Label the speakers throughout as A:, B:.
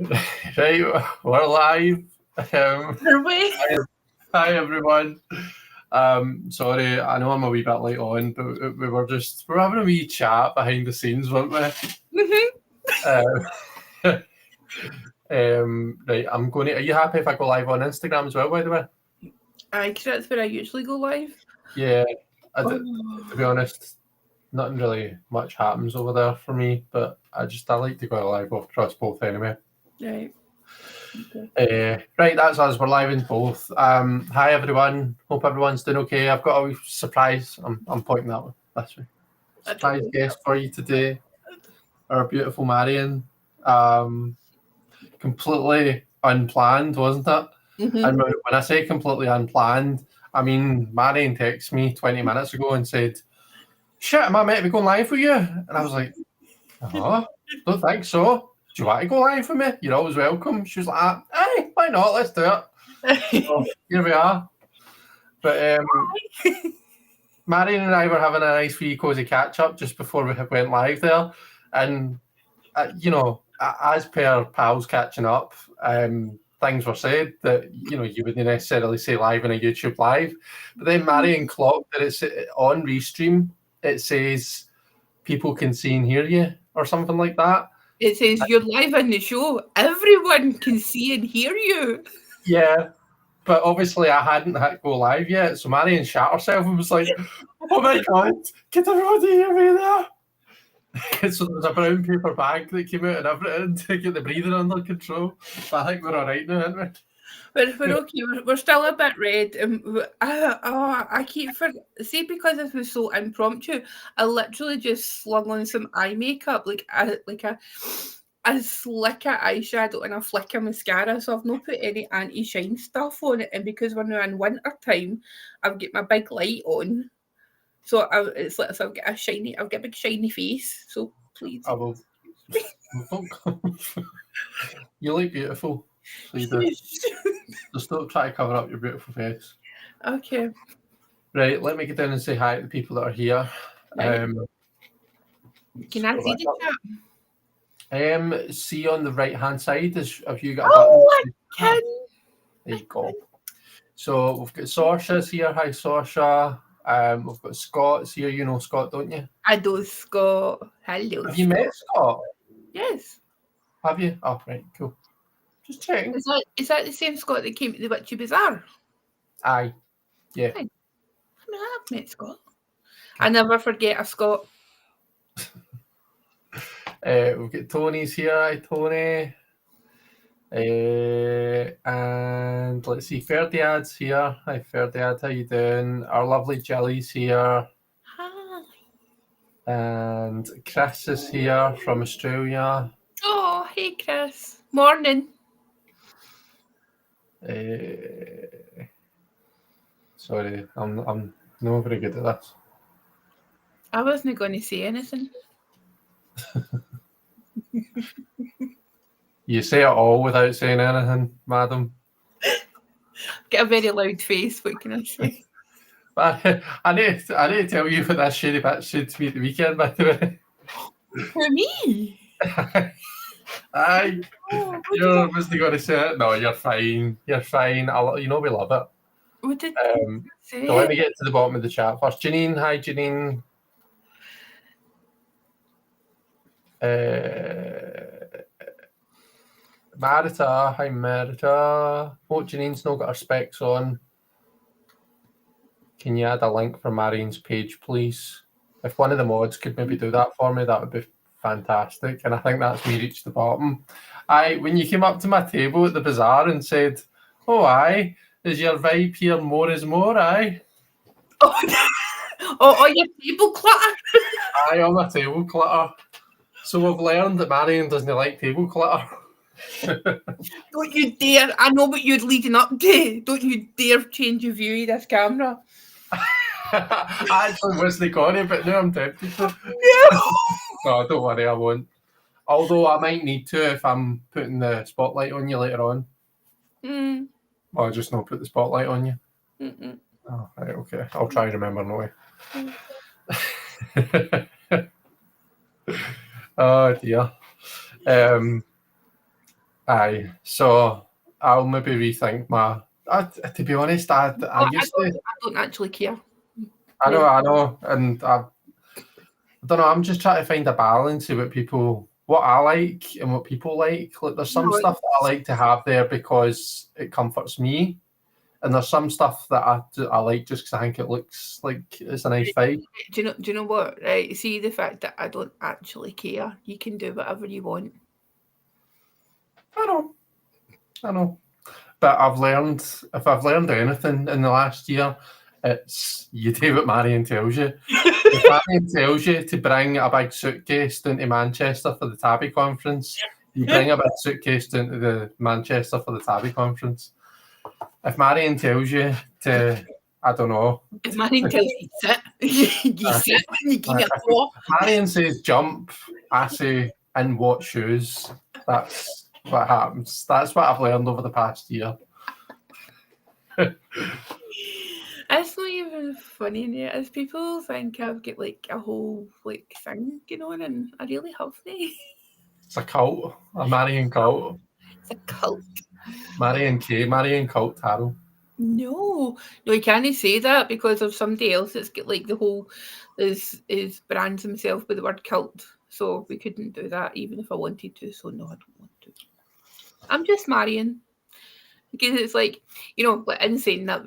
A: Right, we're live.
B: Are we?
A: Hi everyone. Sorry, I know I'm a wee bit late on, but we were having a wee chat behind the scenes, weren't we? Uh, right, I'm going to. Are you happy if I go live on Instagram as well? By the way,
B: Aye, 'cause that's where I usually go live.
A: yeah. To be
B: Oh.
A: honest, nothing really much happens over there for me, but I like to go live across both anyway.
B: Right. Okay.
A: Right, that's us. We're live in both. Hi everyone. Hope everyone's doing okay. I've got a wee surprise. I'm pointing that this way. Surprise guest for you today. Our beautiful Marion. Completely unplanned, wasn't it?
B: Mm-hmm.
A: And when I say completely unplanned, I mean Marion texted me 20 minutes ago and said, "Shit, am I meant to be going live with you?" And I was like, don't think so. Do you want to go live with me? You're always welcome. She was like, "Aye, why not? Let's do it." So here we are. But Marion and I were having a nice wee cozy catch up just before we went live there, and as per pals catching up, things were said that you wouldn't necessarily say live in a YouTube live, but then Marion clocked that it's on Restream. It says people can see and hear you or something like that.
B: It says you're live on the show. Everyone can see and hear you.
A: Yeah, but obviously I hadn't hit go live yet, so Marion shat herself and was like, "Oh my god, can everybody hear me there?" So there was a brown paper bag that came out and everything to get the breathing under control. But I think we're all right now, aren't we?
B: We're okay. We're still a bit red. I keep see, because this was so impromptu. I literally just slung on some eye makeup, like a slicker eyeshadow and a flick of mascara. So I've not put any anti-shine stuff on it. And because we're now in winter time, I've got my big light on. So it's like, so I've got a big shiny face. So please.
A: I will. You look beautiful. So you do. Just don't try to cover up your beautiful face.
B: Okay.
A: Right, let me get down and say hi to the people that are here.
B: Right. Can I see the chat?
A: See on the right hand side have you got a button?
B: Oh, I can.
A: There you go. So we've got Saoirse's here. Hi, Saoirse. We've got Scott's here. You know Scott, don't you?
B: I do, Scott. Hello.
A: Have you met Scott?
B: Yes.
A: Have you? Oh, right, cool. Just checking.
B: Is that the same Scott that came to the Witchy Bazaar?
A: Aye. Yeah.
B: I mean, I've met Scott. I never forget a Scott.
A: We've got Tony's here. Hi, Tony. And let's see, Ferdiad's here. Hi, Ferdiad. How you doing? Our lovely Jelly's here.
B: Hi.
A: And Chris is here from Australia.
B: Oh, hey, Chris. Morning.
A: Sorry, I'm not very good at this.
B: I wasn't going to say anything.
A: You say it all without saying anything, madam.
B: Get a very loud face. What can I say?
A: I need to tell you what that shady bitch said to me at the weekend, by the way.
B: For me?
A: Aye. You're obviously going to say it. No, you're fine. You're fine. We love it.
B: What did say?
A: So let me get to the bottom of the chat first. Janine, hi Janine. Marita, hi Marita. Oh, Janine's not got her specs on. Can you add a link for Marion's page, please? If one of the mods could maybe do that for me, that would be fantastic. And I think that's me reached the bottom. When you came up to my table at the bazaar and said, "Oh, aye, is your vibe here more is more, aye?"
B: Oh, your table clutter?
A: Aye, on my table clutter. So we've learned that Marion doesn't like table clutter.
B: Don't you dare. I know what you're leading up to. Don't you dare change your view of this camera.
A: I actually wasn't on it, but now I'm tempted to.
B: No.
A: No, don't worry, I won't. Although I might need to if I'm putting the spotlight on you later on. Well, I'll just not put the spotlight on you.
B: Mm-mm.
A: Oh, right, okay. I'll try and remember no way. Oh dear. Aye. So I'll maybe rethink my. To be honest, I used to.
B: I don't actually care.
A: I know, and I don't know. I'm just trying to find a balance of what I like and what people like. Like, there's some stuff that I like to have there because it comforts me, and there's some stuff that I like just because I think it looks like it's a nice vibe.
B: Do you know what? Right, see the fact that I don't actually care. You can do whatever you want.
A: I know. But if I've learned anything in the last year, it's you do what Marion tells you. If Marion tells you to bring a big suitcase down to Manchester for the Tabby conference, you bring a big suitcase down to the Manchester for the Tabby conference. If Marion tells you to, I don't know.
B: If Marion tells you to sit, you sit and you give me a floor.
A: Marion says jump, I say in what shoes. That's what happens. That's what I've learned over the past year.
B: It's not even funny yet. As people think I've got like a whole like thing going on, and I really have me.
A: It's a cult, a Marion cult.
B: It's a cult.
A: Marion cult tarot.
B: No, you can't say that because of somebody else that's got like the whole is brands himself with the word cult. So we couldn't do that even if I wanted to. So no, I don't want to. I'm just Marion. Because it's like, like in saying that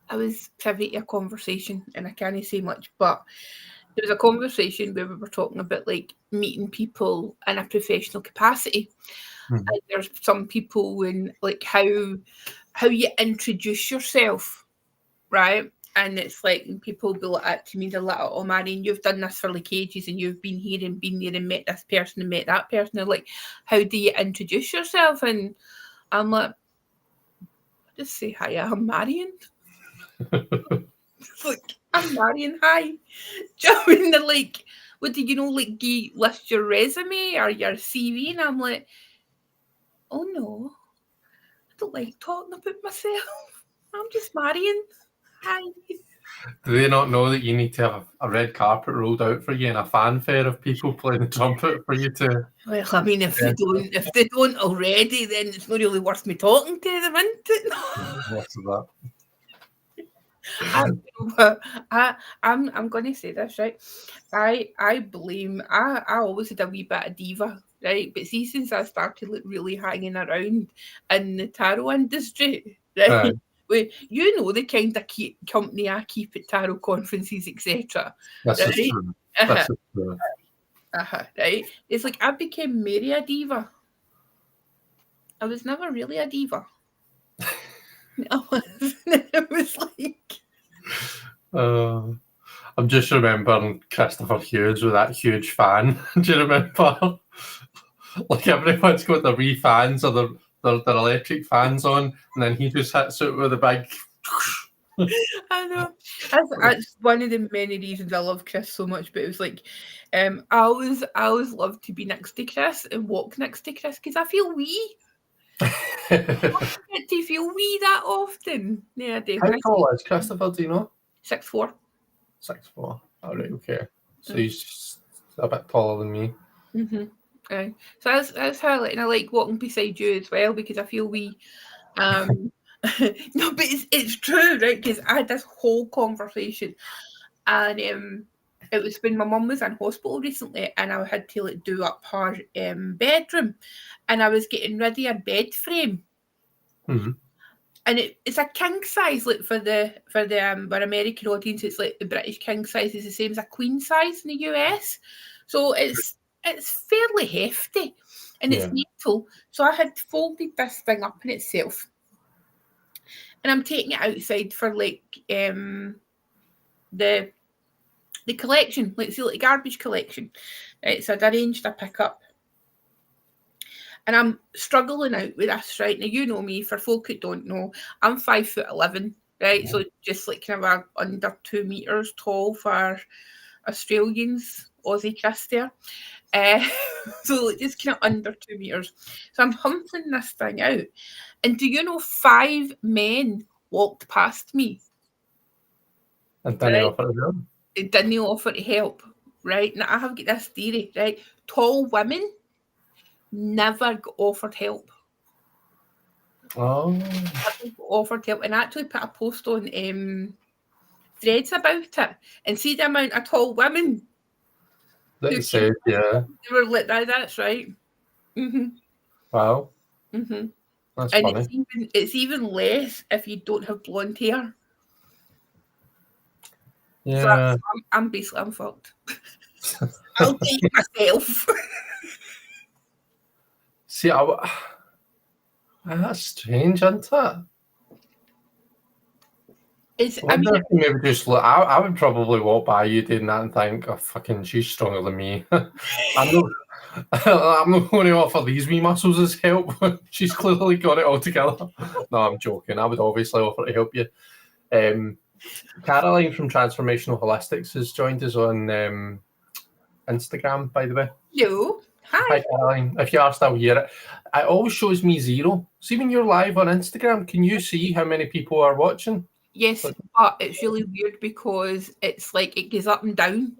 B: I was privy to a conversation and I can't say much, but there was a conversation where we were talking about like meeting people in a professional capacity.
A: Mm-hmm.
B: And there's some people in like how you introduce yourself, right? And it's like people be like that to me, they're like, oh Marion, you've done this for like ages and you've been here and been there and met this person and met that person. They're like, how do you introduce yourself? And I'm like, just say hi, I'm Marion. It's like, I'm Marion, hi. Do you know what I mean? They're like, what do you know, like, you list your resume or your CV? And I'm like, oh no, I don't like talking about myself. I'm just Marion, hi.
A: Do they not know that you need to have a red carpet rolled out for you and a fanfare of people playing the trumpet for you to?
B: Well, I mean, if they don't already, then it's not really worth me talking to them, isn't it?
A: What's that?
B: I'm going to say this, right? I blame. I always had a wee bit of diva, right? But see, since I started like really hanging around in the tarot industry, right? You know the kind of company I keep at tarot conferences, etc.
A: This is true. This is true.
B: Right? It's like I became Mary a diva. I was never really a diva. It was like.
A: I'm just remembering Christopher Hughes with that huge fan. Do you remember? Like everyone's got their wee fans or their electric fans on, and then he just hits it with a big.
B: I know. That's one of the many reasons I love Chris so much. But it was like, I always love to be next to Chris and walk next to Chris because I feel wee. I don't get to feel wee that often. Yeah, I do.
A: How tall is Christopher? Do you know?
B: 6'4".
A: 6'4". All right, okay. So he's a bit taller than me.
B: Mm-hmm. So that's how I like walking beside you as well because I feel wee. No, but it's true, right? Because I had this whole conversation, and it was when my mum was in hospital recently, and I had to like do up her bedroom, and I was getting ready a bed frame,
A: mm-hmm.
B: and it's a king size. Like for the our American audience, it's like the British king size is the same as a queen size in the US, so it's fairly hefty, and it's metal. So I had folded this thing up in itself. And I'm taking it outside for like the collection, like see, like garbage collection. Right, so I'd arranged a pickup, and I'm struggling out with this. Right now, you know me. For folk who don't know, I'm 5'11". Right, so just like kind of under 2 meters tall for Australians, Aussie Chris there. So like just kind of under 2 meters. So I'm humping this thing out. And do you know 5 men walked past me?
A: And didn't offer to help?
B: They didn't offer to help, right? Now I have got this theory, right? Tall women never got offered help.
A: Oh,
B: Never got offered help, and I actually put a post on Threads about it, and see the amount of tall women
A: that
B: who
A: you
B: came.
A: said, yeah.
B: They were like, "That's right." hmm
A: Wow,
B: hmm
A: that's
B: And
A: funny.
B: it's even less if you don't have blonde hair. So
A: Yeah.
B: I'm basically I'm fucked. I'll date myself.
A: See, that's strange, isn't it?
B: It's.
A: I
B: I mean,
A: wonder if you maybe just look. I would probably walk by you doing that and think, "Oh, fucking, she's stronger than me." I'm not. I'm not going to offer these wee muscles as help. She's clearly got it all together. No, I'm joking. I would obviously offer to help you. Caroline from Transformational Holistics has joined us on Instagram, by the way.
B: no.
A: Hi,
B: Hi.
A: Caroline. If you are still here, it always shows me 0. See, when you're live on Instagram, can you see how many people are watching?
B: Yes,
A: Like,
B: but it's really weird because it's like it goes up and down.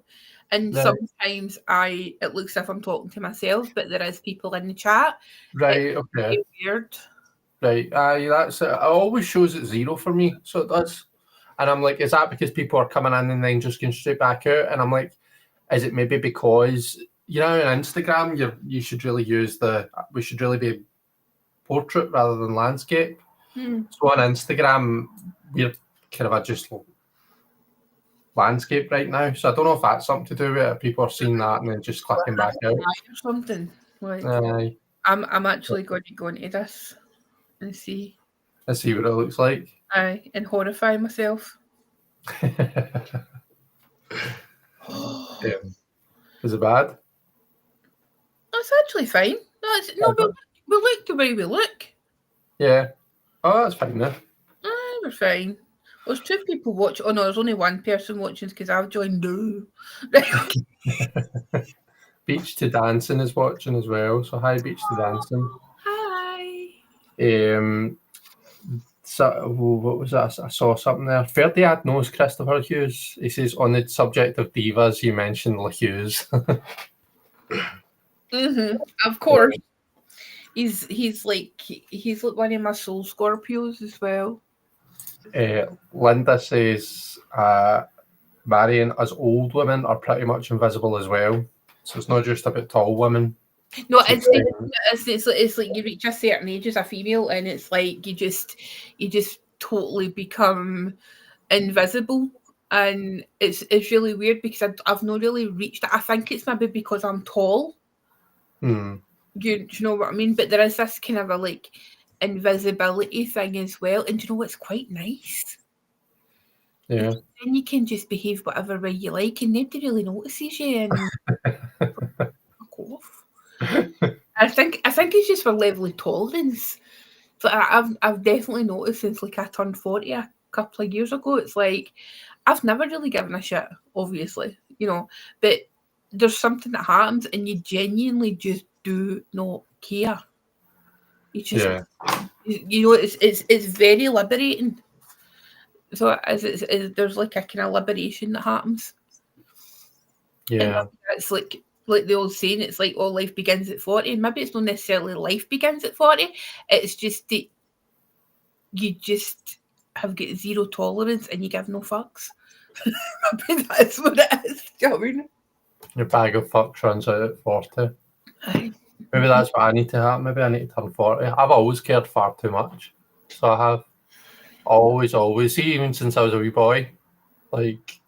B: And
A: right,
B: sometimes it looks as if I'm talking to myself, but there is people in the chat. It's
A: right, okay,
B: really weird.
A: right. That's it. It always shows at 0 for me, so it does. And I'm like, is that because people are coming in and then just going straight back out? And I'm like, is it maybe because on Instagram you should really we should really be portrait rather than landscape. So on Instagram we're kind of just landscape right now. So I don't know if that's something to do with it. People are seeing that and then just clicking back out.
B: Or something. Like
A: Aye.
B: I'm actually going to go into this and see.
A: Let's see what it looks like.
B: And horrify myself.
A: Is it bad?
B: That's actually fine. No, we look the way we look.
A: Yeah. Oh, that's fine then.
B: Aye, we're fine. There's 2 people watching. Oh no, there's only 1 person watching because I've joined. No.
A: Beach to Dancing is watching as well. So hi, Beach to Dancing.
B: Hi.
A: So what was that? I saw something there. Ferdiad knows Christopher Hughes. He says, on the subject of divas, you mentioned La Hughes.
B: Of course. He's like one of my soul Scorpios as well.
A: Linda says, marrying us old women are pretty much invisible as well. So it's not just about tall women.
B: No, it's like you reach a certain age as a female, and it's like you just totally become invisible, and it's really weird because I've not really reached it. I think it's maybe because I'm tall.
A: Hmm.
B: Do you know what I mean? But there is this kind of a like invisibility thing as well, and you know what's quite nice.
A: Yeah.
B: Then you can just behave whatever way you like, and nobody really notices you. And fuck off. I think it's just for level of tolerance. So I've definitely noticed since like I turned 40 a couple of years ago. It's like I've never really given a shit, obviously, but there's something that happens, and you genuinely just do not care. You just, it's very liberating. So there's like a kind of liberation that happens.
A: Yeah.
B: And it's like the old saying, it's like all life begins at 40. And maybe it's not necessarily life begins at 40. It's just that you just have got 0 tolerance and you give no fucks. Maybe that's what it is. Do you know what I mean?
A: Your bag of fucks runs out at 40.
B: Aye.
A: Maybe that's what I need to have. Maybe I need to turn 40. I've always cared far too much. So I have always, see, even since I was a wee boy, like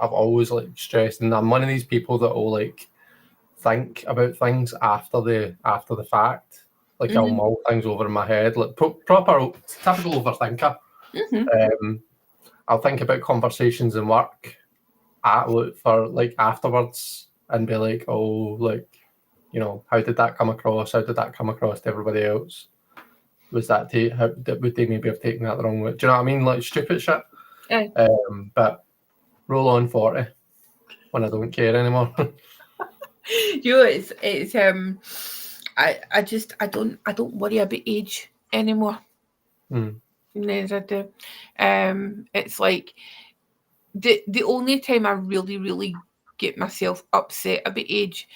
A: I've always like stressed, and I'm one of these people that will like think about things after the fact. Like I'll mull things over in my head, like proper typical overthinker. I'll think about conversations in work for like afterwards and be like, oh, like, how did that come across? How did that come across to everybody else? Was that would they maybe have taken that the wrong way? Do you know what I mean? Like stupid shit.
B: Aye.
A: But roll on 40 when I don't care anymore.
B: It's I don't worry about age anymore. Neither do. It's like the only time I really, really get myself upset about age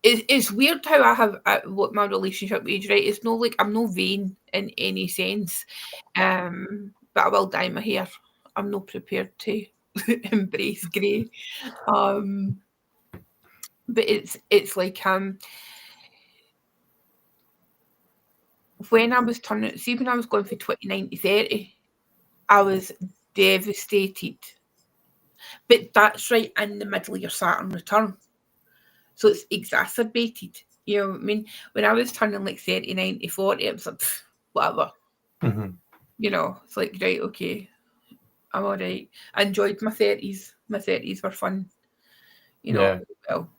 B: it's weird how I have what my relationship with age, right? It's not like I'm not vain in any sense, but I will dye my hair. I'm not prepared to embrace grey. Um, but it's like when I was turning, see when I was going from 29 to 30, I was devastated. But that's right in the middle of your Saturn return. So it's exacerbated. You know what I mean? When I was turning like 39 to 40, it was like, whatever.
A: Mm-hmm.
B: You know, it's like, right, okay, I'm all right. I enjoyed my 30s. My 30s were fun. You know,
A: Yeah.
B: well,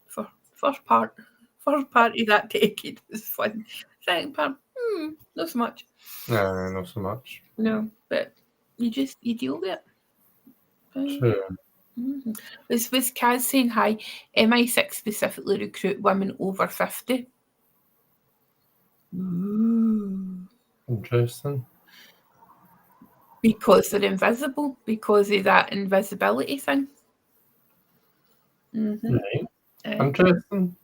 B: for first part, first part of that decade was fun. Second part, not so much.
A: No, not so much.
B: No, but you deal with it.
A: True.
B: Mm-hmm. Was Kaz saying hi? MI6 specifically recruit women over 50. Ooh.
A: Interesting.
B: Because they're invisible, because of that invisibility thing. Mm-hmm.
A: Right. Interesting.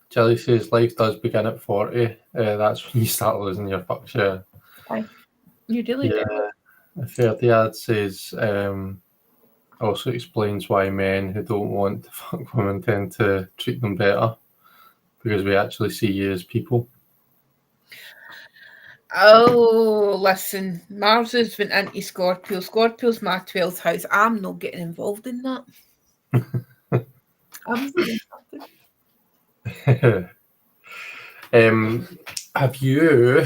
A: Jelly says life does begin at 40. That's when you start losing your fucks, yeah.
B: Aye. You really do.
A: The 30 ad says also explains why men who don't want to fuck women tend to treat them better because we actually see you as people.
B: Oh, listen, Mars has been into Scorpio. Scorpio's my 12th house. I'm not getting involved in that. I'm not interested.
A: Have you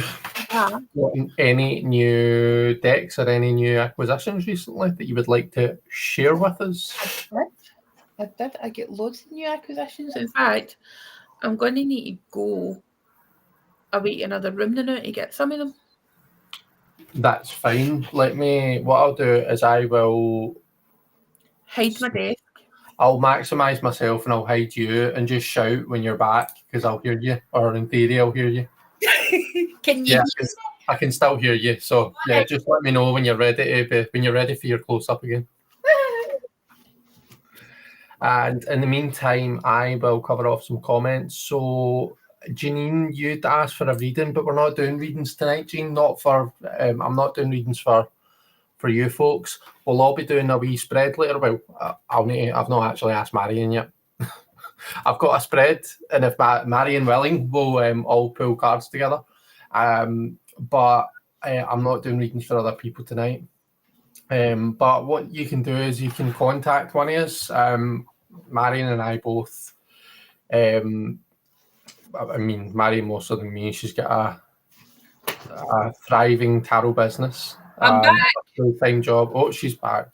B: Yeah.
A: gotten any new decks or any new acquisitions recently that you would like to share with us?
B: I did. I get loads of new acquisitions. In fact, I'm going to need to go away to another room now to get some of them.
A: That's fine. What I'll do is I will
B: hide my desk.
A: I'll maximise myself and I'll hide you and just shout when you're back because I'll hear you, or in theory I'll hear you.
B: Can you?
A: Yeah, I can still hear you. So yeah, just let me know when you're ready for your close up again. And in the meantime, I will cover off some comments. So Janine, you'd asked for a reading, but we're not doing readings tonight, Jean. Not for I'm not doing readings for you folks. We'll all be doing a wee spread later. Well, I've not actually asked Marion yet. I've got a spread, and if Marion willing, we'll all pull cards together. But I'm not doing readings for other people tonight. But what you can do is you can contact one of us. Marion and I both. I mean, Marion more so than me. She's got a thriving tarot business.
B: I'm back.
A: Full-time job. Oh, she's back.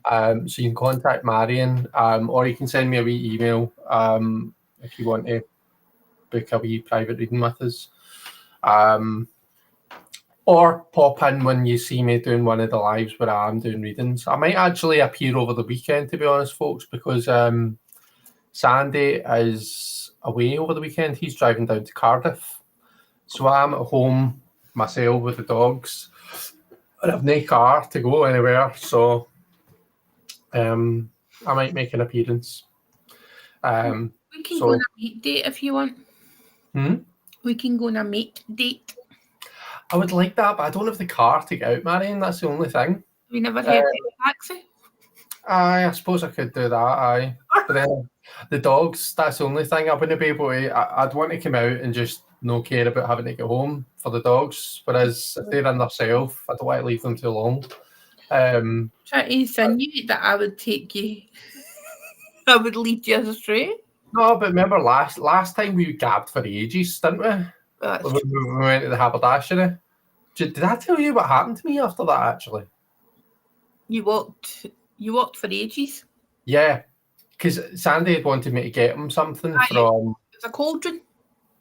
A: So you can contact Marion, or you can send me a wee email if you want to book a wee private reading with us. Or pop in when you see me doing one of the lives where I'm doing readings. I might actually appear over the weekend, to be honest, folks, because Sandy is away over the weekend. He's driving down to Cardiff. So I'm at home myself with the dogs. I have no car to go anywhere, so I might make an appearance.
B: We can go on a meet date if you want. We can go on a meet date.
A: I would like that, but I don't have the car to get out, Marion. That's the only thing.
B: We never had a taxi.
A: I suppose I could do that. Aye, but then the dogs. That's the only thing. I wouldn't be able to. I'd want to come out and just no care about having to get home for the dogs. Whereas if they're in themselves, I don't want to leave them too long.
B: Try to insinuate that I would take you. I would lead you astray.
A: No, but remember last time we gabbed for ages, didn't we? We went to the haberdashery. Did I tell you what happened to me after that? Actually,
B: you walked for ages.
A: Yeah, because Sandy had wanted me to get him something from.
B: It's a cauldron.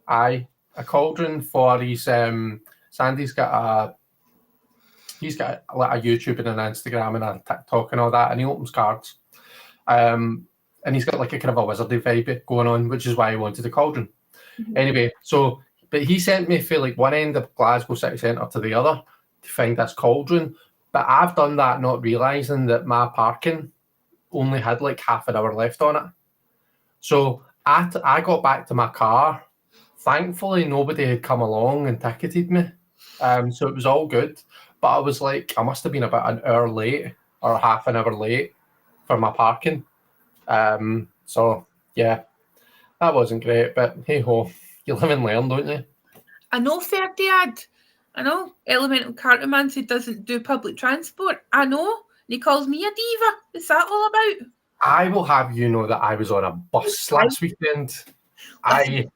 A: Aye, a cauldron for his. Sandy's got he's got a YouTube and an Instagram and a TikTok and all that, and he opens cards. And he's got like a kind of a wizardy vibe going on, which is why he wanted a cauldron. Mm-hmm. Anyway, but he sent me from like one end of Glasgow City Centre to the other to find this cauldron. But I've done that not realising that my parking only had like half an hour left on it. So I got back to my car. Thankfully, nobody had come along and ticketed me, so it was all good. But I was like, I must have been about an hour late or half an hour late for my parking. So yeah, that wasn't great. But hey ho, you live and learn, don't you?
B: I know, Ferdiad. I know. Elemental Cartoman said doesn't do public transport. I know. And he calls me a diva. What's that all about?
A: I will have you know that I was on a bus last weekend. I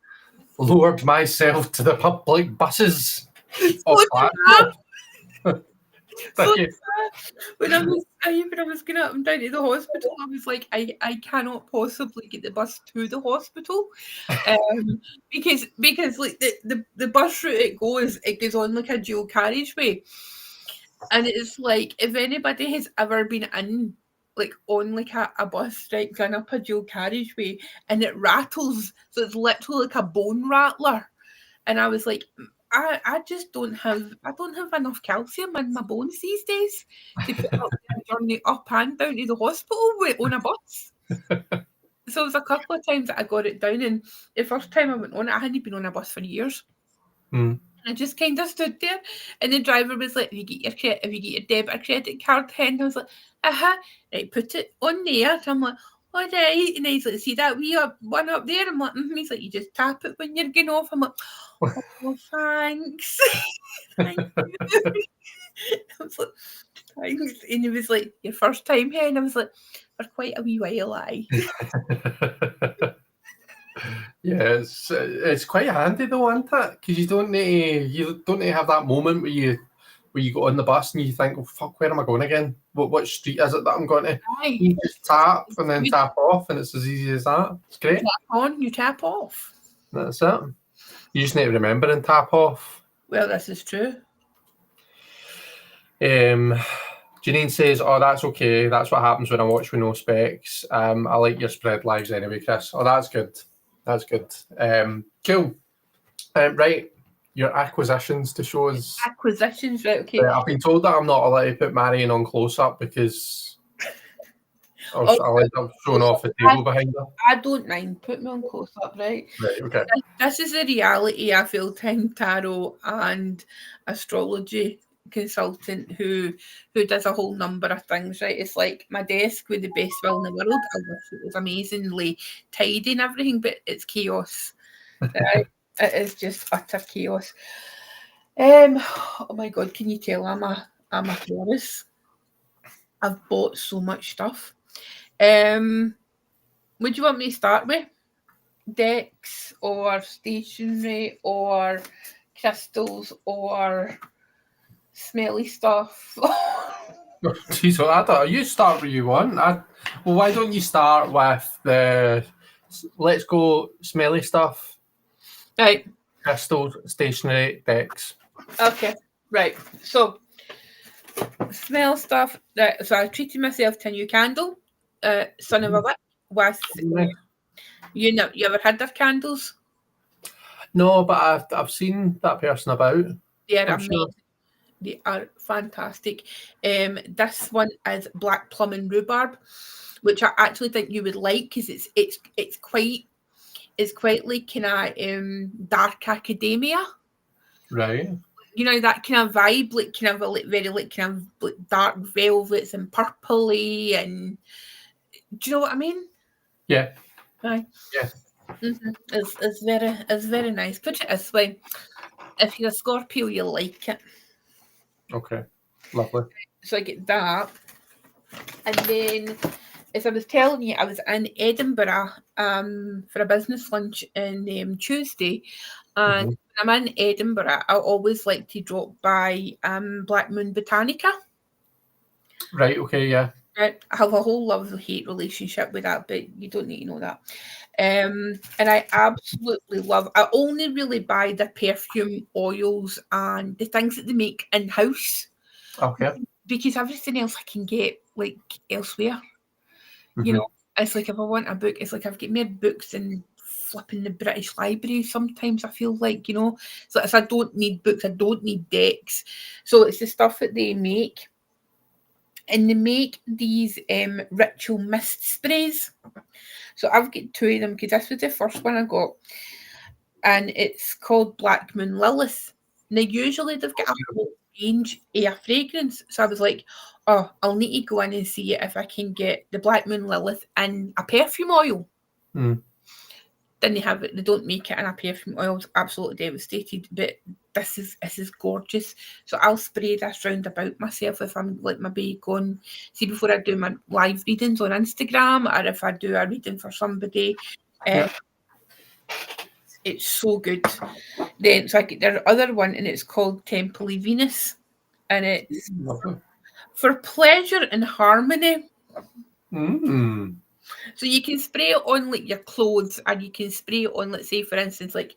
A: lured myself to the public buses of
B: So
A: Glasgow.
B: So
A: Thank you.
B: when I was going up and down to the hospital, I was like, I cannot possibly get the bus to the hospital, because like the bus route it goes on like a dual carriageway, and it's like if anybody has ever been in like on like a bus right going up a dual carriageway and it rattles, so it's literally like a bone rattler, and I was like, I just don't have enough calcium in my bones these days to put up the journey up and down to the hospital on a bus. So it was a couple of times that I got it down, and the first time I went on it, I hadn't been on a bus for years.
A: Mm.
B: I just kind of stood there, and the driver was like, "Have you get your debit or credit card?" And I was like, right, put it on there." And I'm like, "All right," and he's like, "See that wee one up there?" I'm like, He's like, "You just tap it when you're getting off." I'm like, "Oh, thanks." Thank you. I was like, "Thanks," and he was like, "Your first time here?" And I was like, "For quite a wee while, aye."
A: Yeah, it's quite handy though, isn't it? Because you don't need to have that moment where you go on the bus and you think, "Oh fuck, where am I going again? What street is it that I'm going to?"
B: Aye.
A: You just tap and then
B: You
A: tap off, and it's as easy as that. It's great.
B: tap on, you tap off.
A: That's it. You just need to remember and tap off.
B: Well, this is true.
A: Janine says, "Oh, that's okay. That's what happens when I watch with no specs. I like your spread lives anyway, Chris." Oh, that's good. That's good. Cool. Right, your acquisitions to show us.
B: Acquisitions, right? Okay.
A: I've been told that I'm not allowed to put Marion on close up because I'll end up showing off the table behind her.
B: I don't mind. Put me on close up, right?
A: Right, okay.
B: This is the reality. I feel time tarot and astrology consultant who does a whole number of things, right? It's like my desk with the best will in the world. I wish it was amazingly tidy and everything, but it's chaos. Right? It is just utter chaos. Oh my god, can you tell I'm a Taurus? I've bought so much stuff. Would you want me to start with decks or stationery or crystals or smelly stuff?
A: Jeez, well, I don't. You start where you want. Well, why don't you start with the? Let's go smelly stuff.
B: Right.
A: Crystals, stationery, decks.
B: Okay. Right. So smell stuff. So I treated myself to a new candle, Son of a Witch, with you ever had their candles?
A: No, but I've seen that person about.
B: They are amazing. Sure. They are fantastic. This one is black plum and rhubarb, which I actually think you would like because it's quite like kind of dark academia.
A: Right.
B: You know, that kind of vibe, like kind of like very like kind of like dark velvets and purpley, and do you know what I mean?
A: Yeah.
B: Right.
A: Yeah.
B: Mm-hmm. It's very nice. Put it this way: if you're a Scorpio, you'll like it.
A: Okay. Lovely.
B: So I get that, and then as I was telling you, I was in Edinburgh for a business lunch on Tuesday, and when I'm in Edinburgh, I always like to drop by Black Moon Botanica.
A: Right. Okay. Yeah.
B: Right. I have a whole love-hate relationship with that, but you don't need to know that. And I absolutely love. I only really buy the perfume, oils, and the things that they make in house.
A: Okay.
B: Because everything else I can get like elsewhere. You know, it's like if I want a book, it's like I've got more books than flipping the British Library. Sometimes I feel like, you know, so if I don't need books, I don't need decks. So it's the stuff that they make. and they make these ritual mist sprays. So I've got two of them because this was the first one I got, and it's called Black Moon Lilith. Now usually they've got a whole range of a fragrance, so I was like, oh, I'll need to go in and see if I can get the Black Moon Lilith in a perfume oil. Then they have it. They don't make it in a perfume oil. It's absolutely devastated. But this is gorgeous. So I'll spray this round about myself if I'm like maybe going see before I do my live readings on Instagram, or if I do a reading for somebody. It's so good. Then so I get their other one, and it's called Temple of Venus, and it's for pleasure and harmony. So you can spray it on like your clothes, and you can spray it on, let's say, for instance, like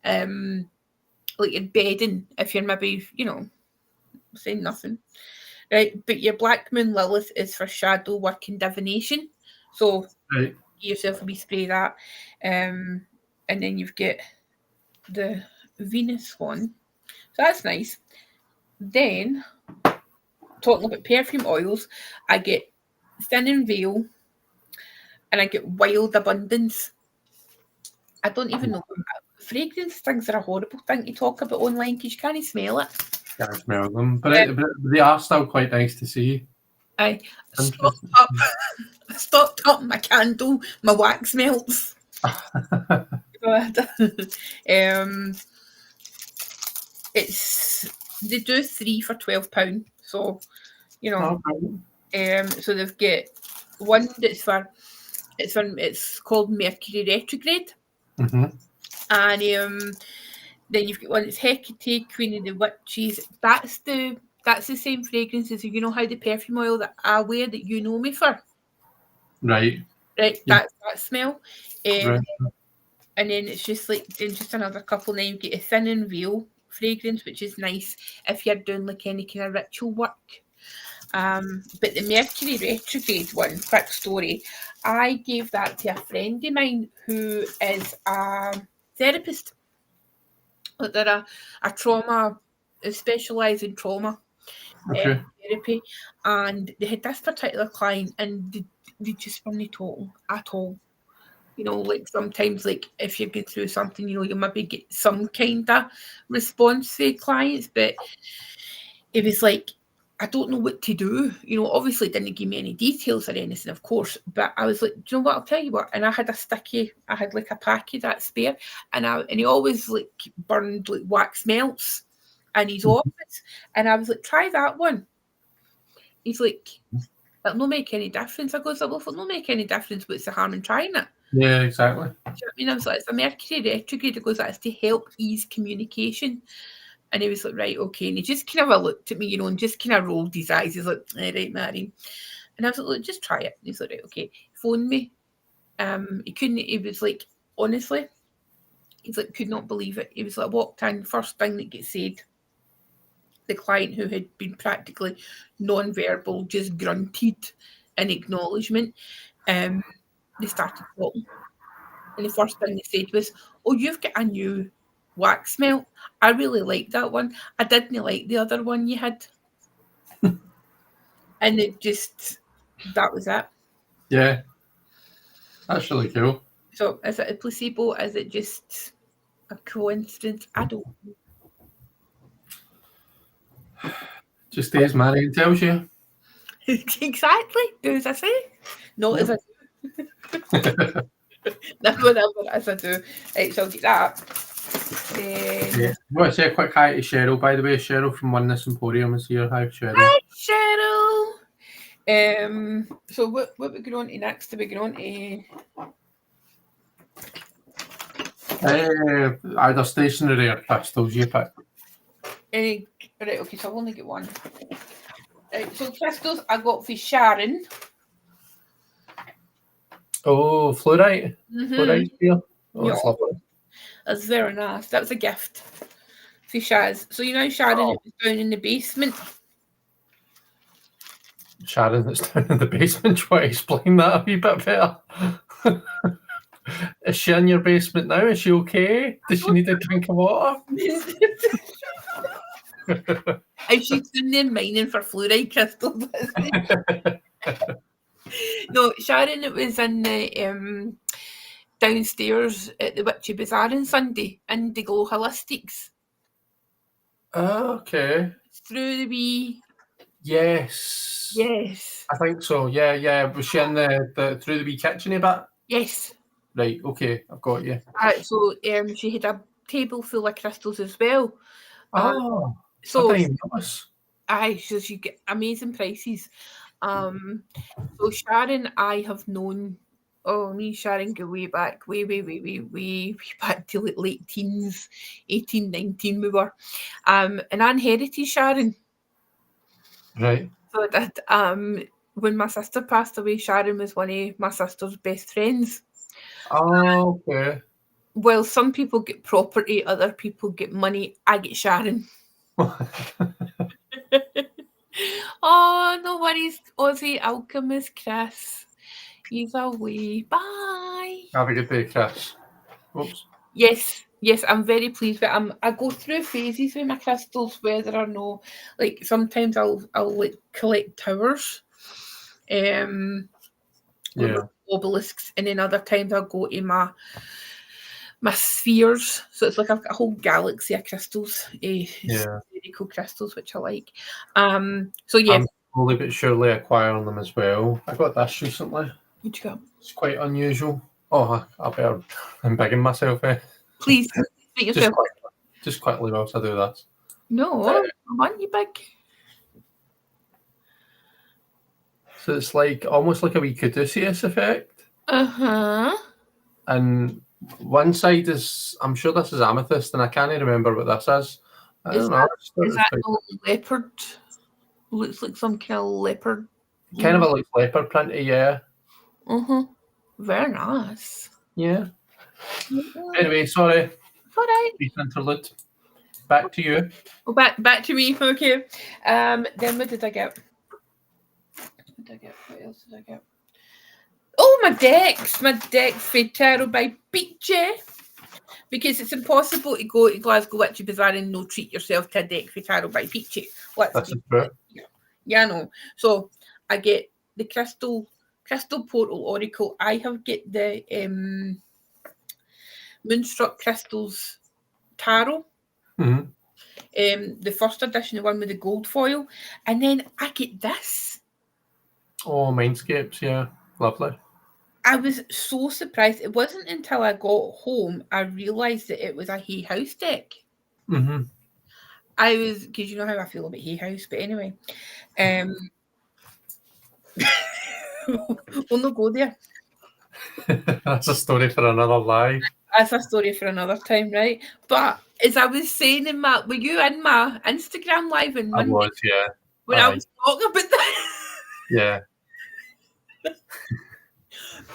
B: your bedding, if you're maybe, saying nothing. Right. But your Black Moon Lilith is for shadow work and divination. So
A: right.
B: Give yourself a wee spray that. And then you've got the Venus one. So that's nice. Then talking about perfume oils, I get Thin and Veil, and I get Wild Abundance. I don't even know. Fragrance things are a horrible thing to talk about online because you can't smell it.
A: Can't smell them, but they are still quite nice to see.
B: I stocked up my candle, my wax melts. They do 3 for £12, so so they've got one that's it's called Mercury Retrograde, and then you've got one that's Hecate, Queen of the Witches. That's the same fragrance as how the perfume oil that I wear that you know me for.
A: Right.
B: Yeah. That smell. Right. And then it's just another couple. Then you get a Thin and Veil fragrance, which is nice if you're doing like any kind of ritual work. But the Mercury Retrograde one, quick story, I gave that to a friend of mine who is a therapist. They're a trauma, specialise in trauma therapy, and they had this particular client, and they just weren't talking at all. Like sometimes, like if you're going through something, you maybe get some kind of response to clients, but it was like, I don't know what to do. Obviously didn't give me any details or anything, of course, but I was like, do you know what, I'll tell you what. And I had like a pack of that spare, and he always like burned like wax melts in his office, and I was like, try that one. He's like, that'll not make any difference. I goes, well, if it'll not make any difference, what's the harm in trying it?
A: Yeah, exactly.
B: Do you know what I mean? I was like, it's a Mercury Retrograde. It goes, that's to help ease communication. And he was like, right, okay. And he just kind of looked at me, and just kind of rolled his eyes. He's like, right, Mary. And I was like, look, just try it. And he's like, right, okay. Phone me. He was like, honestly, he's like, could not believe it. He was like, walked in, first thing that gets said, the client who had been practically non-verbal just grunted in acknowledgement. They started talking. And the first thing they said was, oh, you've got a new wax melt. I really like that one. I didn't like the other one you had. And that was it.
A: Yeah. That's really cool.
B: So is it a placebo? Is it just a coincidence? I don't know.
A: Just as Marion tells you.
B: Exactly. Do as I say. Not as I do. Never as I do. Right, so I'll get that.
A: Yeah. I want to say a quick hi to Cheryl, by the way. Cheryl from Oneness Emporium is here. Hi, Cheryl.
B: Hi, Cheryl. So what we're going on to next? Are we going on to
A: either stationery or crystals, you pick.
B: Right, okay, so I'll only get one. Right, so crystals I got for Sharon.
A: Oh, fluorite. Fluorite here. Oh, that's lovely.
B: That's very nice. That was a gift for Shaz. So Sharon was down in the basement.
A: Sharon that's down in the basement. Do you want to explain that a wee bit better? Is she in your basement now? Is she okay? Does she need a drink of water?
B: And she's in there mining for fluoride crystals. No, Sharon, it was in the downstairs at the Witchy Bazaar on Sunday, Indigo Holistics.
A: Okay.
B: Through the wee.
A: Yes.
B: Yes.
A: I think so. Yeah. Was she in the through the wee kitcheny bit?
B: Yes.
A: Right. Okay. I've got you.
B: So she had a table full of crystals as well.
A: Oh, I
B: So
A: didn't even notice.
B: so she get amazing prices. So Sharon, I have known. Oh, me and Sharon go way back, way back to like late teens, 18, 19 we were. And Anne Heritage, Sharon.
A: Right.
B: So that when my sister passed away, Sharon was one of my sister's best friends.
A: Oh, okay.
B: Well, some people get property, other people get money. I get Sharon. Oh, no worries, Aussie Alchemist Chris. He's away. Bye.
A: Have a good day, Chris. Oops.
B: Yes, I'm very pleased with it. I go through phases with my crystals, whether or no, like sometimes I'll like collect towers, with
A: Yeah.
B: obelisks, and then other times I'll go to my spheres. So it's like I've got a whole galaxy of crystals,
A: Yeah.
B: spherical crystals, which I like. So yeah,
A: I'm slowly but surely acquiring them as well. I got this recently.
B: what you got?
A: It's quite unusual. Oh, I better embiggen myself.
B: Please treat
A: Just
B: yourself.
A: just quickly whilst I do this.
B: No, I want you big.
A: So it's like almost like a wee caduceus effect.
B: Uh-huh.
A: And one side is, I'm sure this is amethyst, and I can't remember what this is. I
B: Is
A: don't know.
B: Is that no leopard? Looks like some kind of leopard.
A: Kind of a like leopard printy, yeah.
B: Very nice.
A: Yeah.
B: Yeah.
A: Anyway, sorry.
B: All right.
A: Brief interlude. Back to you.
B: Well, back to me. Okay. Then what did I get? What else did I get? Oh, my decks for Tarot by Peachy. Because it's impossible to go to Glasgow Witchy Bazaar and no treat yourself to a deck for Tarot by Peachy.
A: This is true.
B: Yeah, I know. So I get the Crystal Portal Oracle. I have get the Moonstruck Crystals Tarot. The first edition, the one with the gold foil, and then I get this.
A: Oh, Mindscapes, yeah, lovely.
B: I was so surprised. It wasn't until I got home I realised that it was a Hay House deck. I was, because you know how I feel about Hay House, but anyway, we'll not go there.
A: That's a story for another life.
B: That's a story for another time, right? But as I was saying were you in my Instagram live on Monday?
A: I was, yeah.
B: When I was talking about that.
A: Yeah.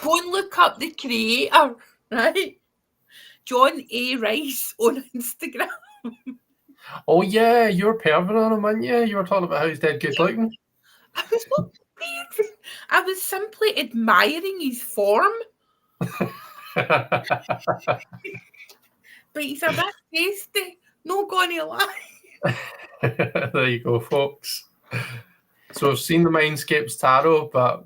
B: Go and look up the creator, right? John A. Rice on Instagram.
A: Oh yeah, you were perving on him, weren't you? You were talking about how he's dead good looking.
B: I was not perving. I was simply admiring his form. But he's a bit tasty. No gonna lie.
A: There you go, folks. So I've seen the Mindscapes Tarot, but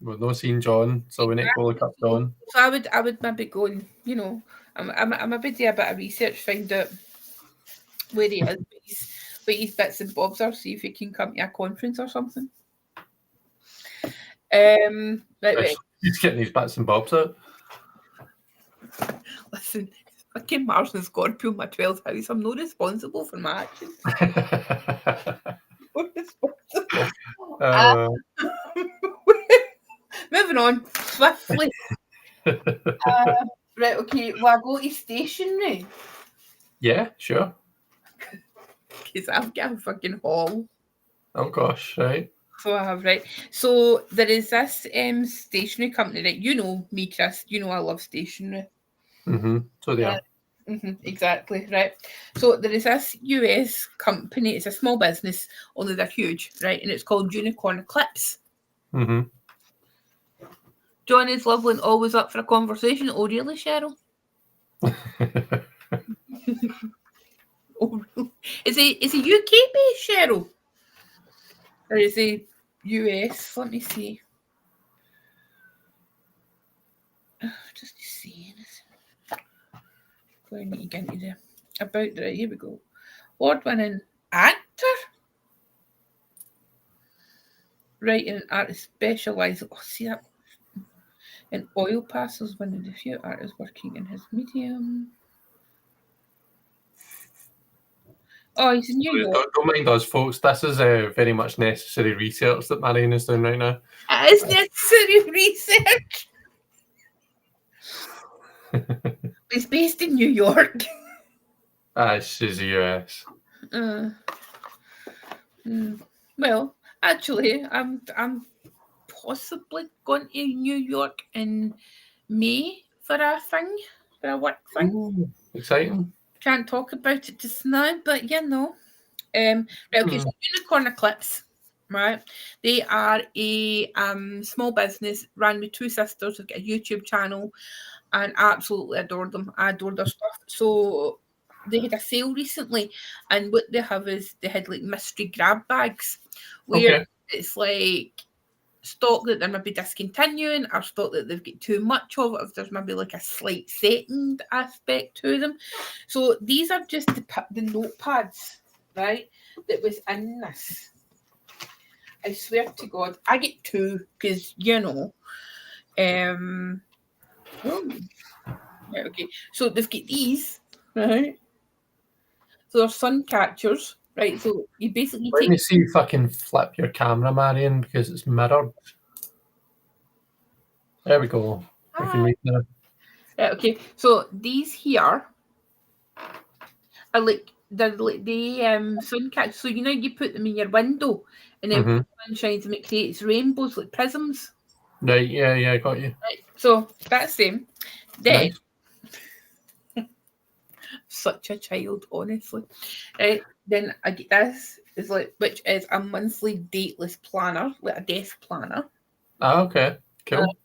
A: we've not seen John, so we need to go look up John.
B: So I would maybe go and, you know, I'm maybe do a bit of research, find out where he is, what his bits and bobs are, see if he can come to a conference or something. Right.
A: He's getting his bits and bobs out.
B: Listen, fucking Mars and Scorpio, my 12th house. I'm not responsible for my actions. Moving on swiftly. Right, okay. Well, I go to stationery.
A: Yeah, sure.
B: Because I've got a fucking haul.
A: Oh gosh, right.
B: So I have, right. So there is this stationery company, right? You know me, Chris. You know I love stationery.
A: So they are.
B: Exactly, right. So there is this US company. It's a small business, only they're huge, right? And it's called Unicorn Eclipse. John is lovely and always up for a conversation. Oh, really, Cheryl? Oh, really? Is he UK based, Cheryl? Or is he US? Let me see. Just seeing this. Going to get into the about the here we go. Award-winning actor. Writing and artist specialised. Oh, see that in oil passes, one of the few artists working in his medium. Oh, he's in New York.
A: Don't mind us, folks. This is very much necessary research that Marion is doing right now.
B: It is necessary research. He's based in New York.
A: She's the US.
B: Well, actually, I'm possibly going to New York in May for a work thing.
A: Ooh, exciting.
B: Can't talk about it just now, but you know. Right, okay, so Unicorn Eclipse, right? They are a small business run with two sisters who've got a YouTube channel, and absolutely adore them. I adore their stuff. So they had a sale recently, and what they have is they had like mystery grab bags where it's like stock that they're maybe discontinuing or stock that they've got too much of, if there's maybe like a slight second aspect to them. So these are just the notepads, right, that was in this. I swear to God, I get two because, you know, right, okay, so they've got these, right? So they're sun catchers, right? So you basically
A: Let me see if I can flip your camera, Marion, because it's mirrored. There we go. I can read that.
B: Right, okay, so these here are like the sun catch. So you know you put them in your window, and then when the sun shines and it creates rainbows like prisms.
A: Right, yeah, I got you.
B: Right, so that's them. Then
A: Nice.
B: Such a child, honestly. Right, then I get this is like, which is a monthly dateless planner, like a desk planner.
A: Okay, cool.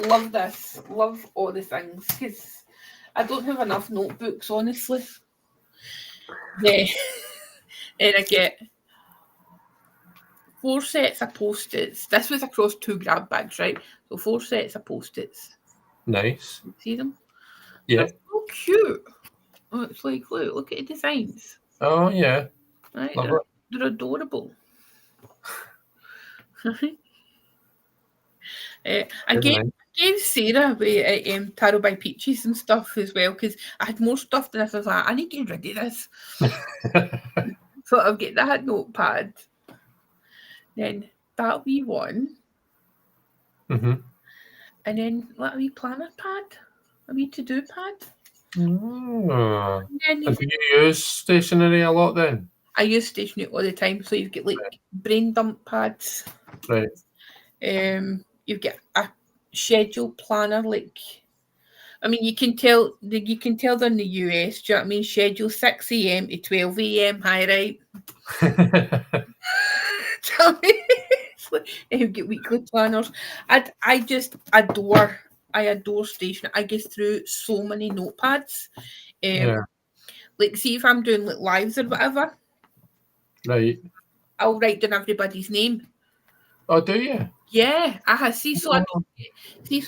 B: Love this. Love all the things because I don't have enough notebooks, honestly. Yeah. And I get 4 sets of post-its. This was across 2 grab bags, right? So 4 sets of post-its.
A: Nice.
B: See them?
A: Yeah.
B: They're so cute. Oh, it's like, look at the designs.
A: Oh, yeah.
B: Right?
A: Love
B: They're adorable. I gave Sarah away Taro by Peaches and stuff as well because I had more stuff than this. I was like, I need to get rid of this. So I'll get that notepad. Then that wee one. And then that wee planner pad. A wee to-do pad.
A: Oh. And do you use stationery a lot then?
B: I use stationery all the time. So you've got like brain dump pads.
A: Right.
B: You've got a schedule planner, like I mean you can tell they're in the US, do you know what I mean? Schedule 6 AM to 12 AM, hi, right? Tell me. You get weekly planners. I just adore stationery. I get through so many notepads. Like see if I'm doing like lives or whatever.
A: Right.
B: I'll write down everybody's name.
A: Oh, do you?
B: Yeah, see, so I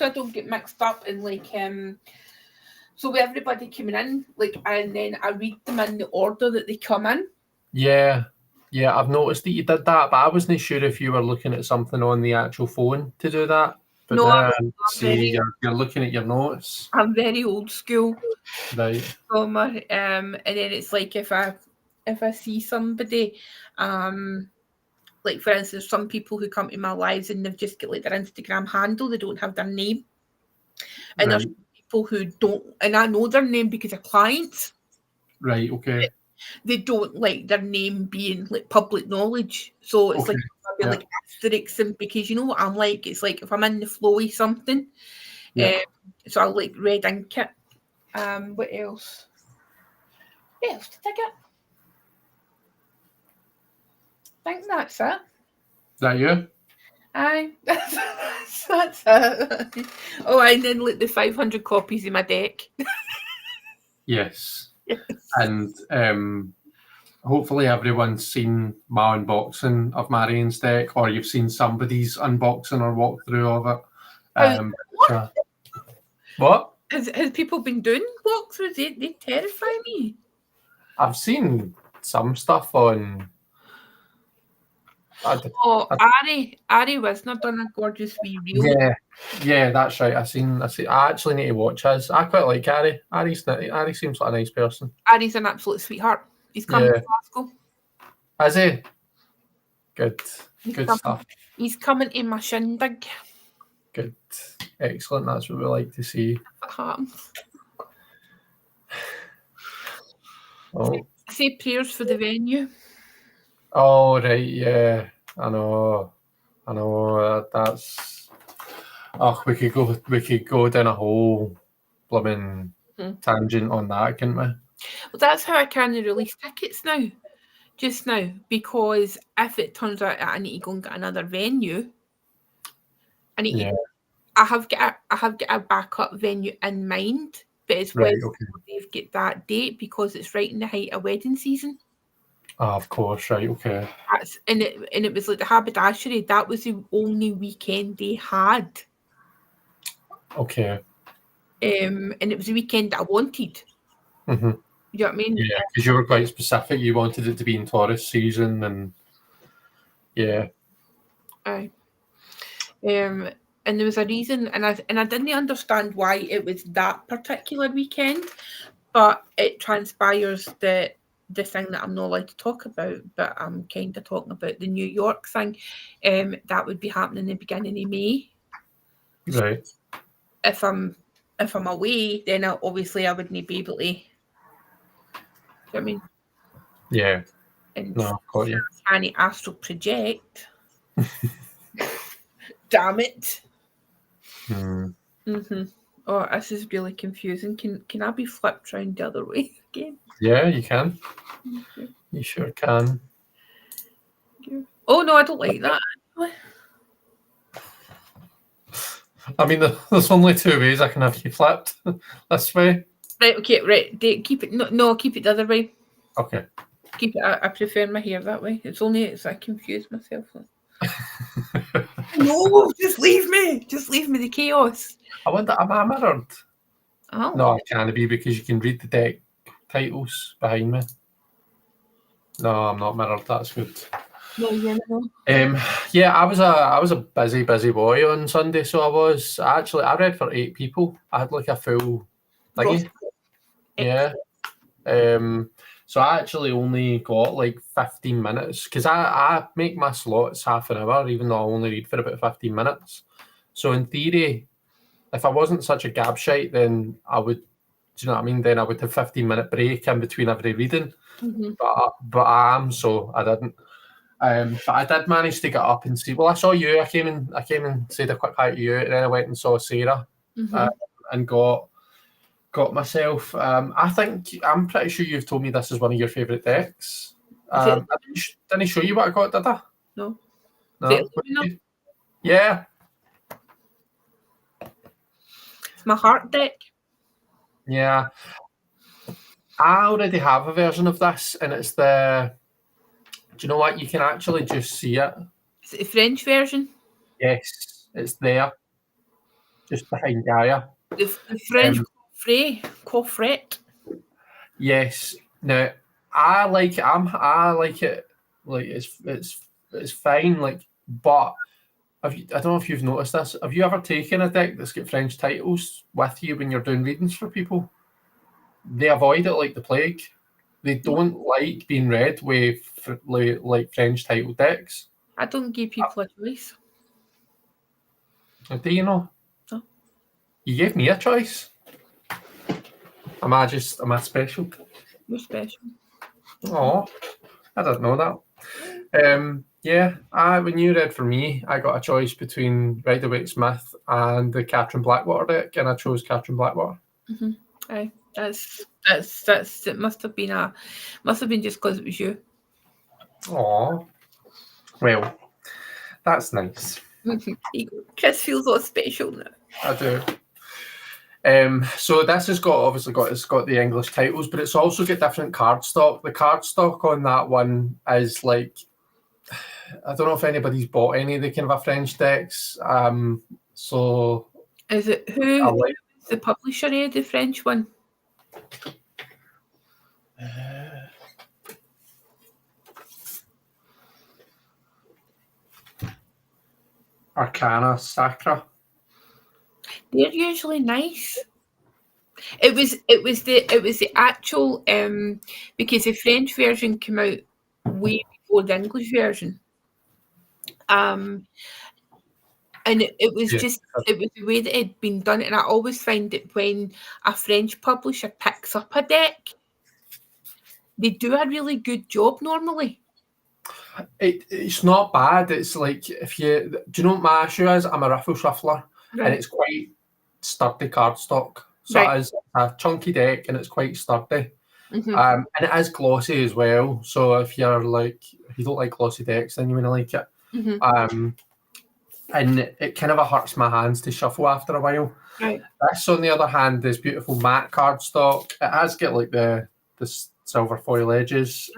B: don't get mixed up in like so with everybody coming in, like, and then I read them in the order that they come in.
A: Yeah, I've noticed that you did that, but I wasn't sure if you were looking at something on the actual phone to do that. But
B: no,
A: now you're looking at your notes.
B: I'm very old school.
A: Right.
B: So and then it's like if I see somebody, like for instance, some people who come to my lives and they've just got like their Instagram handle, they don't have their name. And there's people who don't, and I know their name because of clients.
A: Right, okay.
B: They don't like their name being like public knowledge. So it's like asterisks, and because you know what I'm like, it's like if I'm in the flow of something, so I'll like red ink it. What else? What else did I get? I think that's it.
A: Is that you?
B: Aye, that's it. Oh, and then like the 500 copies in my deck.
A: Yes. And hopefully everyone's seen my unboxing of Marion's deck, or you've seen somebody's unboxing or walkthrough of it.
B: What?
A: What?
B: Has people been doing walkthroughs? They terrify me.
A: I've seen some stuff on.
B: Ari Wisner done a gorgeous wee reel.
A: Yeah, that's right. I actually need to watch his. I quite like Ari. Ari seems like a nice person.
B: Ari's an absolute sweetheart. He's coming to Glasgow.
A: Is he? Good stuff.
B: He's coming to my shindig.
A: Good. Excellent. That's what we like to see.
B: If it happens.
A: Oh.
B: Say prayers for the venue.
A: Oh, right, yeah. I know. That's... Oh, we could go down a whole blooming tangent on that, couldn't we?
B: Well, that's how I can release tickets just now, because if it turns out I need to go and get another venue, I have got a backup venue in mind, but it's when they've got that date, because it's right in the height of wedding season.
A: Oh, of course, right, okay.
B: And it was like the haberdashery, that was the only weekend they had.
A: Okay.
B: And it was a weekend that I wanted.
A: Mm-hmm.
B: You know what I mean?
A: Yeah, because you were quite specific. You wanted it to be in tourist season, and yeah.
B: Aye. And there was a reason, and I didn't understand why it was that particular weekend, but it transpires that the thing that I'm not allowed to talk about, but I'm kind of talking about the New York thing, that would be happening in the beginning of May.
A: Right.
B: If I'm away, then obviously I wouldn't be able to. Do you know what I mean?
A: Yeah.
B: And
A: no, got you.
B: Can't astral project. Damn it. Mm-hmm. Oh, this is really confusing. Can I be flipped round the other way again?
A: Yeah, you can. Okay. You sure can.
B: Oh no, I don't like that.
A: I mean, there's only two ways I can have you flipped. This way.
B: Right. Okay. Right. Keep it. No. Keep it the other way.
A: Okay.
B: Keep it. I prefer my hair that way. It's I confuse myself. No, just leave me. Just leave me the chaos.
A: I wonder, am I mirrored?
B: Oh.
A: No, I can't be, because you can read the deck titles behind me. No, I'm not mirrored. That's good.
B: No, you're not.
A: Yeah, I was a busy boy on Sunday, so I was. I read for 8 people. I had like a full thingy. Yeah. So I actually only got like 15 minutes, because I make my slots half an hour, even though I only read for about 15 minutes. So in theory, if I wasn't such a gab shite, then I would, do you know what I mean? Then I would have 15-minute break in between every reading.
B: Mm-hmm.
A: But I am, so I didn't. But I did manage to get up and see. Well, I saw you. I came and said a quick hi to you, and then I went and saw Sarah, and got myself. I think I'm pretty sure you've told me this is one of your favourite decks. Didn't I show you what I got? Did I?
B: No.
A: No. Yeah.
B: It's my heart deck.
A: Yeah. I already have a version of this, and it's the. Do you know what? You can actually just see it.
B: Is it the French version?
A: Yes, it's there, just behind Gaia.
B: The French coffret. Yes.
A: Now, I like it. I like it. Like it's fine. Like, but I don't know if you've noticed this. Have you ever taken a deck that's got French titles with you when you're doing readings for people? They avoid it like the plague. They don't like being read with like French title decks.
B: I don't give people a choice.
A: Do you know?
B: No.
A: You gave me a choice. Am I special?
B: You're special.
A: Oh, I didn't know that. Yeah, when you read for me, I got a choice between Rider-Waite-Smith and the Catherine Blackwater deck, and I chose Catherine Blackwater.
B: Mm-hmm. Aye, that's it. Must have been just because it was you.
A: Oh, well, that's nice.
B: Chris feels all special now.
A: I do. So this has got the English titles, but it's also got different cardstock. The cardstock on that one is like, I don't know if anybody's bought any of the kind of a French decks. So
B: Is it who's the publisher of the French one?
A: Arcana Sacra.
B: They're usually nice. It was the actual because the French version came out way before the English version. And it was just it was the way that it had been done, and I always find that when a French publisher picks up a deck, they do a really good job normally.
A: It's not bad. It's like do you know what my issue is? I'm a riffle shuffler, and it's quite sturdy cardstock. So it is a chunky deck, and it's quite sturdy. And it is glossy as well. So if you don't like glossy decks, then you want to like it. And it kind of hurts my hands to shuffle after a while.
B: Right.
A: This, on the other hand, is beautiful matte cardstock. It has got like the silver foil edges,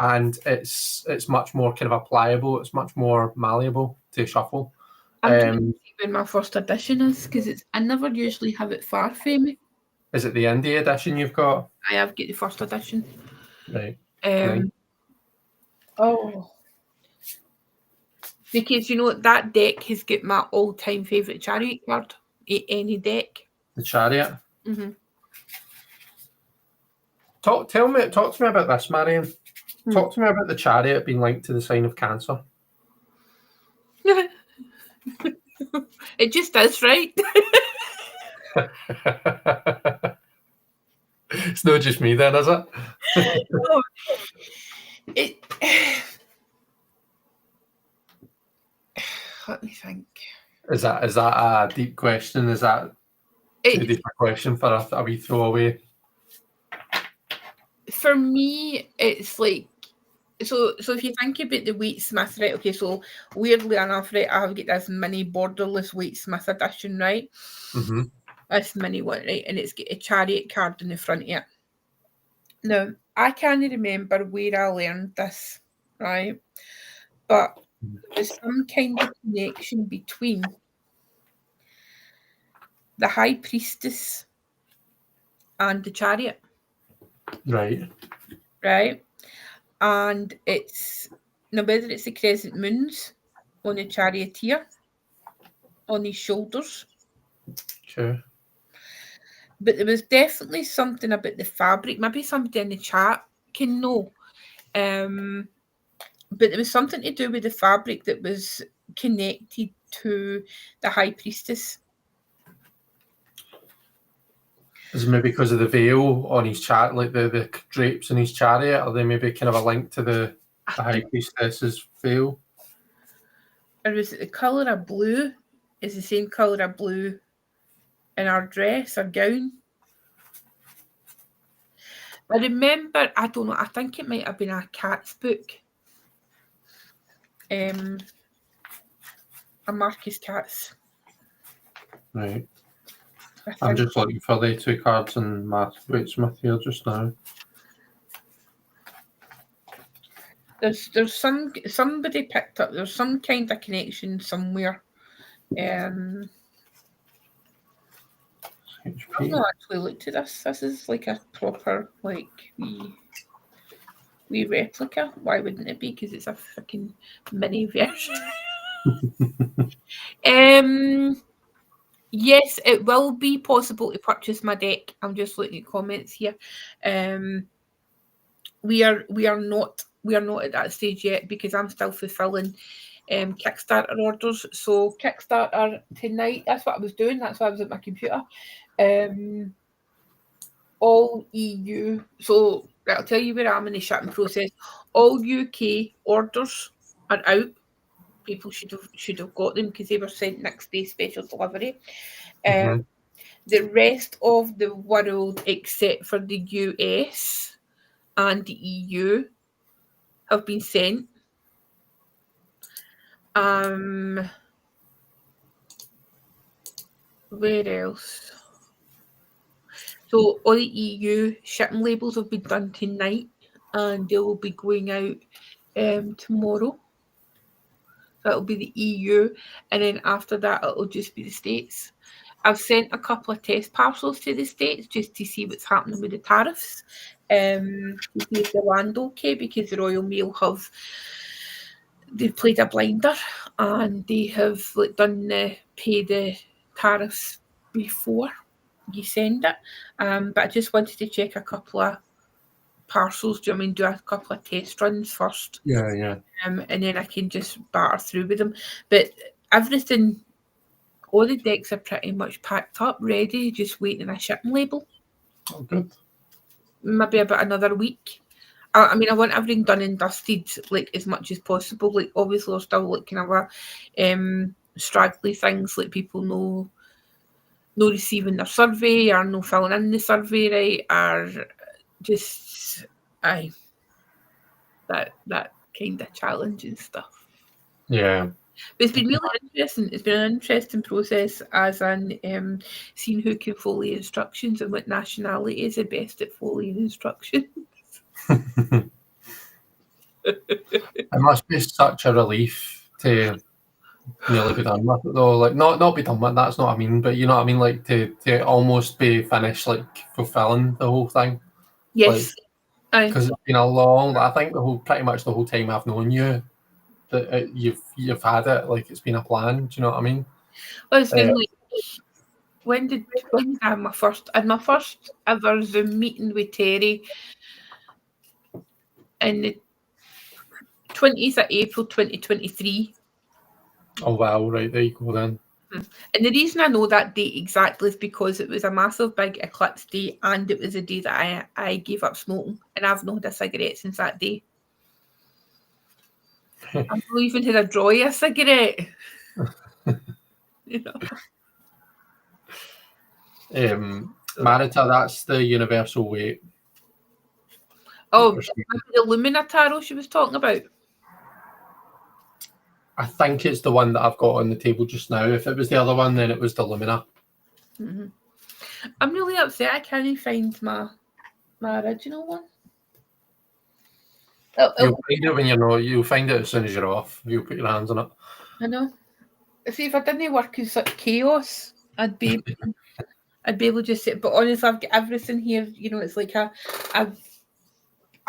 A: and it's much more kind of pliable. It's much more malleable to shuffle.
B: I'm trying to see when my first edition is, because I never usually have it far from me.
A: Is it the indie edition you've got?
B: I have got the first edition.
A: Right.
B: Oh. Because that deck has got my all-time favourite Chariot card in any deck.
A: The Chariot. Talk to me about this, Marion. Talk to me about the Chariot being linked to the sign of Cancer.
B: It just is, right?
A: It's not just me then, is it?
B: Let me think.
A: Is that a deep question? Is that too deep a question for a wee throwaway?
B: For me, it's like so if you think about the Wheat Smith, right? Okay, so weirdly enough, right, I have got this mini borderless Wheat Smith edition, right? This mini one, right, and it's got a Chariot card in the front of it. Now, I can't remember where I learned this, right? But there's some kind of connection between the High Priestess and the Chariot.
A: Right.
B: And it's now whether it's the crescent moons on the charioteer on his shoulders.
A: Sure.
B: But there was definitely something about the fabric. Maybe somebody in the chat can know. But there was something to do with the fabric that was connected to the High Priestess.
A: Is it maybe because of the veil on his chariot, like the drapes in his chariot? Are they maybe kind of a link to the High Priestess's veil?
B: Or is it the colour of blue? Is the same colour of blue in our dress or gown? I remember, I don't know, I think it might have been a Cat's book. A Marcus Katz.
A: Right. I'm just looking for the two cards in my Wheat Smith here just now.
B: There's somebody picked up. There's some kind of connection somewhere. I've not actually looked at this. This is like a proper wee replica. Why wouldn't it be? Because it's a freaking mini version. Yes, it will be possible to purchase my deck. I'm just looking at comments here. We are not at that stage yet because I'm still fulfilling Kickstarter orders. So Kickstarter tonight, that's what I was doing. That's why I was at my computer. All EU. So I'll tell you where I'm in the shipping process. All UK orders are out. People should have got them because they were sent next day special delivery. The rest of the world, except for the US and the EU, have been sent. Where else? So all the EU shipping labels have been done tonight, and they will be going out tomorrow. That'll be the EU, and then after that, it'll just be the States. I've sent a couple of test parcels to the States just to see what's happening with the tariffs, to see if they land okay, because the Royal Mail they've played a blinder and they have done pay the tariffs before you send it. But I just wanted to check a couple of parcels. Do you know what I mean? Do a couple of test runs first.
A: Yeah.
B: And then I can just batter through with them. But everything, all the decks are pretty much packed up, ready, just waiting a shipping label.
A: Oh, good.
B: Maybe about another week. I mean, I want everything done and dusted, like, as much as possible. Like, obviously, there's still, like, kind of straggly things, like people no receiving their survey, or no filling in the survey right, or just that kind of challenge and stuff.
A: Yeah.
B: But it's been really interesting. It's been an interesting process, as in seeing who can follow the instructions and what nationality is the best at following instructions.
A: It must be such a relief to nearly be done with it, though. Like, not be done with it, that's not what I mean, but you know what I mean, like to almost be finished, like fulfilling the whole thing.
B: Yes,
A: because it's been a long. I think pretty much the whole time I've known you, that you've had it. Like, it's been a plan. Do you know what I mean?
B: Well, it's been like, when did I have my first ever Zoom meeting with Terry in the 20th of April 2023.
A: Oh wow, right, there you go then.
B: And the reason I know that date exactly is because it was a massive big eclipse day, and it was a day that I gave up smoking, and I've not had a cigarette since that day. I've not even had a draw of a cigarette. You know.
A: Marita, that's the universal weight.
B: Oh, the Lumina tarot she was talking about.
A: I think it's the one that I've got on the table just now. If it was the other one, then it was the Lumina.
B: Mm-hmm. I'm really upset I can't find my original one.
A: You'll find it when you're not. You'll find it as soon as you're off. You'll put your hands on it.
B: I know. See, if I didn't work in such chaos, I'd be able to just sit. But honestly, I've got everything here. You know, it's like I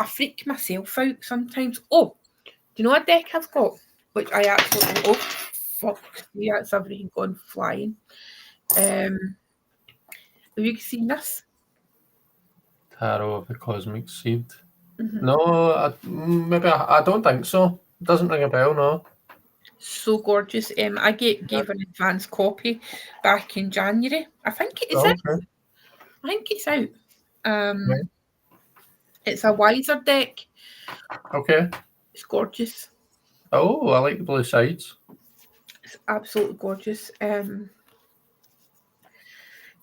B: freak myself out sometimes. Oh, do you know what deck I've got? Which I actually, oh fuck, yeah, it's everything gone flying. Have you seen this?
A: Tarot of the Cosmic Seed.
B: Mm-hmm.
A: No, maybe I don't think so. It doesn't ring a bell, no.
B: So gorgeous. I gave an advance copy back in January. I think it is out. I think it's out.
A: Right.
B: It's a Wiser deck.
A: Okay.
B: It's gorgeous.
A: Oh, I like the blue sides.
B: It's absolutely gorgeous.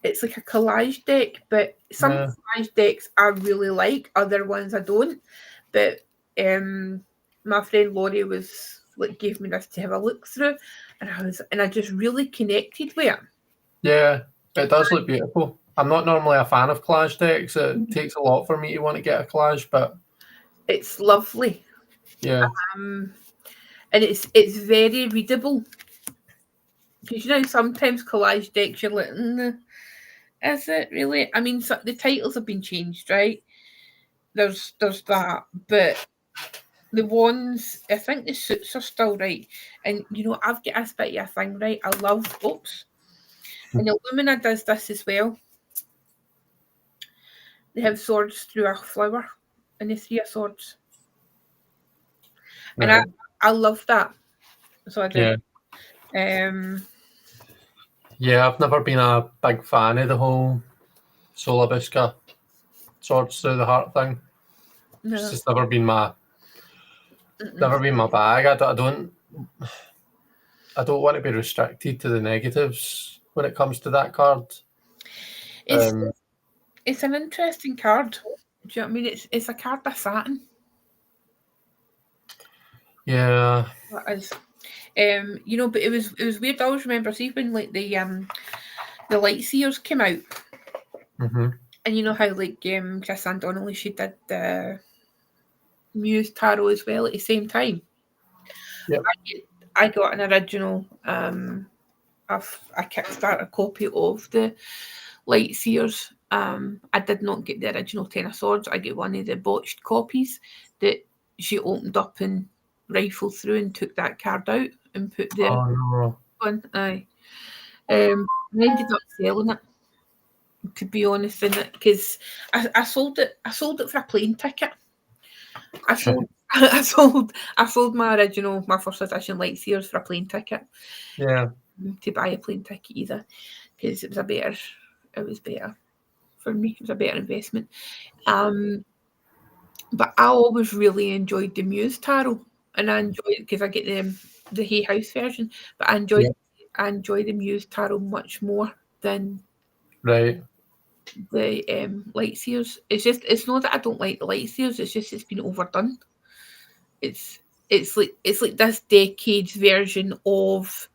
B: It's like a collage deck, but some collage decks I really like, other ones I don't. But my friend Laurie was like, gave me this to have a look through, and I just really connected with it.
A: Yeah, it does look beautiful. I'm not normally a fan of collage decks. It takes a lot for me to want to get a collage, but
B: it's lovely.
A: Yeah.
B: And it's very readable. Because you know, sometimes collage decks you're like, is it really? I mean, so the titles have been changed, right? There's that, but the ones, I think the suits are still right. And you know, I've got this bit of a thing, right? I love and Illumina does this as well. They have swords through a flower, and the Three of Swords. Right. And I love that. So I do.
A: Yeah, I've never been a big fan of the whole Solabisca swords through the heart thing. No. It's just never been my bag. I don't want to be restricted to the negatives when it comes to that card.
B: It's an interesting card. Do you know what I mean? It's a card of Saturn.
A: Yeah.
B: That is. You know, but it was weird. I always remember, see when like the Light Seers came out.
A: Mm-hmm.
B: And you know how like Chris and Donnelly, she did the Muse Tarot as well at the same time.
A: Yep.
B: I got an original a Kickstarter copy of the Light Seers. I did not get the original Ten of Swords. I get one of the botched copies that she opened up and rifled through and took that card out and put the
A: Oh no.
B: one. Aye. I ended up selling it, to be honest, in it because I sold it. I sold it for a plane ticket. I sold. I sold my original, my first edition Light Seers for a plane ticket.
A: Yeah.
B: To buy a plane ticket either, because it was better for me. It was a better investment. But I always really enjoyed the Muse Tarot, and I enjoy it because I get the Hay House version. But
A: Yeah.
B: I enjoy the Muse Tarot much more than
A: Right.
B: the Light Seers. It's not that I don't like the Light Seers. It's just it's been overdone. It's it's like this decade's version of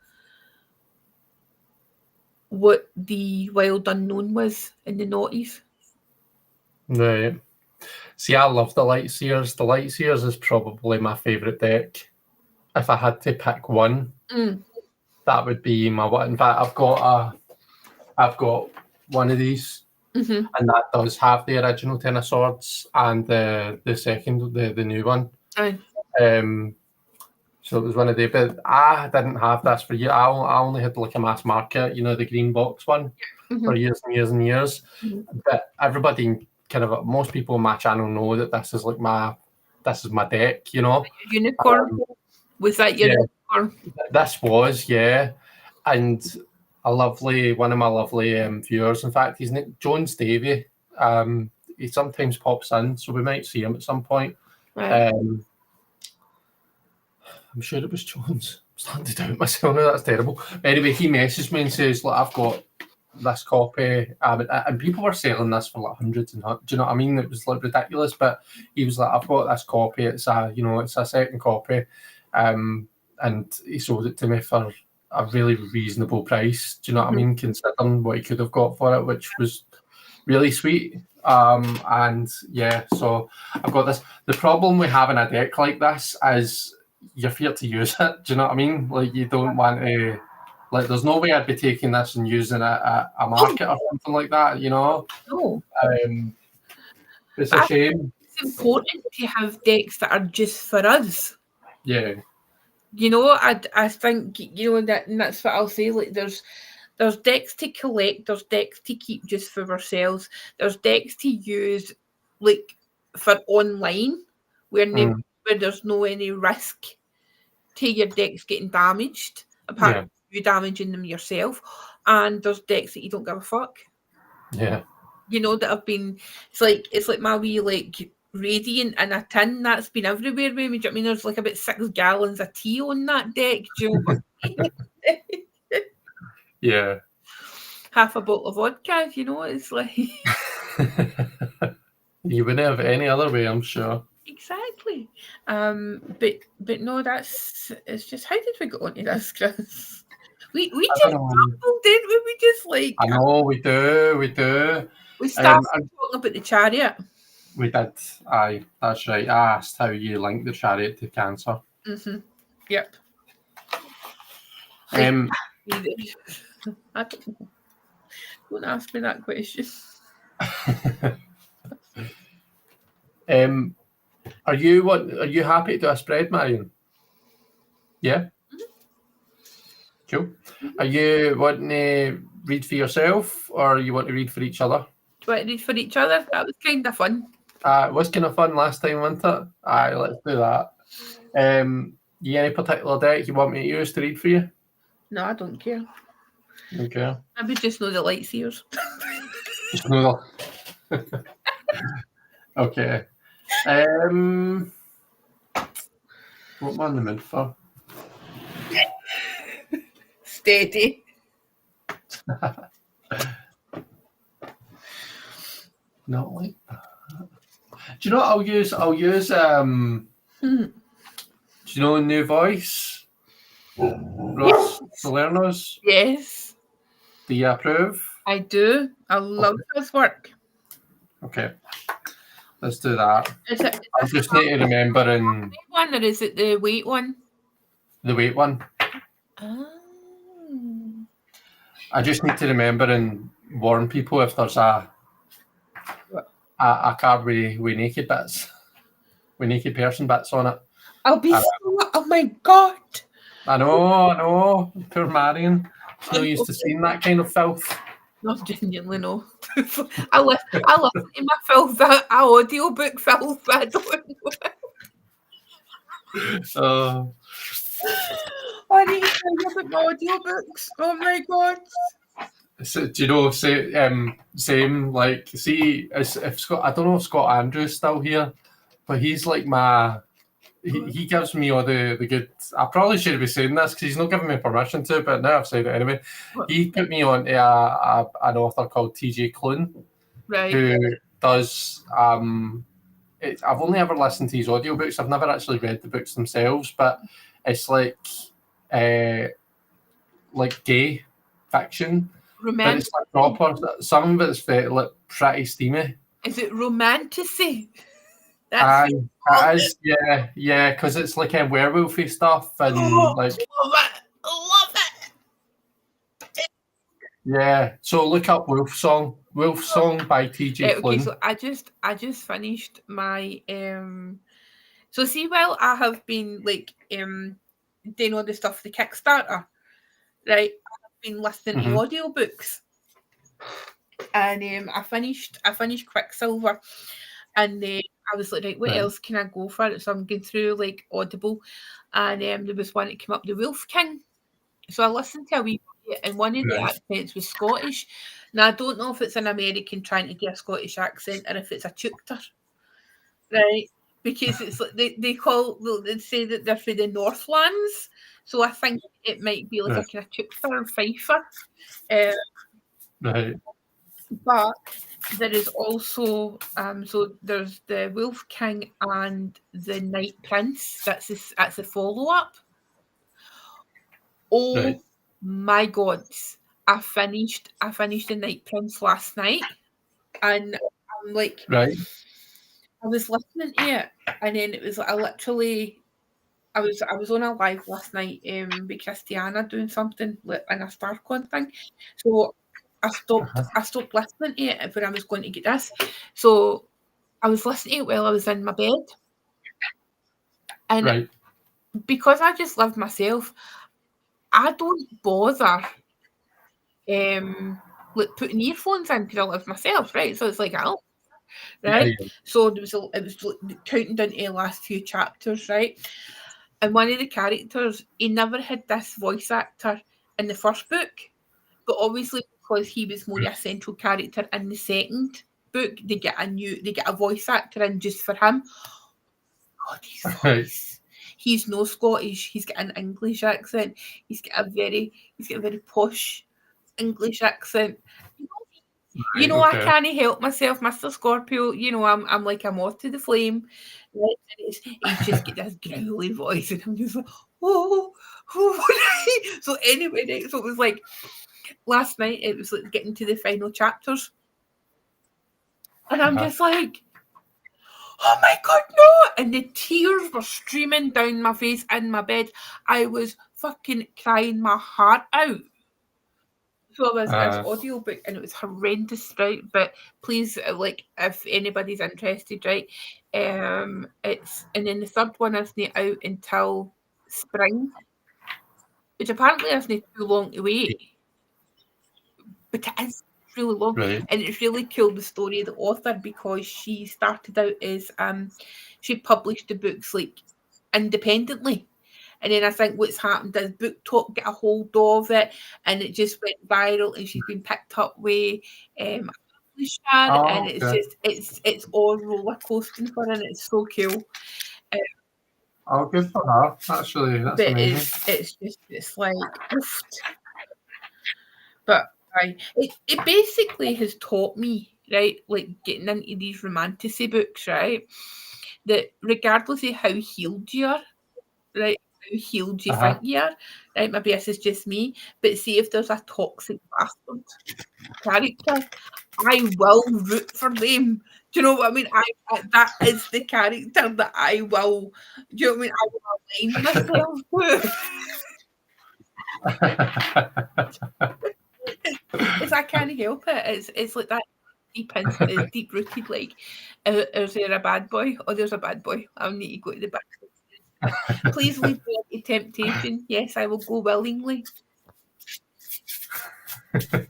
B: what the Wild Unknown was in the noughties.
A: Right. See, I love the Light Seers. The Light Seers is probably my favourite deck. If I had to pick one, that would be my one. In fact, I've got one of these, and that does have the original Ten of Swords and the second, the new one.
B: Aye.
A: So it was one of the, but I didn't have this for years. I only had like a mass market, the green box one, for years and years and years. But everybody, kind of most people on my channel know that this is my deck,
B: Unicorn. Was that your unicorn?
A: This was, yeah. And one of my lovely viewers, in fact, his name Jones Davy. He sometimes pops in, so we might see him at some point.
B: Right.
A: I'm sure it was Jones. I'm starting to doubt myself now. That's terrible. Anyway, he messaged me and says, "Look, I've got this copy," and people were selling this for like hundreds and hundreds. Do you know what I mean? It was like ridiculous. But he was like, "I've got this copy. It's a second copy," and he sold it to me for a really reasonable price. Do you know what I mean? Considering what he could have got for it, which was really sweet. And yeah, so I've got this. The problem with having a deck like this is you're feared to use it. Do you know what I mean? Like, you don't want to. Like, there's no way I'd be taking this and using it at a market or something like that.
B: No.
A: It's a shame.
B: It's important to have decks that are just for us.
A: Yeah.
B: I think that, and that's what I'll say. Like, there's decks to collect. There's decks to keep just for ourselves. There's decks to use, like, for online, where there's no any risk to your decks getting damaged, apart from you damaging them yourself. And there's decks that you don't give a fuck.
A: Yeah.
B: That have been. It's like my wee like Radiant in a tin that's been everywhere with me. Do you know what I mean? There's like about 6 gallons of tea on that deck. Do you know what?
A: Yeah.
B: Half a bottle of vodka, it's like.
A: You wouldn't have any other way, I'm sure.
B: Exactly. But no, it's just, how did we get onto this, Chris? We just rambled, didn't we? We just like.
A: I know, we do.
B: We started talking about the chariot.
A: We did. Aye, that's right. I asked how you link the chariot to cancer.
B: Yep. I don't know. Don't ask me that question.
A: Are you happy to do a spread, Marion? Yeah. Cool. Are you wanting to read for yourself, or you want to read for each other?
B: Do you want to read for each other? That was kind of fun.
A: It was kind of fun last time, wasn't it? Aye, let's do that. You any particular deck you want me to use to read for you?
B: No, I don't care.
A: Okay.
B: I would just know the Light Seers.
A: Just know the... Okay. What am I in the mood for?
B: Steady.
A: Not like that. Do you know what I'll use? Do you know New Voice? Ross Salerno's?
B: Yes.
A: Do you approve?
B: I do. I love his work.
A: Okay. Let's do that.
B: Is it
A: I just need to remember in
B: one or is it the weight one?
A: the weight one.
B: Oh.
A: I just need to remember and warn people if there's a card with naked bits, with naked person bits on it.
B: I'll be oh my god.
A: I know. Poor Marion. She's not used to seeing that kind of filth.
B: No, genuinely no. I listen to my filth, audiobook filth, but I don't know. I need to tell you about my audiobooks. Oh my god.
A: So, do you know? Same. Like, see, if Scott, I don't know if Scott Andrew's still here, but he's like my. He gives me all the good. I probably shouldn't be saying this because he's not giving me permission to, but now I've said it anyway. He put me on to an author called T.J. Clune,
B: Right.
A: who does. I've only ever listened to his audiobooks. I've never actually read the books themselves, but it's like gay fiction.
B: Romantic.
A: But it's like proper. Some of it's very, like, pretty steamy.
B: Is it romanticy?
A: Aye, it is, yeah, because it's like a werewolfy stuff and like.
B: Love it.
A: Yeah, so look up Wolf Song by T.J. Clune.
B: Okay, so I just finished my So see, while I have been like doing all the stuff for the Kickstarter, right? I've been listening to audiobooks, and I finished Quicksilver, and I was like, right, what else can I go for? So I'm going through like Audible, and there was one that came up, The Wolf King. So I listened to a wee bit, and one of the accents was Scottish. Now I don't know if it's an American trying to get a Scottish accent or if it's a Chukter, right? Because it's like they say that they're from the Northlands, so I think it might be like a kind of Chukter or Fifer.
A: Right.
B: But there is also so there's the Wolf King and the Night Prince. That's a follow up. Oh my god! I finished the Night Prince last night, and I'm like,
A: right.
B: I was listening to it, and then it was like I was on a live last night with Christiana doing something like in a StarCon thing, so I stopped listening to it when I was going to get this. So I was listening to it while I was in my bed, and because I just love myself, I don't bother like putting earphones in because I love myself, right? So it's like right. Yeah. So it was like counting down to the last few chapters, right? And one of the characters, he never had this voice actor in the first book, but obviously because he was more a central character in the second book, they get a voice actor in just for him. God, his voice. He's no Scottish. He's got an English accent. He's got a very posh English accent. You know, I can't help myself, Mr. Scorpio. You know, I'm like a moth to the flame. Right? And he's just got this growly voice, and I'm just like, oh. So anyway, right, so it was like last night. It was like getting to the final chapters, and I'm just like, oh my god, no! And the tears were streaming down my face in my bed. I was fucking crying my heart out. So it was an audiobook, and it was horrendous, right? But please, like, if anybody's interested, right? It's and then the third one isn't out until spring, which apparently isn't too long to wait. But it is really long, and it's really cool, the story of the author, because she started out as she published the books like independently. And then I think what's happened is Book Talk get a hold of it, and it just went viral, and she's been picked up with and it's just it's all roller coasting for her, and it's so cool.
A: Good for her. That's amazing.
B: It's like, but it basically has taught me, right, like getting into these romanticy books, right, that regardless of how healed you are, right, how healed you think you are. Right, maybe this is just me, but see if there's a toxic bastard character, I will root for them. Do you know what I mean? I that is the character that I will. Do you know what I mean? I will align myself with. It's I can't help it. It's like that deep rooted. Like, is there a bad boy? Oh, there's a bad boy. I'll need to go to the back. Please leave me out of temptation. Yes, I will go willingly.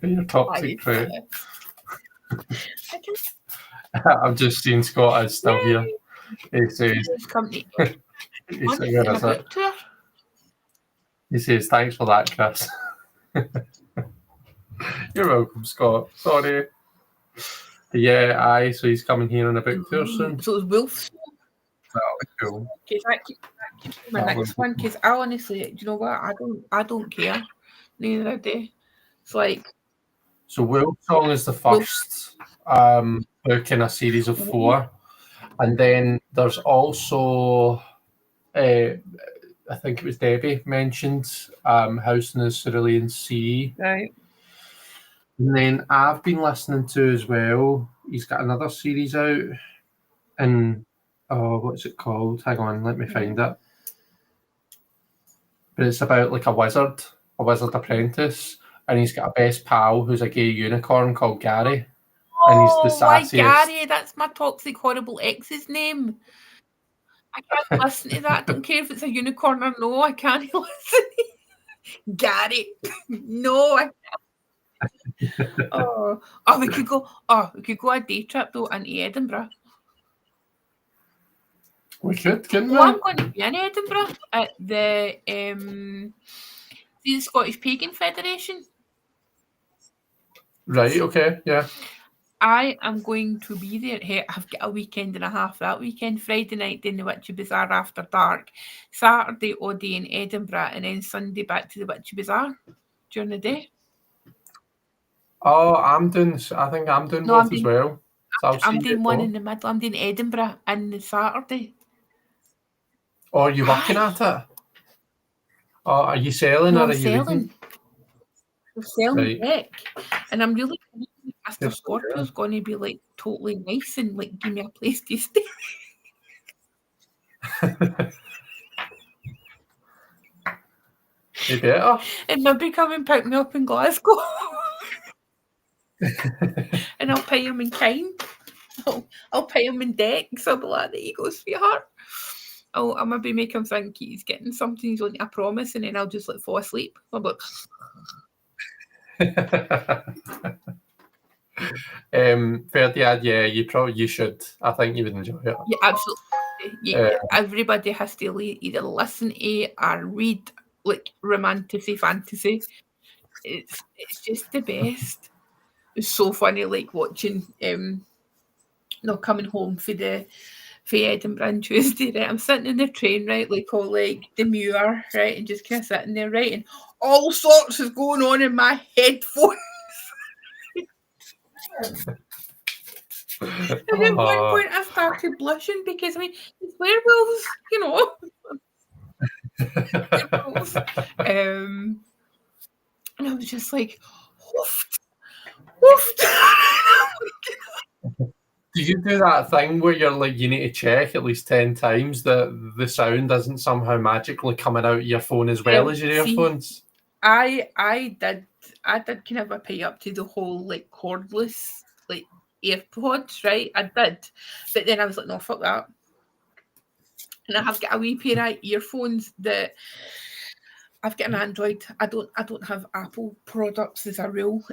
A: Your toxic trait.
B: I can
A: I'm just seeing Scott is still here. He says,
B: company.
A: he says, where is it? He says, thanks for that, Chris. You're welcome, Scott. Sorry. Yeah, aye, so he's coming here on a book tour soon.
B: So it's Wolf.
A: That'll be cool.
B: Okay, that keeps my next one, because I honestly, do you know what? I don't care. Neither do I. It's like,
A: so Wolf Song is the first book in a series of 4. And then there's also I think it was Debbie mentioned House in the Cerulean Sea.
B: Right.
A: And then I've been listening to as well, he's got another series out, and what's it called? Hang on, let me find it. But it's about like a wizard apprentice, and he's got a best pal who's a gay unicorn called Gary. And he's the sassiest.
B: Why Gary? That's my toxic, horrible ex's name. I can't listen to that. I don't care if it's a unicorn or no. I can't listen. Gary. No, I can't. We could go a day trip though into Edinburgh.
A: We could, couldn't we?
B: Well, I'm going to be in Edinburgh at the Scottish Pagan Federation.
A: Right, okay, yeah.
B: I am going to be there. Hey, I've got a weekend and a half that weekend. Friday night doing the Witchy Bazaar after dark. Saturday all day in Edinburgh, and then Sunday back to the Witchy Bazaar during the day.
A: Oh, I think I'm doing both as well. So
B: I'm doing one in the middle. I'm doing Edinburgh and the Saturday.
A: Oh, are you working at it? Oh, are you selling or are you reading?
B: I'm selling deck. And I'm really Mr. Scorpio's going to be like totally nice and like give me a place to stay.
A: You better.
B: And maybe come and pick me up in Glasgow. And I'll pay him in kind. I'll pay him in decks. I'll be like, there you go, sweetheart. I'll maybe make him think he's getting something, he's only a promise, and then I'll just like fall asleep. I'll be like,
A: Ferdinand, yeah, you should. I think you would enjoy it.
B: Yeah, absolutely. Yeah, everybody has to either listen to or read like romantasy fantasy. It's just the best. It's so funny, like watching coming home for Edinburgh on Tuesday, right? I'm sitting in the train, right, like all like demure, right, and just kind of sitting there, right, and all sorts is going on in my headphones. And at one point I started blushing because it's werewolves, you know. Werewolves. And I was just like, woofed.
A: Do you do that thing where you're like, you need to check at least 10 times that the sound isn't somehow magically coming out of your phone as well as your earphones?
B: I did kind of a pay up to the whole like cordless like AirPods, right? I did, but then I was like, no, fuck that. And I have got a wee pair of earphones that I've got an Android. I don't have Apple products as a rule.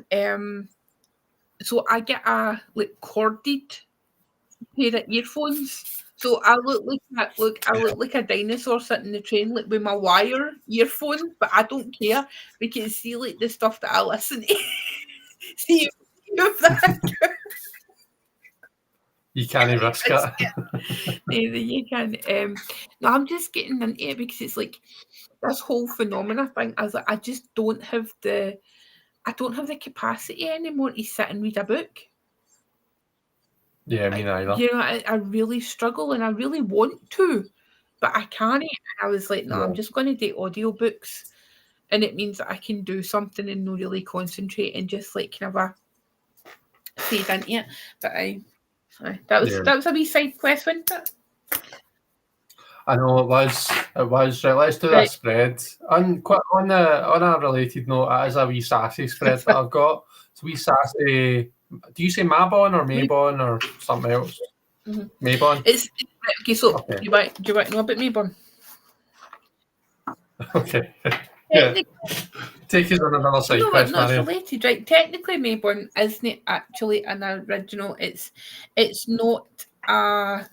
B: So I get a like corded pair of earphones. So I look like a dinosaur sitting in the train, like with my wire earphone, but I don't care because see, like the stuff that I listen to. see if that.
A: You can't risk it.
B: You can. No, I'm just getting into it because it's like this whole phenomena thing. I was like, I just don't have the capacity anymore to sit and read a book.
A: Yeah, me neither.
B: You know, I really struggle and I really want to, but I can't. And I was like, no, I'm
A: No.
B: just going to do audiobooks. And it means that I can do something and not really concentrate and just like kind of fade into it. But that was a wee side quest, wasn't it?
A: I know it was. It was. Right, let's do a spread. On a related note, it is a wee sassy spread that I've got. It's a wee sassy. Do you say Mabon or Maybon or something else?
B: Mm-hmm.
A: Maybon.
B: It's okay. So do you want to know about Maybon?
A: Okay. Yeah. Take us on another side quest,
B: no, it's
A: Mario.
B: related, right? Technically, Maybon isn't actually an original. It's not a.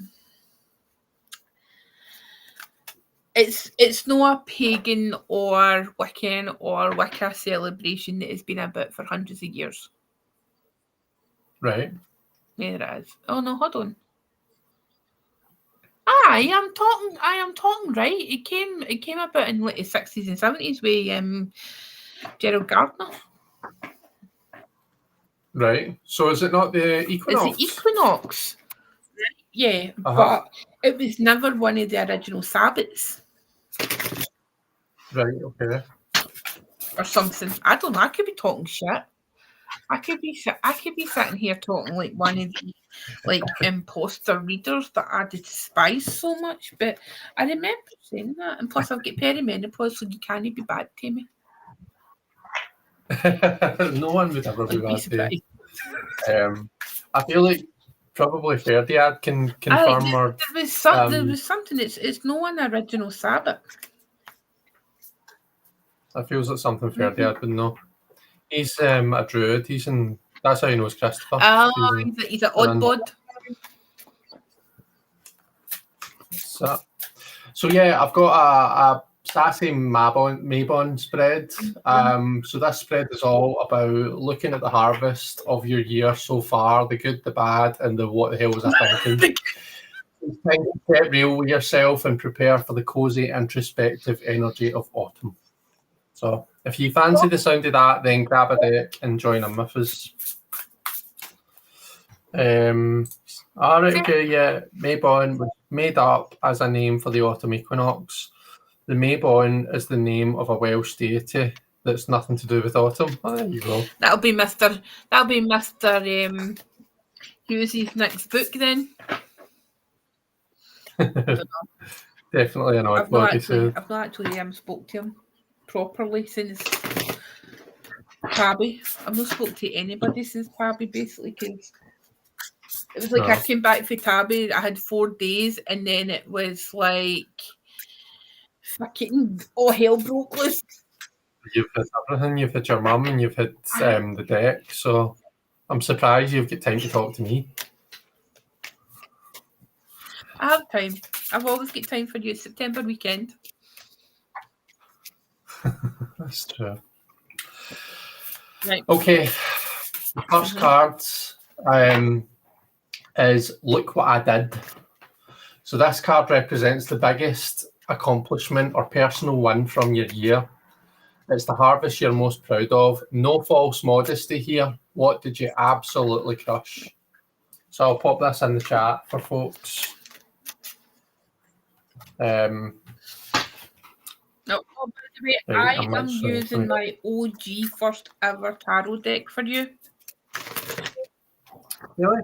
B: It's not a pagan or Wiccan or Wicca celebration that has been about for hundreds of years.
A: Right.
B: There it is. Oh no, hold on. I am talking right. It came about in like the 60s and 70s with Gerald Gardner.
A: Right. So is it not the equinox?
B: It's the equinox. Yeah, but it was never one of the original Sabbats.
A: Right, okay.
B: Or something. I don't know. I could be talking shit. I could be sitting here talking like one of the like imposter readers that I despise so much, but I remember saying that. And plus I've got perimenopause, so you can't be bad to me.
A: No one would ever be
B: I'd be
A: bad
B: surprised.
A: I feel like probably Ferdiad can confirm or
B: there was something. It's no one original Sabbath.
A: I feels like something Ferdiad would know. He's a druid. That's how he knows Christopher.
B: Oh, he's an odd bod.
A: So yeah, I've got a sassy Maybon spread. So this spread is all about looking at the harvest of your year so far, the good, the bad, and the what the hell was I thinking. It's time to get real with yourself and prepare for the cozy, introspective energy of autumn. So if you fancy the sound of that, then grab a deck and join in with us. All right, okay, yeah. Maybon was made up as a name for the autumn equinox. The Maybon is the name of a Welsh deity that's nothing to do with autumn. Oh, there you go.
B: That'll be Mr. Hughes' next book then.
A: Definitely an odd body.
B: I've not actually spoke to him properly since Pabby. I've not spoke to anybody since Pabby, basically, because it was like I came back for Tabby, I had 4 days, and then it was like fucking all hell broke loose.
A: You've hit everything. You've hit your mum and you've hit the deck, so I'm surprised you've got time to talk to me.
B: I have time. I've always got time for you. September weekend.
A: That's true.
B: Right.
A: Okay. The first card is Look What I Did. So this card represents the biggest accomplishment or personal win from your year. It's the harvest you're most proud of. No false modesty here. What did you absolutely crush? So I'll pop this in the chat for folks.
B: No, oh, by the way, I am using my OG first ever tarot deck for you.
A: Really?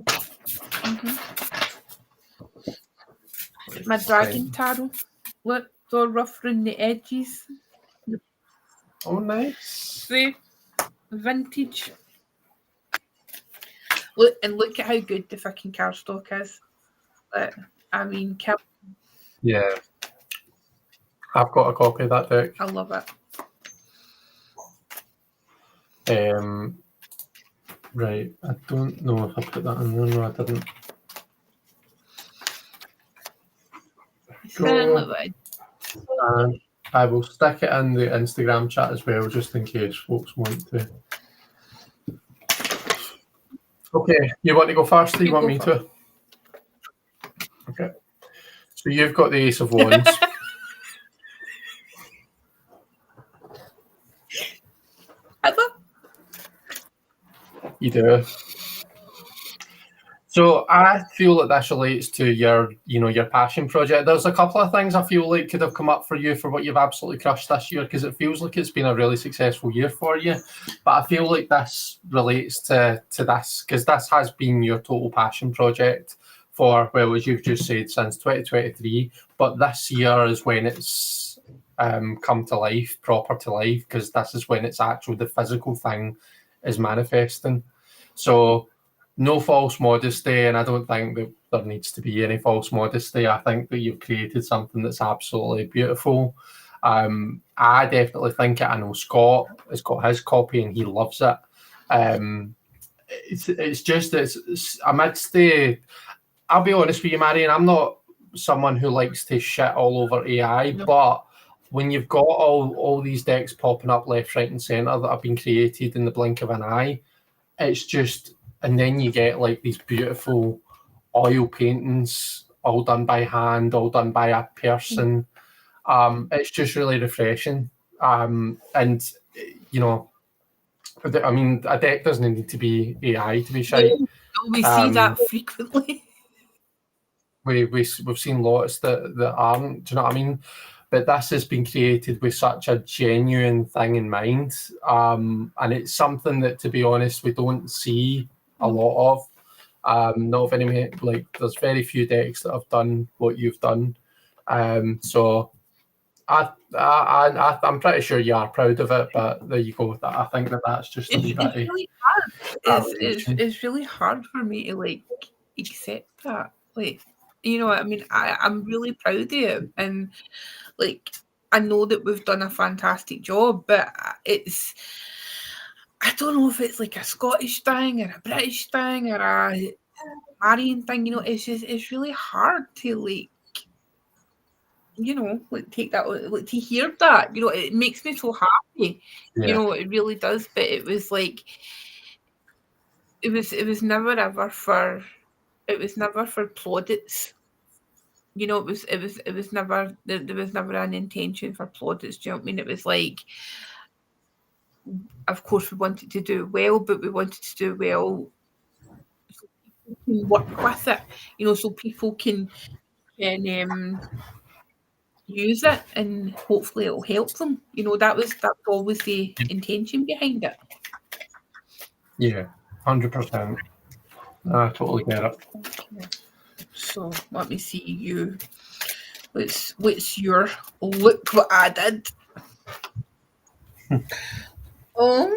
B: My dragon tarot. Look, so rough around the edges.
A: Oh, nice.
B: See? Vintage. Look at how good the fucking cardstock is. I mean,
A: yeah. I've got a copy of that deck.
B: I love it.
A: Right. I don't know if I put that in there. No, I didn't. And I will stick it in the Instagram chat as well, just in case folks want to. Okay, you want to go first? Or you want me to? Okay. So you've got the Ace of Wands. You do. So I feel that this relates to your passion project. There's a couple of things I feel like could have come up for you for what you've absolutely crushed this year, because it feels like it's been a really successful year for you. But I feel like this relates to this, because this has been your total passion project for, well, as you've just said, since 2023. But this year is when it's come to life, proper to life, because this is when it's actually the physical thing is manifesting. So no false modesty, and I don't think that there needs to be any false modesty. I think that you've created something that's absolutely beautiful. I definitely think it. I know Scott has got his copy and he loves it. It's just it's amidst the. I'll be honest with you, Marion. I'm not someone who likes to shit all over AI, but when you've got all these decks popping up left, right, and centre that have been created in the blink of an eye, it's just, and then you get like these beautiful oil paintings, all done by hand, all done by a person. It's just really refreshing. And I mean, a deck doesn't need to be AI to be shite.
B: We see that frequently.
A: We've seen lots that aren't. Do you know what I mean? But this has been created with such a genuine thing in mind, and it's something that, to be honest, we don't see a lot of. Not very like there's very few decks that have done what you've done. So I'm pretty sure you are proud of it, but there you go. I think that's just a wee bit.
B: It's really hard. It's really hard for me to like accept that. Like, you know, I mean, I'm really proud of it, and like I know that we've done a fantastic job, but I don't know if it's like a Scottish thing or a British thing or a Marian thing. You know, it's really hard to like, you know, like take that, like to hear that. You know, it makes me so happy.
A: Yeah.
B: You know, it really does. But it was like, it was never ever for, it was never for plaudits. You know, it was never, there was never an intention for plaudits. Do you know what I mean? It was like, of course, we wanted to do well, but we wanted to do well so people can work with it. You know, so people can use it, and hopefully it'll help them. You know, that's always the intention behind it.
A: Yeah, 100%. I totally get it.
B: Okay. So let me see you. What's your look what I did?
A: What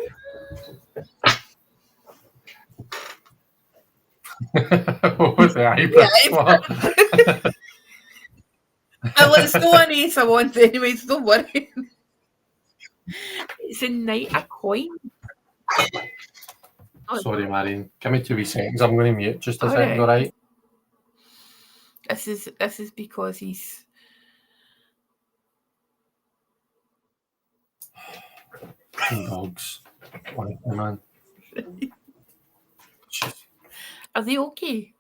A: was the eyebrows for?
B: Well, it's still an ace I want anyways, don't worry. It's a knight of coin.
A: Sorry, Marion. Give me 2 wee seconds. I'm going to mute just a second, all right?
B: This is because he's
A: dogs. Honestly, man.
B: Are they okay?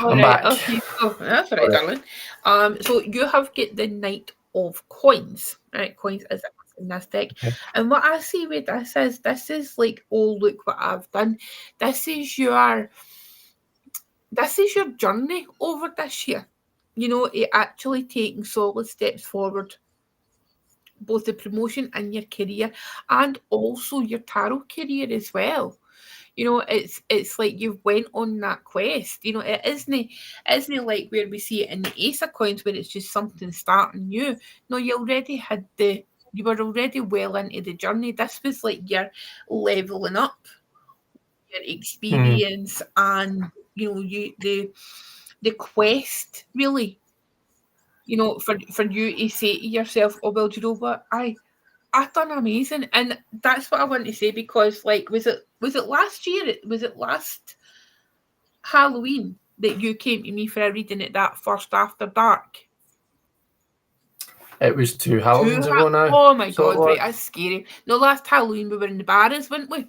A: I'm back.
B: Okay, so that's all right, darling. So you have got the Knight of Coins, right? Coins is in this deck, and what I see with this is like, oh look what I've done. This is your journey over this year. You know, it actually taking solid steps forward, both the promotion and your career, and also your tarot career as well. You know, it's like you've went on that quest. You know, it isn't like where we see it in the Ace of Coins where it's just something starting new. No, you were already well into the journey. This was like you're leveling up your experience and you know the quest really. You know, for you to say to yourself, oh well, do you know what? I've done amazing, and that's what I want to say, because like was it last year? Was it last Halloween that you came to me for a reading at that first After Dark?
A: It was 2 Halloweens ago now.
B: Oh my god, right, that's scary. No, last Halloween we were in the bars, weren't we?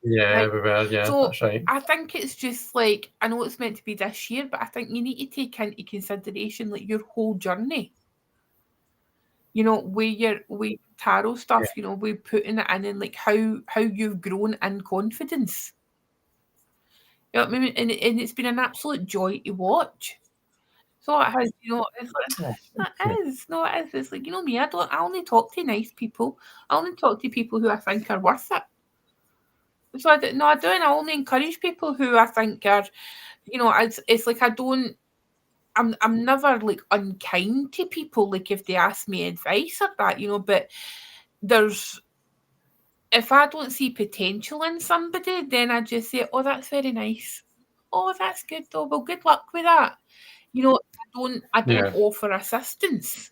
A: Yeah,
B: Right.
A: everywhere. Yeah,
B: So
A: that's right.
B: I think it's just like, I know it's meant to be this year, but I think you need to take into consideration like your whole journey. You know, with tarot stuff,
A: Yeah.
B: you know, with putting it in and like how you've grown in confidence. You know what I mean? And it's been an absolute joy to watch. So it has, you know, it's
A: Oh,
B: like,
A: yeah.
B: it is. No, it is. It's like, you know me, I only talk to nice people. I only talk to people who I think are worth it. So no, I do, and I only encourage people who I think are, you know, it's like I don't. I'm never like unkind to people, like if they ask me advice or that, you know, but there's if I don't see potential in somebody, then I just say, "Oh, that's very nice. Oh, that's good though. Well, good luck with that." You know, I don't
A: Yeah.
B: offer assistance.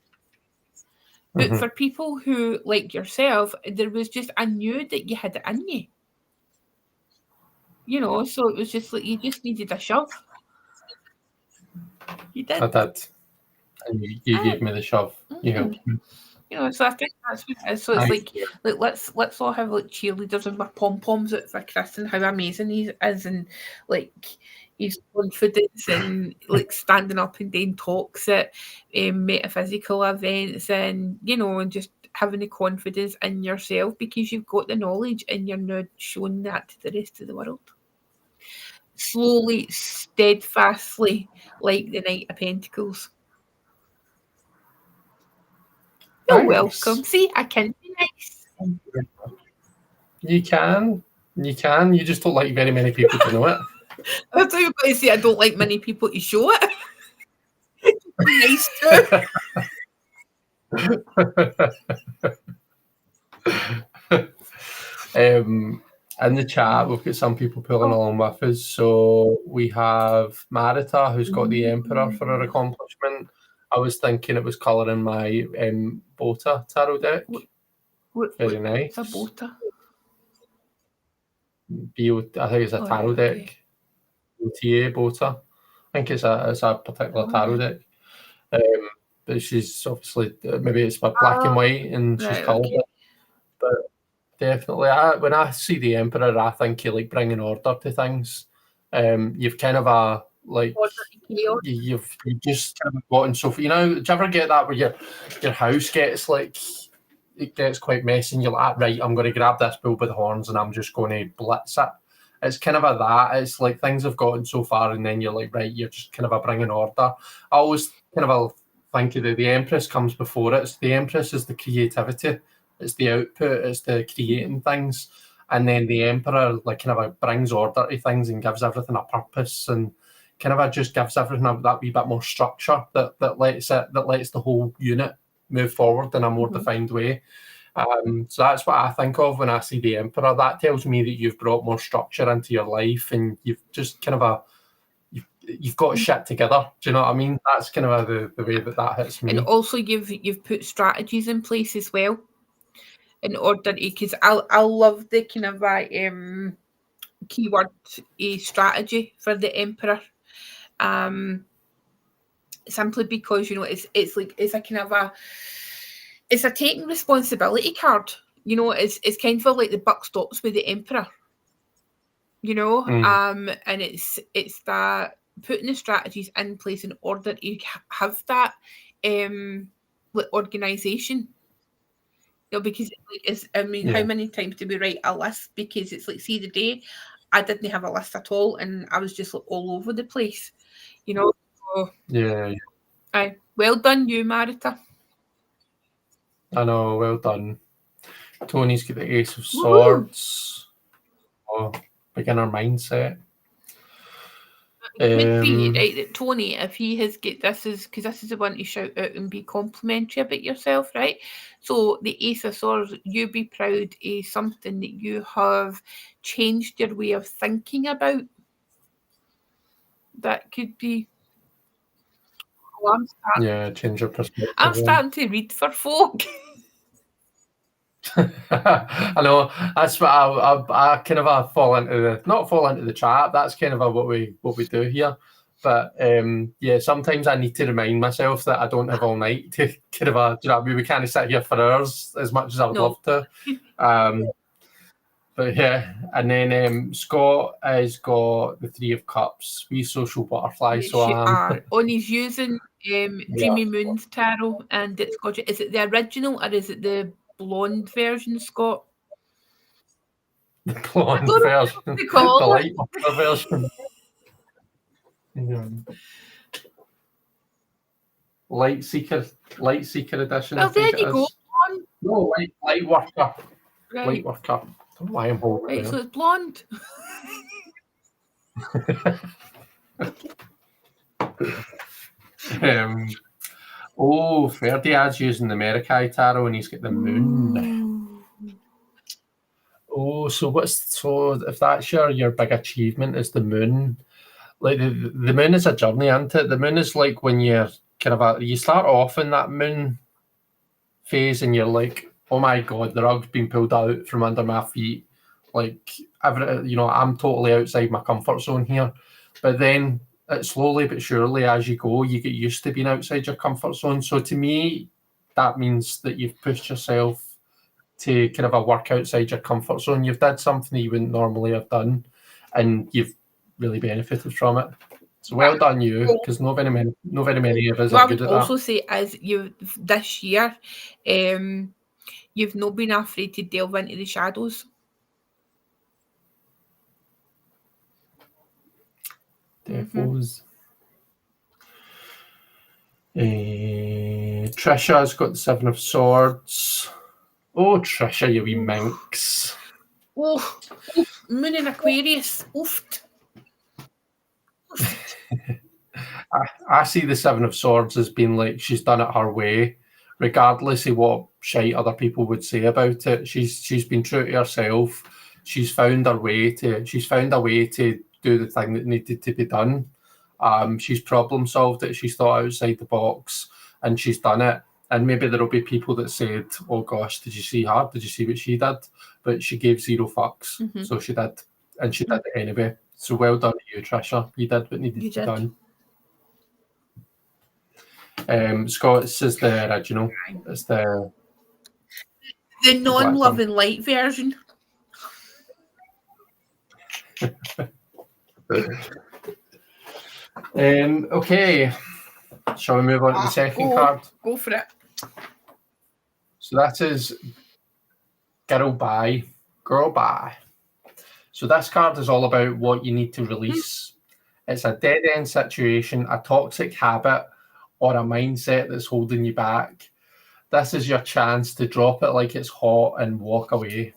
B: But
A: Mhm.
B: for people who like yourself, there was just I knew that you had it in you. You know, so it was just like you just needed a shove. You did.
A: I did. And you gave me the shove. You
B: Mhm.
A: helped me.
B: You know, so I think that's what it is. So it's
A: I,
B: like let's all have like cheerleaders and my pom poms out for Chris and how amazing he is and like his confidence and like standing up and doing talks at metaphysical events and you know and just having the confidence in yourself because you've got the knowledge and you're now showing that to the rest of the world. Slowly, steadfastly, like the Knight of Pentacles. You're welcome.
A: thanks.
B: See, I can be nice.
A: You can. You can. You just don't like very many people to know it.
B: I thought you were going to say I don't like many people to show it. Be nice to.
A: In the chat, we've got some people pulling along with us. So we have Marita, who's got the Emperor for her accomplishment. I was thinking it was colouring my Bota tarot deck. Very nice.
B: It's a bota.
A: I think it's a
B: Oh,
A: tarot
B: right,
A: deck.
B: okay.
A: OTA Bota. I think it's a particular
B: Oh,
A: tarot
B: right.
A: deck. But she's obviously maybe it's black and white and she's
B: Right,
A: coloured
B: okay.
A: it. But definitely, when I see the Emperor, I think you like bringing order to things. You've kind of a like
B: Order to chaos.
A: you just kind of gotten so you know. Do you ever get that where your house gets like it gets quite messy and you're like, "Ah, right, I'm going to grab this bull by the horns and I'm just going to blitz it." It's kind of a that. It's like things have gotten so far and then you're like, right, you're just kind of a bringing order. I always kind of think of the Empress comes before it. The Empress is the creativity. It's the output, it's the creating things. And then the Emperor like kind of brings order to things and gives everything a purpose and kind of just gives everything that wee bit more structure that lets the whole unit move forward in a more defined way. So that's what I think of when I see the Emperor. That tells me that you've brought more structure into your life and you've just kind of you've got shit together. Do you know what I mean? That's kind of the way that hits me.
B: And also you've put strategies in place as well in order to because I love the kind of keyword a strategy for the Emperor. Simply because you know it's like it's a kind of it's a taking responsibility card. You know, it's kind of like the buck stops with the Emperor. You know, and it's that putting the strategies in place in order to have that like organization. You know, because like, it's I mean, how
A: Yeah.
B: many times do we write a list? Because it's like, see, the day I didn't have a list at all, and I was just like, all over the place. You know, so
A: Yeah.
B: aye, well done, you, Marita.
A: I know, well done. Tony's got the Ace of
B: Woohoo!
A: Swords. Oh, beginner mindset.
B: It could be right that Tony, if he has get this is because this is the one to shout out and be complimentary about yourself, right? So the Ace of Swords, you be proud is something that you have changed your way of thinking about. That could be. Oh,
A: Yeah, change your perspective.
B: I'm starting to read for folk.
A: I know that's what I kind of fall into not fall into the trap. That's kind of what we do here. But yeah, sometimes I need to remind myself that I don't have all night to kind of do you know what I mean? We can't sit here for hours as much as I would
B: No.
A: love to. But yeah, and then Scott has got the Three of Cups, wee social butterfly.
B: Yes,
A: So
B: you are. On he's using Dreamy Moons tarot, and it's got. Is it the original or is it the blonde version, Scott?
A: the blonde version, the light version. Light Seeker edition.
B: Well,
A: I think
B: there
A: it
B: you go.
A: is. No, light worker.
B: Right.
A: Light worker. Don't know why I'm holding
B: Right,
A: it.
B: so it's blonde.
A: Ferdiad's using the Merikei tarot and he's got the moon. Oh, so if that's your big achievement is the moon. Like the moon is a journey, isn't it? The moon is like when you're kind of you start off in that moon phase and you're like, oh my god, the rug's been pulled out from under my feet. Like I'm totally outside my comfort zone here. But then slowly but surely as you go, you get used to being outside your comfort zone. So to me, that means that you've pushed yourself to kind of a work outside your comfort zone. You've done something that you wouldn't normally have done, and you've really benefited from it. So well done you, because no very many of us are good at that.
B: I would also say as you this year, you've not been afraid to delve into the shadows.
A: Devils. Trisha's got the Seven of Swords. Oh, Trisha, you wee minx.
B: Oh, moon in Aquarius. Oofed.
A: I see the Seven of Swords as being like she's done it her way, regardless of what shite other people would say about it. She's been true to herself. She's found a way to do the thing that needed to be done. She's problem solved it. She's thought outside the box, and she's done it. And maybe there'll be people that said, "Oh gosh, did you see her? Did you see what she did?" But she gave zero fucks, so she did, and she did it anyway. So well done to you, Trisha. You did what needed to be done. Scott's is the original. It's the
B: non-love and light version.
A: Okay. Shall we move on to the second card?
B: Go for it.
A: So that is Girl Bye. So this card is all about what you need to release. It's a dead-end situation, a toxic habit, or a mindset that's holding you back. This is your chance to drop it like it's hot and walk away.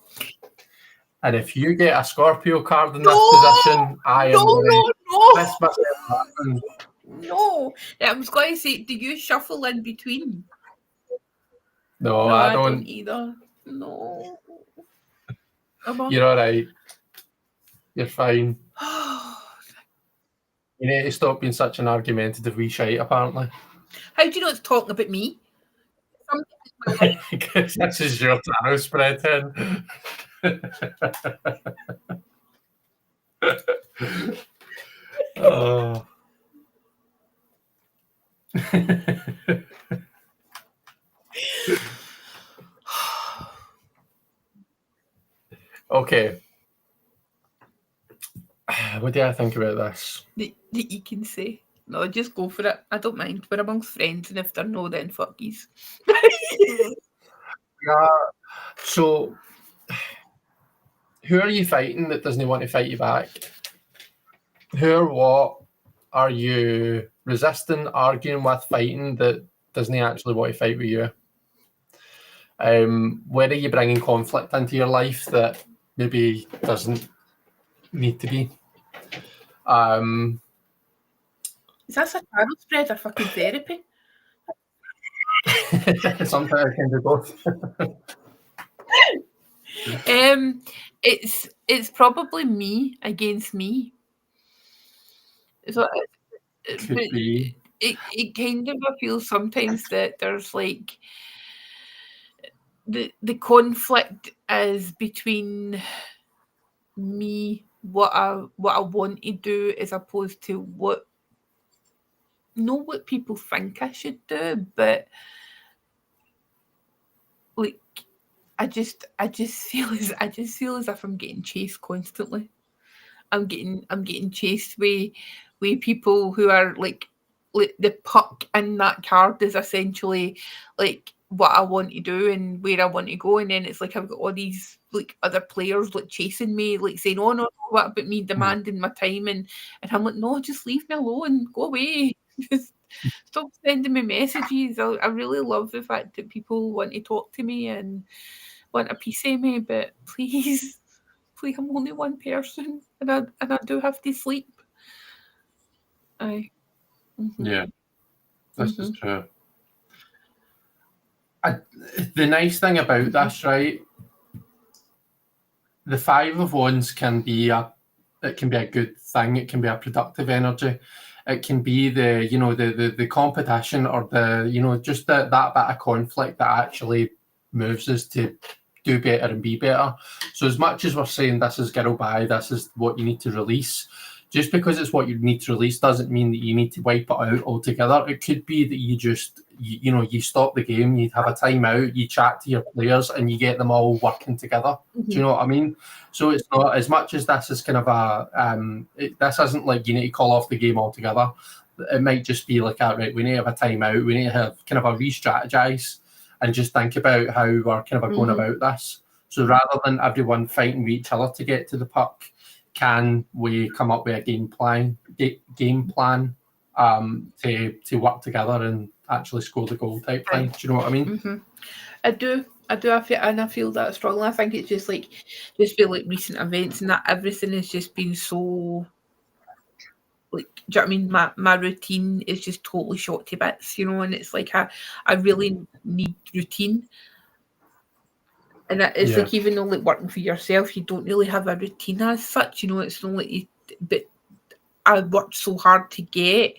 A: And if you get a Scorpio card in this position, I must have happened.
B: No, I was going to say, do you shuffle in between?
A: No, I don't
B: either. No.
A: You're all right. You're fine. You need to stop being such an argumentative wee shite, apparently.
B: How do you know it's talking about me?
A: Because this is your tarot spread, then. Oh. Okay. What do I think about this?
B: That you can say. No, just go for it. I don't mind. We're amongst friends, and if they're no, then fuckies.
A: So, who are you fighting that doesn't want to fight you back? Who or what are you resisting, arguing with, fighting that doesn't actually want to fight with you? Where are you bringing conflict into your life that maybe doesn't need to be?
B: Is that a tarot spread or fucking therapy?
A: Sometimes I can do both.
B: It's probably me against me. So
A: Could be.
B: It kind of feels sometimes that there's like the conflict is between me, what I want to do, as opposed to what people think I should do, but like just feel as if I'm getting chased constantly. I'm getting chased with people who are like the puck in that card is essentially like what I want to do and where I want to go, and then it's like I've got all these like other players like chasing me, like saying, "Oh no, what about me demanding my time?" And I'm like, "No, just leave me alone, go away, just stop sending me messages." I really love the fact that people want to talk to me and want a piece of me, but please, please, I'm only one person, and I do have to sleep. I. Mhm.
A: Yeah, this is
B: Mhm.
A: true. I, the nice thing about this, right? The Five of Wands can be a good thing. It can be a productive energy. It can be the competition or just that bit of conflict that actually moves us to do better and be better. So as much as we're saying this is girl bye, this is what you need to release. Just because it's what you need to release doesn't mean that you need to wipe it out altogether. It could be that you stop the game, you have a timeout, you chat to your players, and you get them all working together. Do you know what I mean? So it's not as much as this is kind of this isn't like you need to call off the game altogether. It might just be like, right, we need to have a timeout, we need to have kind of a re-strategize and just think about how we're kind of going about this. So rather than everyone fighting with each other to get to the puck, can we come up with a game plan to work together and actually score the goal type thing? Do you know what I mean?
B: I do. I feel that strongly. I think it's just feel like recent events and that everything has just been so like. Do you know what I mean? My routine is just totally shot to bits, and it's like I really need routine. And it's
A: Yeah.
B: like even though like working for yourself, you don't really have a routine as such. It's not like you. But I worked so hard to get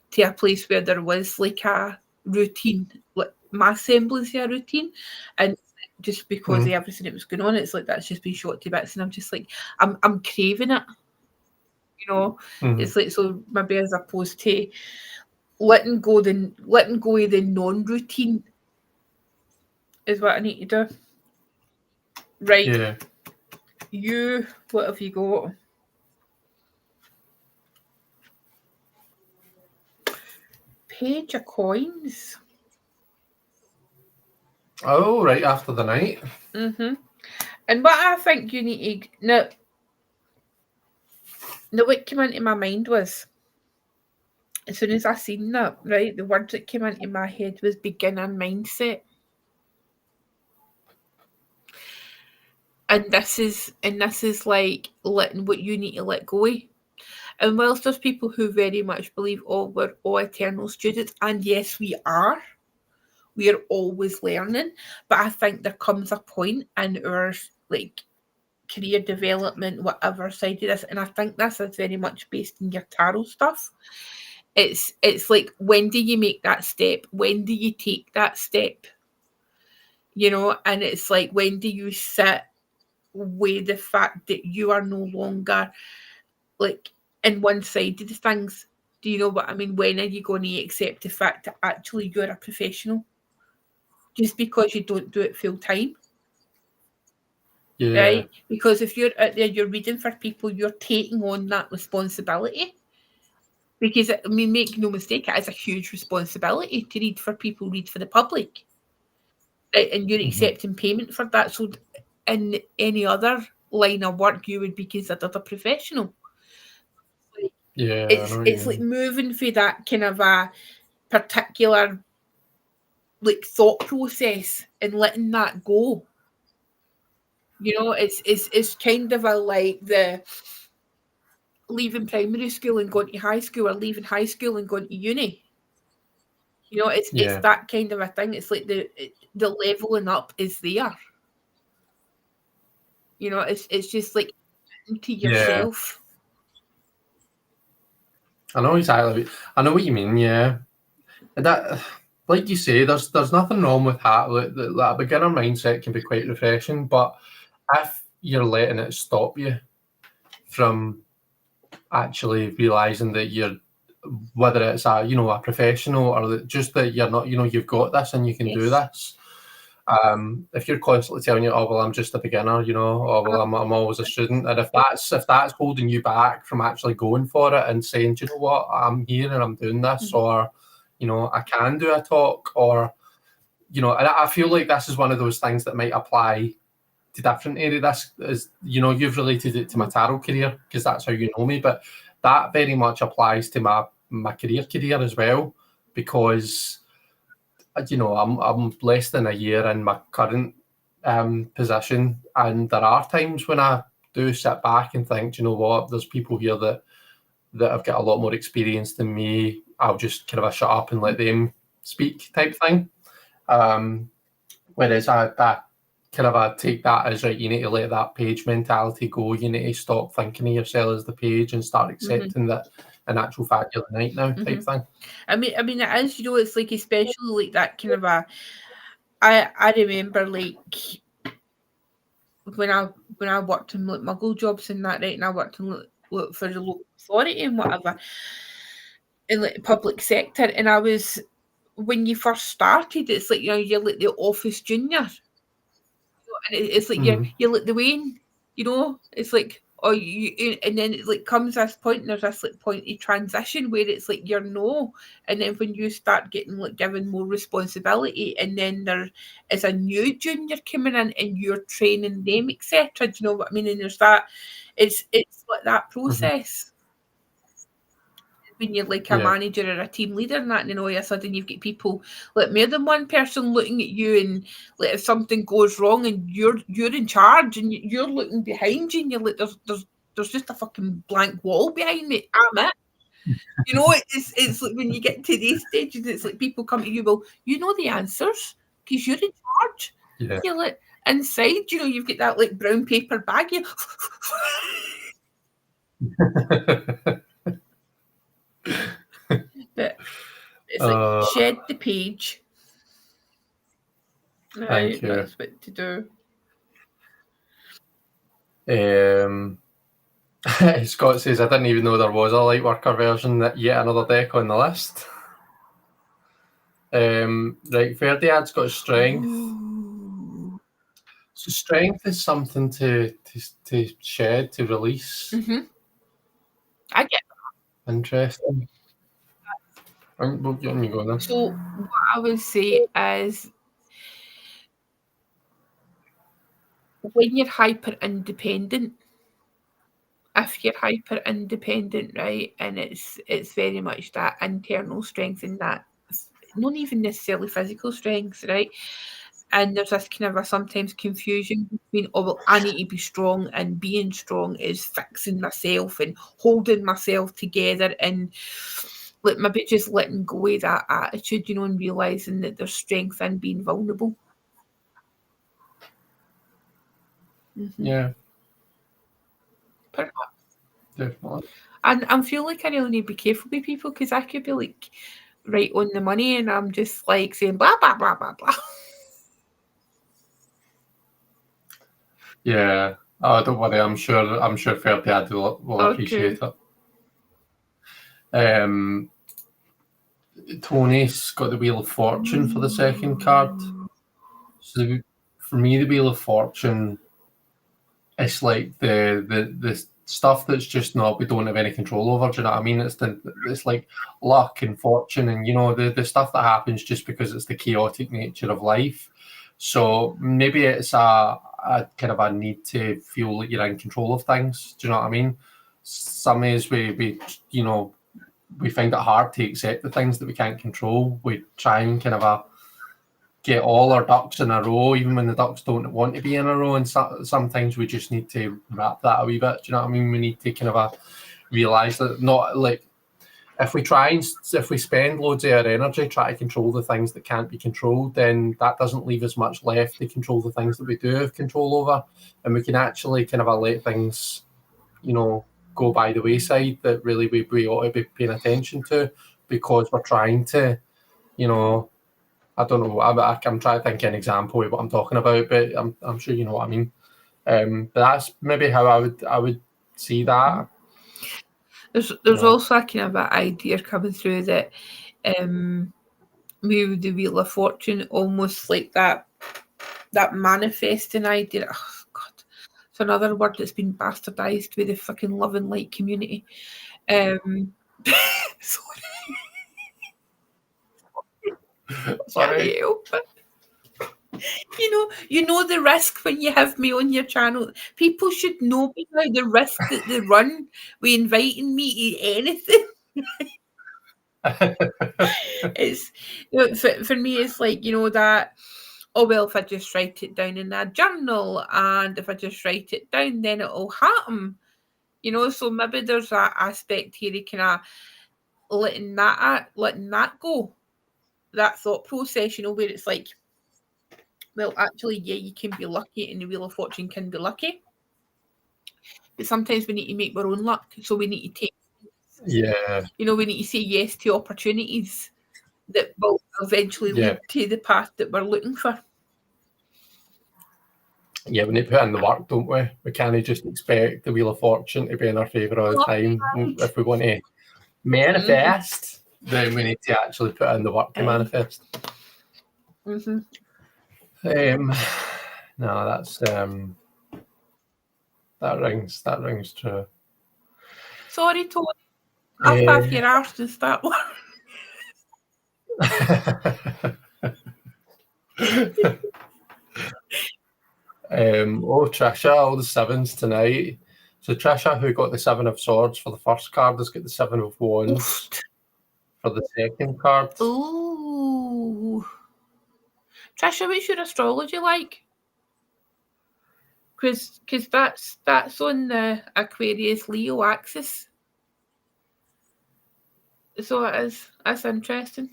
B: to a place where there was like a routine, like my semblance of a routine, and just because of everything that was going on, it's like that's just been shot to bits, and I'm just like I'm craving it. It's like so maybe as opposed to letting go of the non-routine is what I need to do. Right,
A: Yeah.
B: what have you got? Page of coins.
A: Oh, right after the night.
B: And what I think you need to now what came into my mind was as soon as I seen that, right, the word that came into my head was beginner mindset. And this is like letting what you need to let go of. And whilst there's people who very much believe, oh, we're all eternal students, and yes, we are always learning, but I think there comes a point in our like career development, whatever side of this, and I think this is very much based in your tarot stuff. It's like when do you make that step? When do you take that step? And it's like when do you sit with the fact that you are no longer like in one side of the things? Do you know what I mean? When are you going to accept the fact that actually you're a professional just because you don't do it full time?
A: Yeah.
B: Right? Because if you're out there, you're reading for people, you're taking on that responsibility. Because I mean, make no mistake, it is a huge responsibility to read for people, read for the public, right? And you're accepting payment for that. So, in any other line of work, you would be considered a professional.
A: Yeah. I know what you
B: It's like
A: mean.
B: moving for that kind of a particular like thought process and letting that go. It's kind of a like the leaving primary school and going to high school, or leaving high school and going to uni. It's
A: Yeah.
B: that kind of a thing. It's like the leveling up is there. It's just like into
A: Yeah.
B: yourself.
A: I know exactly. I know what you mean. Yeah. That, like you say, there's nothing wrong with that. Like, a beginner mindset can be quite refreshing, but if you're letting it stop you from actually realizing that you're, whether it's a professional or just that you're not, you've got this and you can do
B: Yes.
A: this. If you're constantly telling you, "Oh well, I'm just a beginner," "Oh well, I'm always a student," and if that's holding you back from actually going for it and saying, "Do you know what? I'm here and I'm doing this," or I can do a talk, or and I feel like this is one of those things that might apply to different areas. This is, you've related it to my tarot career because that's how you know me, but that very much applies to my career as well, because I'm less than a year in my current position, and there are times when I do sit back and think, do you know what? There's people here that have got a lot more experience than me. I'll just kind of shut up and let them speak, type thing. Whereas I kind of take that as, right, you need to let that page mentality go. You need to stop thinking of yourself as the page and start accepting that in actual fact you're the night now, type thing.
B: I mean it is, it's like, especially like that kind of I remember like when I worked in like muggle jobs and that, right, and I worked in like for the local authority and whatever in like the public sector, and I was, when you first started, it's like, you're like the office junior, and it's like you're like the Wayne, it's like, and then it like comes this point, and there's this like point of transition where it's like you're no, and then when you start getting like given more responsibility, and then there is a new junior coming in and you're training them, etc. Do you know what I mean? And there's that, it's like that process. When you're like a manager or a team leader and that, and then all of a sudden you've got people, like more than one person looking at you, and like if something goes wrong and you're in charge and you're looking behind you and you're like, there's just a fucking blank wall behind me. I'm it. It's like when you get to these stages, it's like people come to you, well, you know the answers because you're in charge.
A: Yeah.
B: You're like inside, you've got that like brown paper bag. But it's like shed the page.
A: Thank you.
B: That's what to do.
A: Scott says, I didn't even know there was a light worker version. Yet another deck on the list. Right, Verdiad's got strength.
B: Ooh.
A: So strength is something to shed, to release.
B: I get
A: that. Interesting. We'll get me going then.
B: So what I would say is, when you're hyper independent, if you're hyper independent, right, and it's very much that internal strength, and that not even necessarily physical strength, right? And there's this kind of a sometimes confusion between, oh well, I need to be strong, and being strong is fixing myself and holding myself together, and like maybe just letting go of that attitude, and realizing that there's strength in being vulnerable.
A: Yeah.
B: Perhaps.
A: Definitely.
B: And I feel like I really need to be careful with people, because I could be like right on the money and I'm just like saying blah blah blah blah blah.
A: Yeah. Oh, don't worry. I'm sure Ferdiad will appreciate it. Tony's got the Wheel of Fortune for the second card. So for me, the Wheel of Fortune, it's like the stuff that's just not, we don't have any control over. Do you know what I mean? It's like luck and fortune, and the stuff that happens just because it's the chaotic nature of life. So maybe it's a kind of a need to feel like you're in control of things. Do you know what I mean? Some days we find it hard to accept the things that we can't control. We try and kind of get all our ducks in a row, even when the ducks don't want to be in a row. And sometimes we just need to wrap that a wee bit. Do you know what I mean? We need to kind of realise that, not like, if we spend loads of our energy trying to control the things that can't be controlled, then that doesn't leave us much left to control the things that we do have control over. And we can actually kind of let things, go by the wayside that really we ought to be paying attention to, because we're trying to, I don't know, I'm trying to think of an example of what I'm talking about, but I'm sure you know what I mean. But that's maybe how I would see that.
B: There's also a kind of an idea coming through that maybe the Wheel of Fortune, almost like that that manifesting idea. Oh God, it's another word that's been bastardized with the fucking love and light community. Sorry.
A: Sorry.
B: Can't help it. You know the risk when you have me on your channel. People should know by now the risk that they run with inviting me to anything. It's for me, it's like that. Oh well, if I just write it down in a journal, and if I just write it down, then it'll happen. So maybe there's that aspect here, kind of letting that go, that thought process, where it's like, well, actually, yeah, you can be lucky, and the Wheel of Fortune can be lucky, but sometimes we need to make our own luck. So we need to take, we need to say yes to opportunities that will eventually lead to the path that we're looking for.
A: Yeah, we need to put in the work, don't we? We can't just expect the Wheel of Fortune to be in our favour all the time. If we want to manifest, then we need to actually put in the work to manifest. No, that's that rings true.
B: Sorry, Tony. I'll pass your arse to start one.
A: Trisha, all the sevens tonight. So Trisha, who got the 7 of Swords for the first card, has got the 7 of Wands for the second card.
B: Ooh. Trisha, what's your astrology like? Because that's on the Aquarius Leo axis. So it is. That's interesting.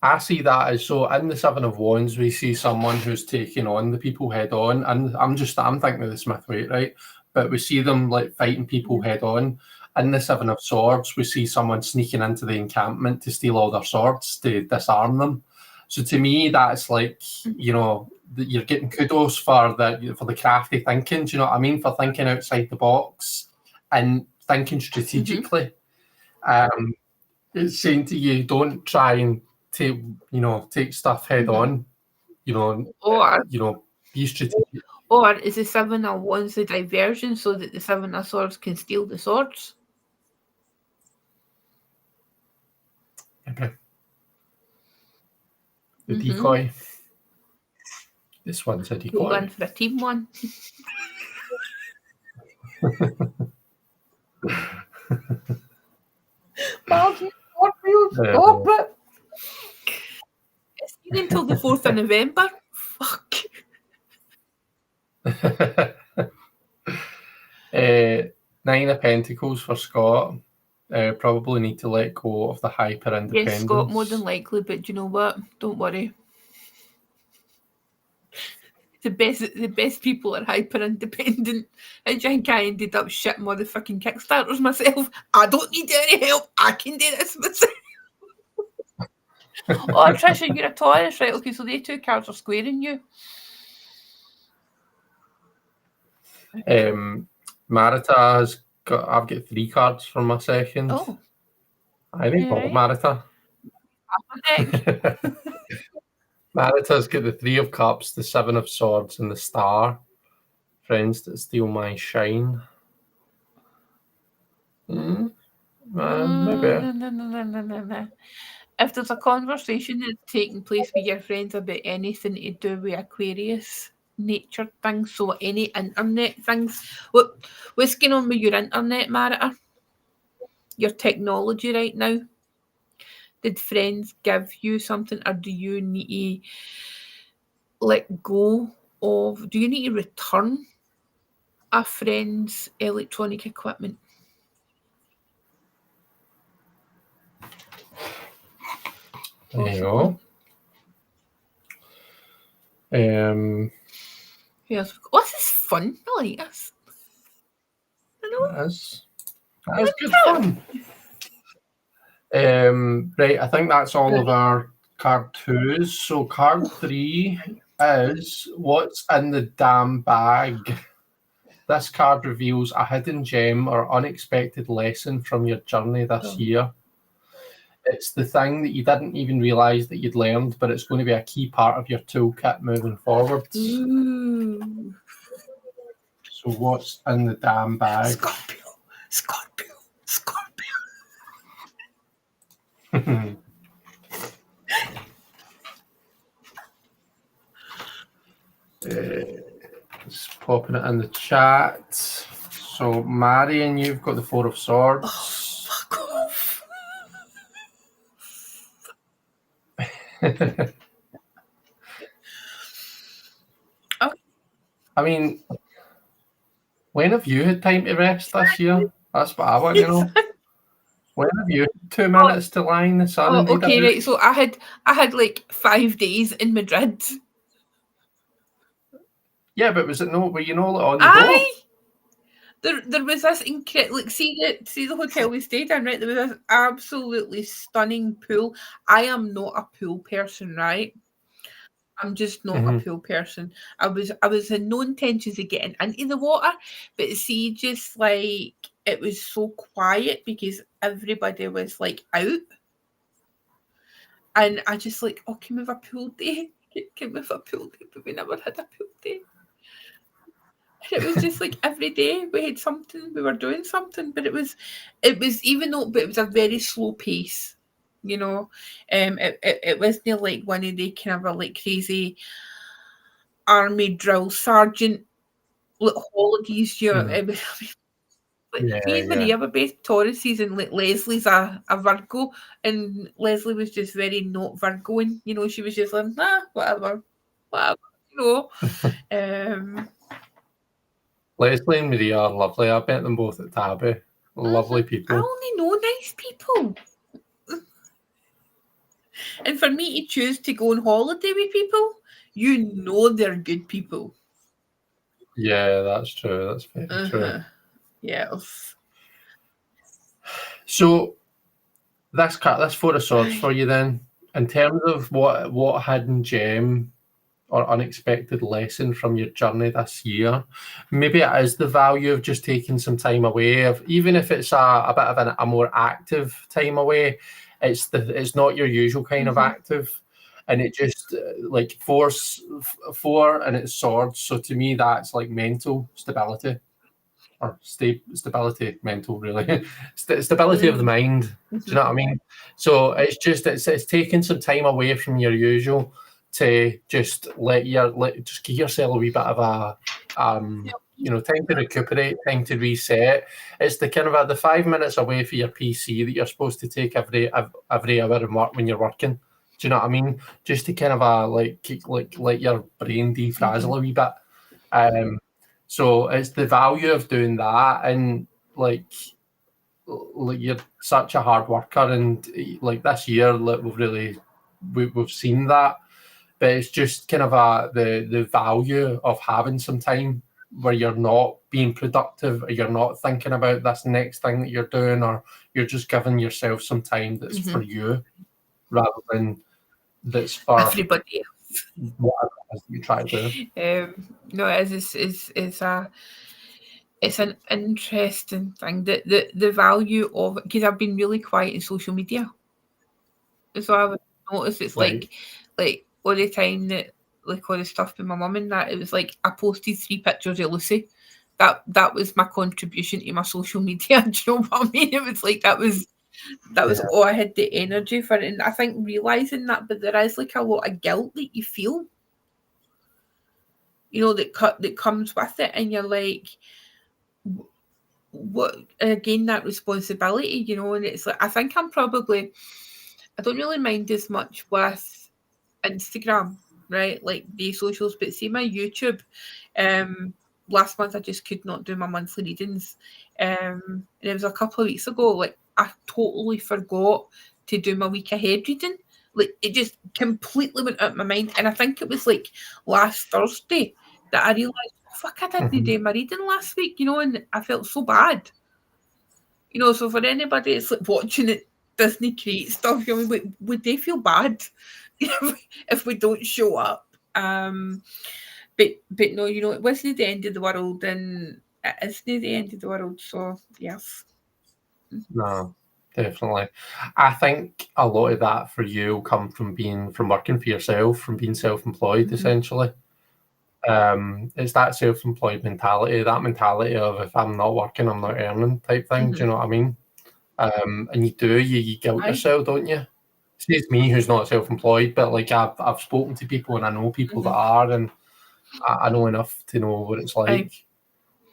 A: I see that as, so in the 7 of Wands, we see someone who's taking on the people head on, and I'm thinking of the Smith-Waite, right? But we see them like fighting people head on. In the 7 of Swords, we see someone sneaking into the encampment to steal all their swords, to disarm them. So to me, that's like, you're getting kudos for the crafty thinking. Do you know what I mean? For thinking outside the box and thinking strategically. It's saying to you, don't try and take stuff head on. Be strategic.
B: Or is the 7 of Wands the diversion so that the 7 of Swords can steal the swords?
A: Okay. The decoy. This one's a decoy.
B: We're going for a team one. Stop it. It's been until the 4th of November. Fuck.
A: 9 of Pentacles for Scott. Probably need to let go of the hyper independence.
B: Yes, Scott, more than likely, but you know what? Don't worry. The best people are hyper independent. I think I ended up shit motherfucking Kickstarters myself. I don't need any help. I can do this myself. Oh, Trisha, you're a Taurus, right? Okay, so they 2 cards are squaring you.
A: Marita I've got 3 cards from my second.
B: Oh.
A: I think Marita. Marita's got the 3 of Cups, the 7 of Swords, and the Star. Friends that steal my shine. Maybe.
B: No. If there's a conversation that's taking place with your friends about anything to do with Aquarius nature things, so any internet things, what's going on with your internet, Marita? Your technology right now? Did friends give you something, or do you need to let go of? Do you need to return a friend's electronic equipment?
A: There you go.
B: Yes. This is fun. I like this.
A: That is good fun. Right, I think that's all of our card 2s. So card 3 is What's in the Damn Bag. This card reveals a hidden gem or unexpected lesson from your journey this year. it's the thing that you didn't even realise that you'd learned, but it's going to be a key part of your toolkit moving forwards.
B: Ooh.
A: So what's in the damn bag?
B: Scorpio. Scorpio. Scorpio.
A: Just popping it in the chat. So Marion, you've got the Four of Swords.
B: Oh, fuck off.
A: I mean, when have you had time to rest this year? That's what I want to know. When have you had 2 minutes to lie in the sun and read a
B: Okay,
A: book?
B: right. So I had like 5 days in Madrid.
A: Yeah, but was it no? Were you not on the
B: Aye.
A: go?
B: There was this incredible, like, see the hotel we stayed in, right? There was this absolutely stunning pool. I am not a pool person, right? I'm just not a pool person. I was in no intentions of getting into the water, but see, just like it was so quiet because everybody was like out, and I just like, oh, can we have a pool day? Can we have a pool day? But we never had a pool day. It was just like every day we had something, we were doing something, but it was even though, but it was a very slow pace, you know. It wasn't like one of the kind of like crazy army drill sergeant like holidays. You know, it was like me and Maria were both Tauruses, and like Leslie's a Virgo, and Leslie was just very not Virgoing. You know, she was just like, nah, whatever, you know.
A: Leslie and Maria are lovely. I met them both at Tabby. Lovely people.
B: I only know nice people. And for me to choose to go on holiday with people, you know they're good people.
A: Yeah, that's true. That's very true.
B: Yes.
A: So this Four of Swords for you then, in terms of what hidden gem or unexpected lesson from your journey this year, maybe it is the value of just taking some time away, even if it's a bit of a more active time away. It's not your usual kind of active, and it just like four and it's swords. So to me, that's like mental stability. Or stability, mental, really. Stability of the mind. Do you know what I mean? So it's taking some time away from your usual to just just give yourself a wee bit of a time to recuperate, time to reset. It's the kind of the 5 minutes away from your PC that you're supposed to take every hour and work when you're working. Do you know what I mean? Just to kind of let your brain defrazzle a wee bit. So it's the value of doing that, and like you're such a hard worker, and like this year, like we've seen that, but it's just kind of the value of having some time where you're not being productive, or you're not thinking about this next thing that you're doing, or you're just giving yourself some time that's for you rather than that's for
B: everybody.
A: Whatever it is that you try to do.
B: No, it's an interesting thing that the value of, because I've been really quiet in social media, so I've noticed it's
A: Right.
B: like all the time that like all the stuff with my mum and that, it was like I posted 3 pictures of Lucy. That was my contribution to my social media. Do you know what I mean? It was like that was all I had the energy for it. And I think realizing that, but there is like a lot of guilt that you feel, you know, that comes with it, and you're like, what, again, that responsibility, you know. And it's like, I think I don't really mind as much with Instagram, right? Like the socials, but see my YouTube, last month I just could not do my monthly readings. And it was a couple of weeks ago, like I totally forgot to do my week ahead reading. Like it just completely went out of my mind. And I think it was like last Thursday that I realised, oh, fuck, I didn't do my reading last week, you know, and I felt so bad. You know, so for anybody that's like watching it, Disney create stuff, you know, would they feel bad if we don't show up? But no, you know, it wasn't the end of the world, and it isn't the end of the world. So yes.
A: No. Definitely. I think a lot of that for you will come from working for yourself, from being self-employed, essentially. It's that self-employed mentality, that mentality of if I'm not working, I'm not earning type thing. Do you know what I mean? And you guilt yourself, don't you? It's me who's not self-employed, but like I've spoken to people and I know people that are, and I know enough to know what it's like.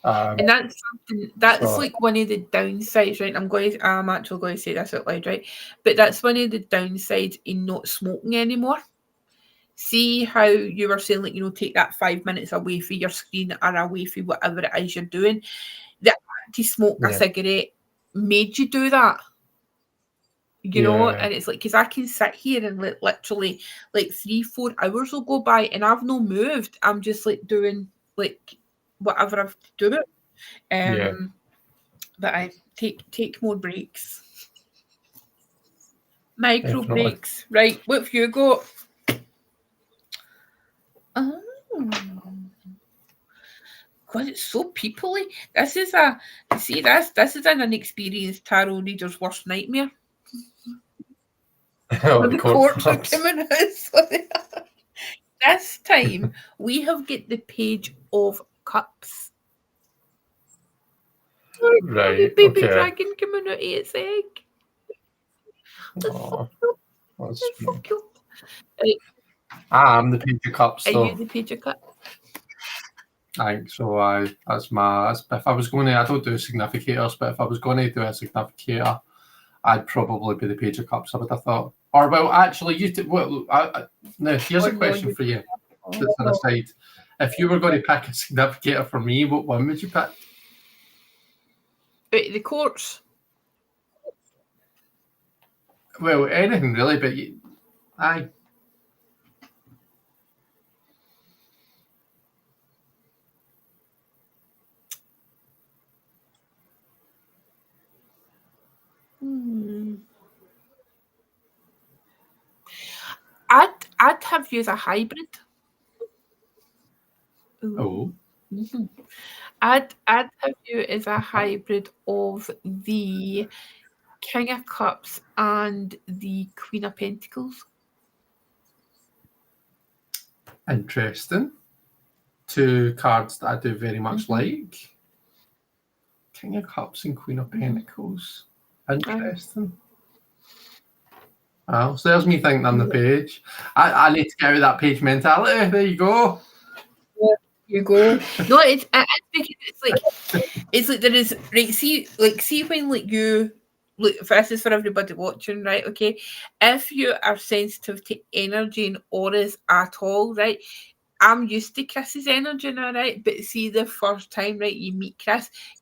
B: And that's something that's like one of the downsides, right? I'm actually going to say this out loud, right? But that's one of the downsides in not smoking anymore. See how you were saying, like, take that 5 minutes away from your screen or away from whatever it is you're doing. The act to smoke a cigarette made you do that. And it's like, because I can sit here and literally like 3-4 hours will go by and I've no moved. I'm just like doing like whatever I've to do it. But I take more breaks. Micro breaks. Right, what have you got? Oh. God, it's so peoply. This is an inexperienced tarot reader's worst nightmare. The courts are coming out. This time we have got the Page of Cups.
A: Right.
B: Baby dragon coming out of its egg.
A: That's so cute. I'm the Page of Cups, though.
B: Are you the Page of Cups?
A: I think so. If I was going to, I don't do significators, but if I was going to do a significator, I'd probably be the Page of Cups, I would have thought. Or, well, actually, now, here's a question for you. Just an aside. If you were going to pick a significator for me, what one would you pick?
B: The courts.
A: Well, anything really, but aye.
B: I'd have you as a hybrid.
A: Oh.
B: Mm-hmm. I'd have you as a hybrid of the King of Cups and the Queen of Pentacles.
A: Interesting. Two cards that I do very much like. King of Cups and Queen of Pentacles. Interesting. Well, so there's me thinking I'm the Page. I need to get out of that Page mentality. There you go.
B: There you go. No, it's like there is right. See when like you look. This is for everybody watching, right? Okay, if you are sensitive to energy and auras at all, right? I'm used to Chris's energy now, right? But see, the first time, right, you meet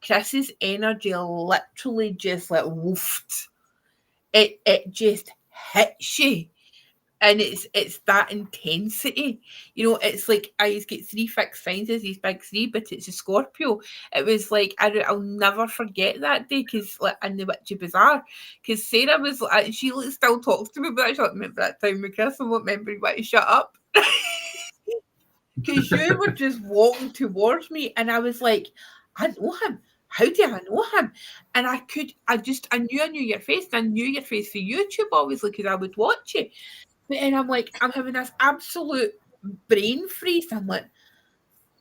B: Chris's energy literally just like woofed. It just hits you. And it's that intensity. It's like I get 3 fixed signs as these big 3, but it's a Scorpio. It was like I'll never forget that day because like in the Witchy Bazaar, because Sarah was like, she still talks to me, but I don't remember that time with Chris. I won't remember you to shut up. Because you were just walking towards me, and I was like, I know him. How do I know him? And I knew your face. And I knew your face for YouTube, obviously, because I would watch you. And I'm like, I'm having this absolute brain freeze. I'm like,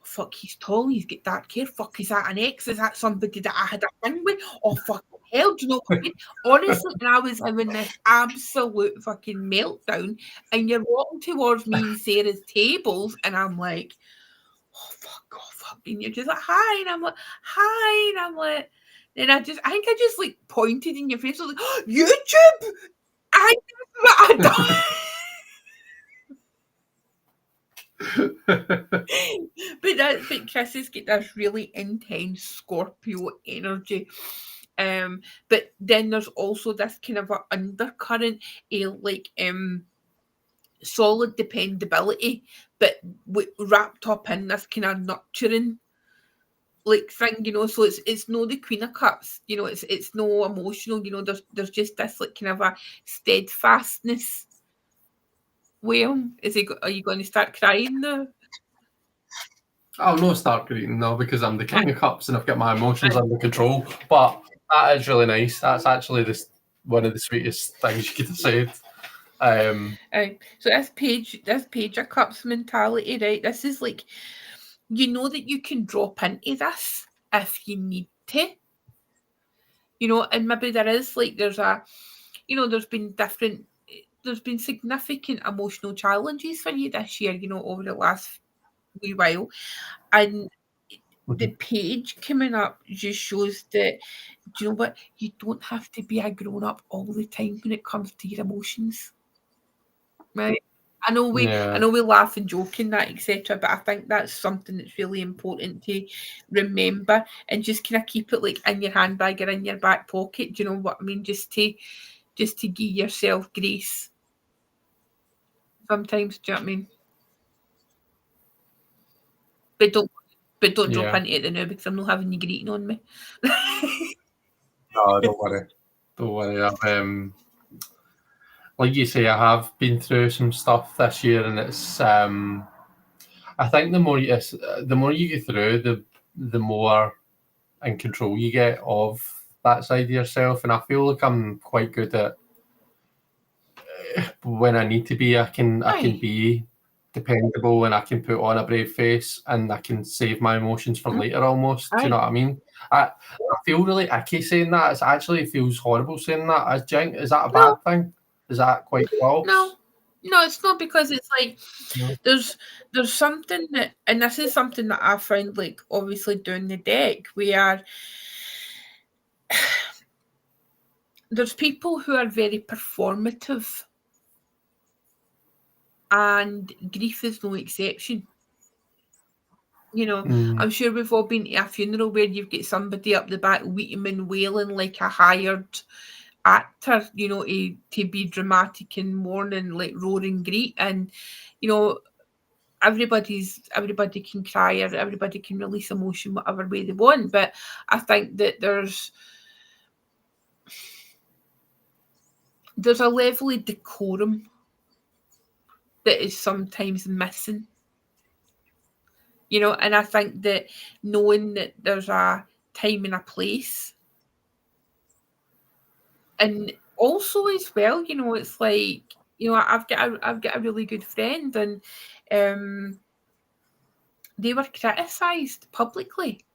B: fuck, he's tall, he's got dark hair. Fuck, is that an ex? Is that somebody that I had a thing with? Oh, fuck, hell, do you know what I mean? Honestly, and I was having this absolute fucking meltdown, and you're walking towards me and Sarah's tables, and I'm like, oh, fuck, and you're just like, hi, and I'm like, hi, and I'm like, and I think I just like pointed in your face, I was like, oh, YouTube! I don't. But Chris has got this really intense Scorpio energy. But then there's also this kind of an undercurrent, solid dependability, but wrapped up in this kind of nurturing thing, so it's no the Queen of Cups, it's no emotional, there's just this like kind of a steadfastness. Well, are you going to start crying now?
A: I'll not start crying now because I'm the King of Cups and I've got my emotions under control. But that is really nice. That's actually one of the sweetest things you could have said.
B: So this page of cups mentality, right? This is like, you know that you can drop into this if you need to. You know, and maybe there is like there's been significant emotional challenges for you this year, you know, over the last wee while. And the page coming up just shows that, do you know what? You don't have to be a grown up all the time when it comes to your emotions. Right. I know we laugh and joke in that, etc. But I think that's something that's really important to remember and just kind of keep it like in your handbag or in your back pocket. Do you know what I mean? Just to give yourself grace. Sometimes, do you know what I mean? But don't drop into it now because I'm not having you greeting on me.
A: No, don't worry. Don't worry. Like you say, I have been through some stuff this year, and it's. I think the more you get through, the more in control you get of that side of yourself, and I feel like I'm quite good at when I need to be. I can be dependable, and I can put on a brave face, and I can save my emotions for later. Almost, do you know what I mean? I feel really icky saying that. It actually feels horrible saying that. Is that a bad thing? Is that quite false?
B: No, it's not, because it's like there's something that, and this is something that I found, like obviously doing the deck, where there's people who are very performative, and grief is no exception. You know, I'm sure we've all been to a funeral where you've got somebody up the back weeping and wailing like a hired actor, you know, to be dramatic and mourning, like roaring greet. And, you know, everybody can cry, or everybody can release emotion whatever way they want. But I think that there's a level of decorum that is sometimes missing. You know, and I think that knowing that there's a time and a place, and also as well, you know, it's like, you know, I've got a really good friend, and they were criticised publicly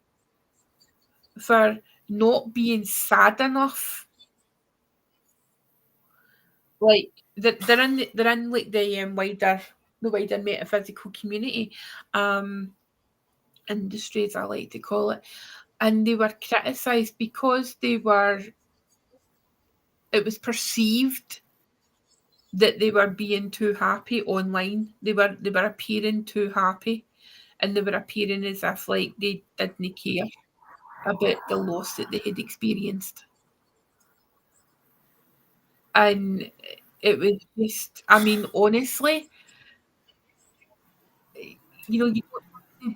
B: for not being sad enough. Like they're in like the wider metaphysical community, industry, as I like to call it, and they were criticised because it was perceived that they were being too happy online. They were appearing too happy, and they were appearing as if like they didn't care about the loss that they had experienced. And it was just, I mean, honestly, you know,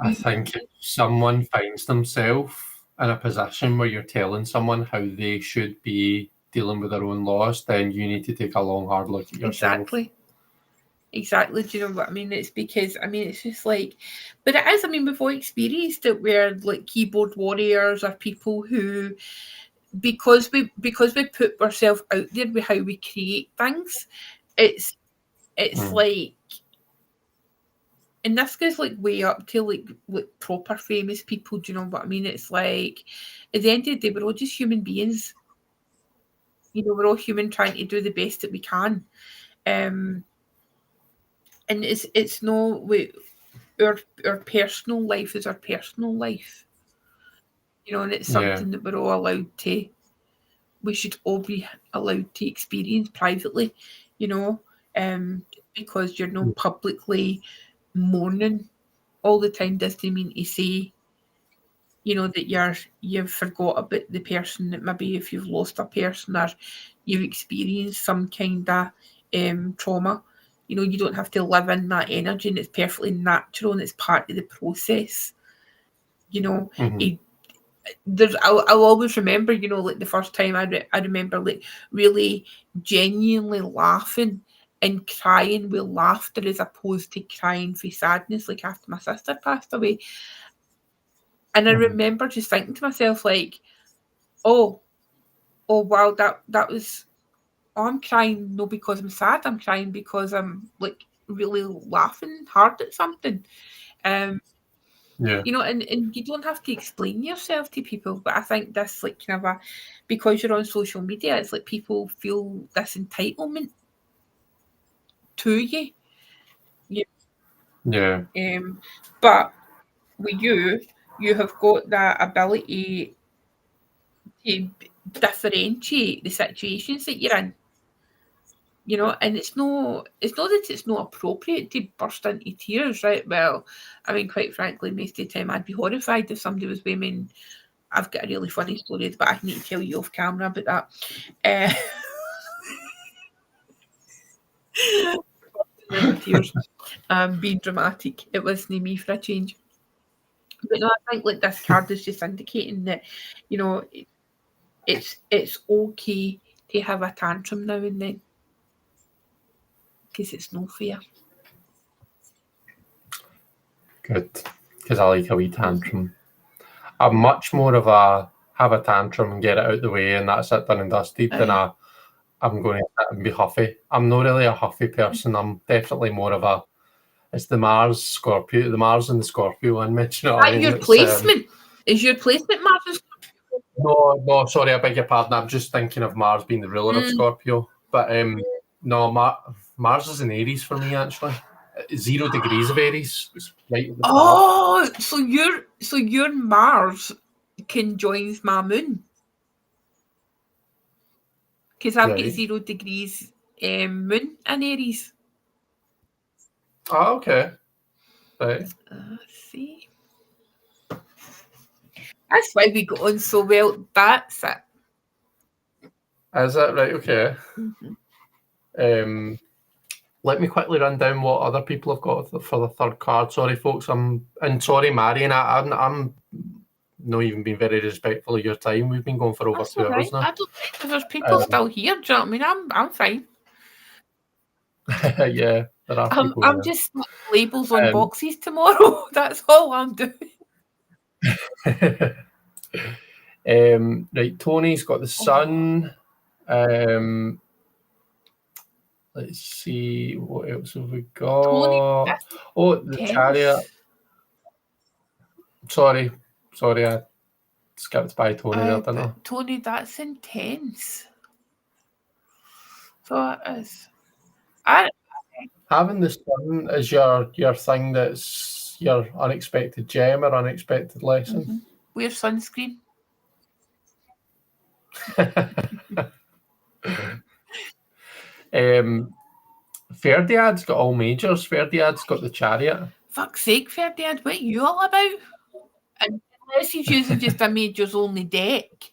A: I think if someone finds themselves in a position where you're telling someone how they should be dealing with their own loss, then you need to take a long, hard look at yourself.
B: Exactly. Do you know what I mean? It's because, I mean, it's just like, but it is, I mean, we've all experienced it where like keyboard warriors are people who, because we put ourselves out there with how we create things, it's like, and this goes like way up to like proper famous people. Do you know what I mean? It's like, at the end of the day, we're all just human beings. You know, we're all human trying to do the best that we can. And it's no, our personal life is our personal life. You know, and it's something that we're all allowed to, we should all be allowed to experience privately, you know, because you're not publicly mourning all the time doesn't mean to say, you know, that you've forgot about the person, that maybe if you've lost a person or you've experienced some kind of trauma, you know, you don't have to live in that energy, and it's perfectly natural and it's part of the process. You know, I'll always remember, you know, like the first time I remember like really genuinely laughing and crying with laughter as opposed to crying for sadness, like after my sister passed away. And I remember just thinking to myself, like, oh wow, that was oh, I'm crying no because I'm sad, I'm crying because I'm like really laughing hard at something.
A: Yeah.
B: You know, and you don't have to explain yourself to people, but I think this like kind of a, because you're on social media, it's like people feel this entitlement to you.
A: Yeah.
B: But with you have got that ability to differentiate the situations that you're in. You know, and it's not that it's not appropriate to burst into tears, right? Well, I mean, quite frankly, most of the time I'd be horrified if somebody was women. I've got a really funny story, but I need to tell you off camera about that. Into tears, being dramatic. It wasn't me for a change. But no, I think like this card is just indicating that, you know, it's okay to have a tantrum now and then because it's no fair.
A: Good. Because I like a wee tantrum. I'm much more of a have a tantrum and get it out the way and that's it done and dusted than I'm going to sit and be huffy. I'm not really a huffy person. I'm definitely more of a, it's the Mars Scorpio, the Mars and the Scorpio in me. Do you know what I mean?
B: Your placement? Is your placement Mars?
A: No, sorry, I beg your pardon. I'm just thinking of Mars being the ruler of Scorpio. But no, Mars is in Aries for me, actually. 0 degrees of Aries. It's right at the start.
B: Oh, so your Mars conjoins my moon. Because I've got 0 degrees moon in Aries.
A: Oh, okay. Right.
B: Let's see. That's why we got on so well. That's it.
A: Is that right? Okay. Let me quickly run down what other people have got for the third card. Sorry, folks. Sorry, Marion. I'm not even being very respectful of your time. We've been going for over 2 hours now.
B: I don't think there's people still here. Do you know what I mean? I'm fine.
A: Yeah, there are people.
B: I'm just labels on boxes tomorrow. That's all I'm doing.
A: Right, Tony's got the sun. Let's see, what else have we got? Tony, the chariot. Sorry, I skipped by Tony there, didn't I?
B: Tony, that's intense. So it is.
A: Having the sun is your thing that's your unexpected gem or unexpected lesson.
B: Wear sunscreen.
A: Ferdiad's got all majors. Ferdiad's got the chariot.
B: Fuck's sake, Ferdiad, what are you all about? And unless he's using just a majors only deck.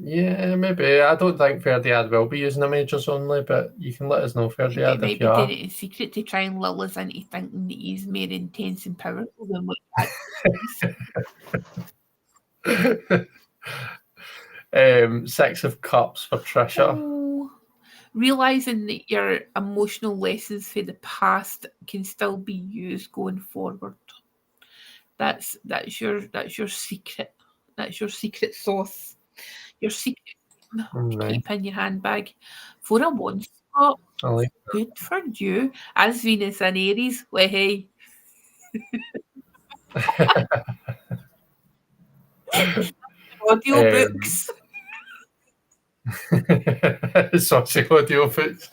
A: Yeah, maybe. I don't think Ferdiad will be using a majors only, but you can let us know, Ferdiad, if you are.
B: Maybe did it in secret to try and lull us into thinking that he's more intense and powerful than what
A: that is. 6 of Cups for Trisha.
B: Oh, realising that your emotional lessons for the past can still be used going forward. That's your secret. That's your secret sauce. Your secret keep in your handbag. 4 of Wands. Oh,
A: like
B: good for you. As Venus and Aries. Well, hey. Audio books.
A: Saucy audio books.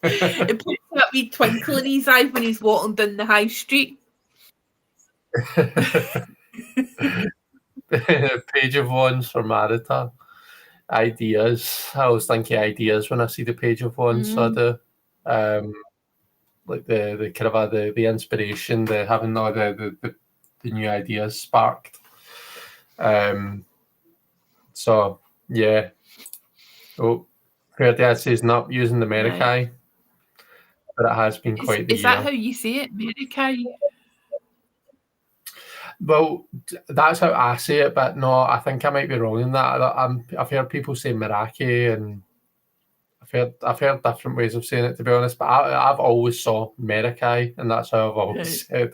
B: It puts that wee twinkle in his eye when he's walking down the high street.
A: Page of Wands for Marita. Ideas. I always think of ideas when I see the Page of Wands. So I do. Like the kind of the inspiration, the having all the new ideas sparked. So yeah. Oh, Ferdiad says not using the Mericai, but it has been quite the year.
B: Is that how you say it, Mericai?
A: Well, that's how I say it, but no, I think I might be wrong in that. I've heard people say Meraki, and I've heard different ways of saying it, to be honest. But I've always saw Mericai, and that's how I've always said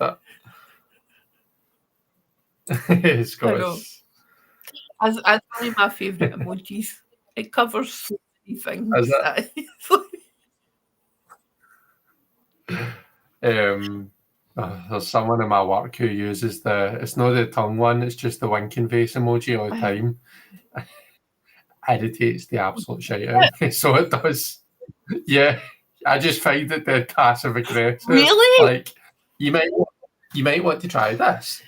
A: it. Scottish.
B: As one of my favourite emojis. It covers so many things.
A: Is there's someone in my work who uses it's not the tongue one, it's just the winking face emoji all the time. Irritates the absolute shit out of me, so it does. Yeah, I just find it dead passive aggressive.
B: Really?
A: Like, you might want to try this.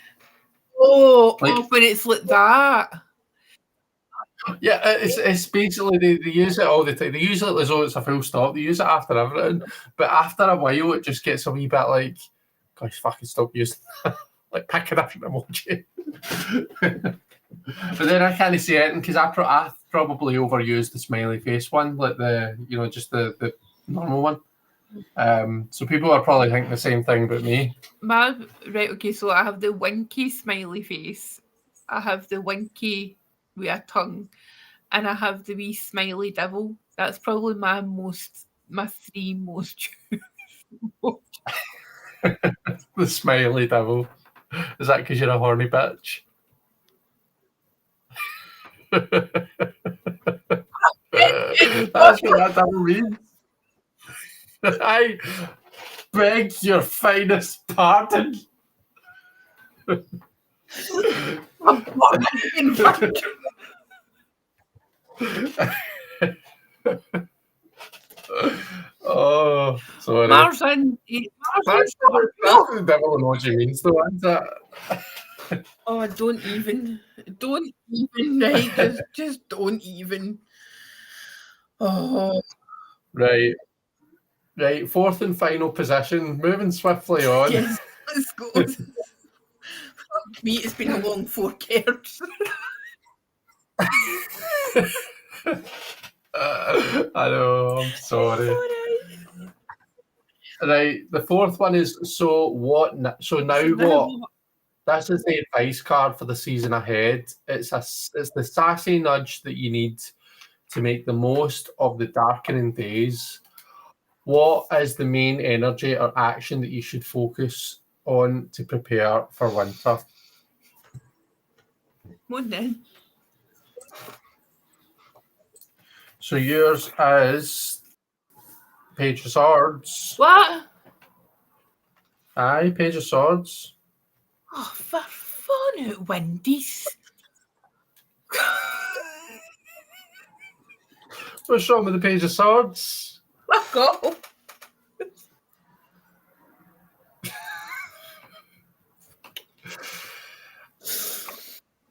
B: But it's like that.
A: Yeah, it's basically they use it all the time. They use it as though it's a full stop. They use it after everything, but after a while, it just gets a wee bit like, gosh, fucking stop using that. Like, pick a different emoji. But then I can't see it because I probably overused the smiley face one, like just the normal one. So people are probably thinking the same thing about me.
B: Okay, so I have the winky smiley face, I have the winky with a tongue, and I have the wee smiley devil. That's probably my three most
A: The smiley devil. Is that because you're a horny bitch? That's what that devil means. I beg your finest pardon. Oh, sorry.
B: Martin.
A: That's the devil emoji means, though, isn't it?
B: Oh, don't even, right? Just don't even. Oh,
A: right. Fourth and final position. Moving swiftly on.
B: Yes, let's go. Fuck me, it's been a long 4 years.
A: I know. I'm sorry. Right. The fourth one is so what? So now what? This is the advice card for the season ahead. It's the sassy nudge that you need to make the most of the darkening days. What is the main energy or action that you should focus on to prepare for winter?
B: What then?
A: So yours is Page of Swords.
B: What?
A: Aye, Page of Swords.
B: Oh, for fun at Wendy's.
A: What's wrong with the Page of Swords?
B: Fuck off.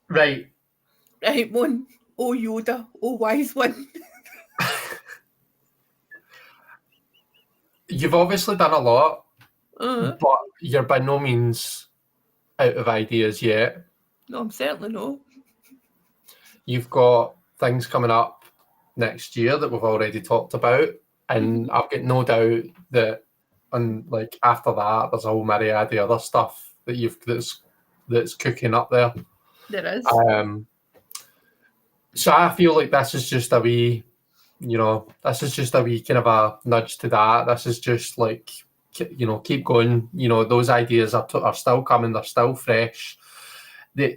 A: Right.
B: Right one. Oh Yoda. Oh wise one.
A: You've obviously done a lot,
B: Uh-huh.
A: but you're by no means out of ideas yet.
B: No, I'm certainly not.
A: You've got things coming up next year that we've already talked about, and I've got no doubt that, after that, there's a whole myriad of other stuff that that's cooking up there.
B: There is.
A: So I feel like this is just a wee, kind of a nudge to that. This is just like, keep going. Those ideas are still coming. They're still fresh.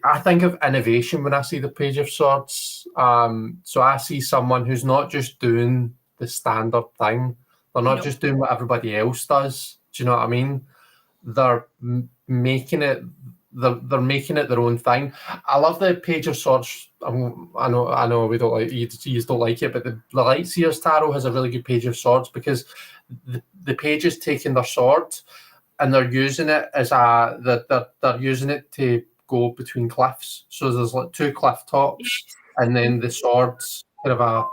A: I think of innovation when I see the Page of Swords. So I see someone who's not just doing the standard thing. They're not just doing what everybody else does. Do you know what I mean? They're making it. They're making it their own thing. I love the Page of Swords. I know we don't like you don't like it, but the Lightseers Tarot has a really good Page of Swords because the page is taking their sword and they're using it as they're using it to go between cliffs. So there's like 2 cliff tops, and then the sword's kind of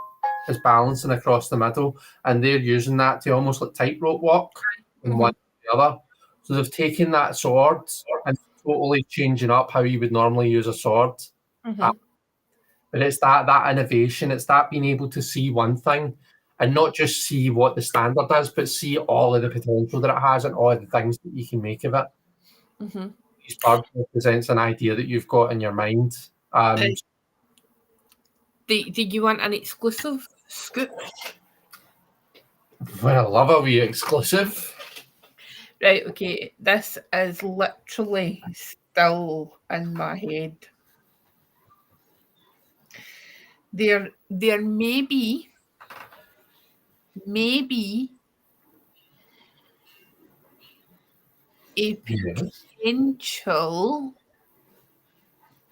A: is balancing across the middle, and they're using that to almost like tightrope walk from one to the other. So they've taken that sword and totally changing up how you would normally use a sword. But it's that innovation. It's that being able to see one thing and not just see what the standard is, but see all of the potential that it has and all of the things that you can make of it. Each card represents an idea that you've got in your mind.
B: Do you want an exclusive scoop?
A: Well, I love a wee exclusive.
B: Right, okay. This is literally still in my head. there may be a
A: Yes.
B: potential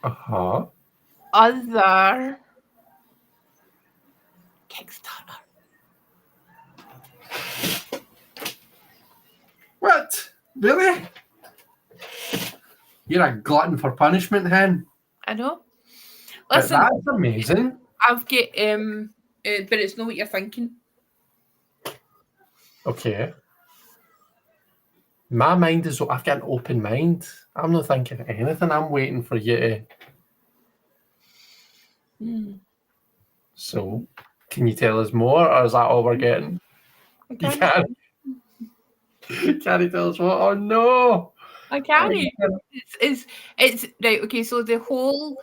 A: Uh-huh.
B: other Kickstarter.
A: What? Really? You're a glutton for punishment, hen.
B: I know.
A: But
B: Listen,
A: that's amazing.
B: I've got but it's not what you're thinking.
A: Okay. My mind is, I've got an open mind. I'm not thinking anything. I'm waiting for you to. So, can you tell us more, or is that all we're getting?
B: I
A: You
B: can't.
A: can't. Can you tell us what? Oh no!
B: I can't.
A: Oh,
B: It's right. Okay, so the whole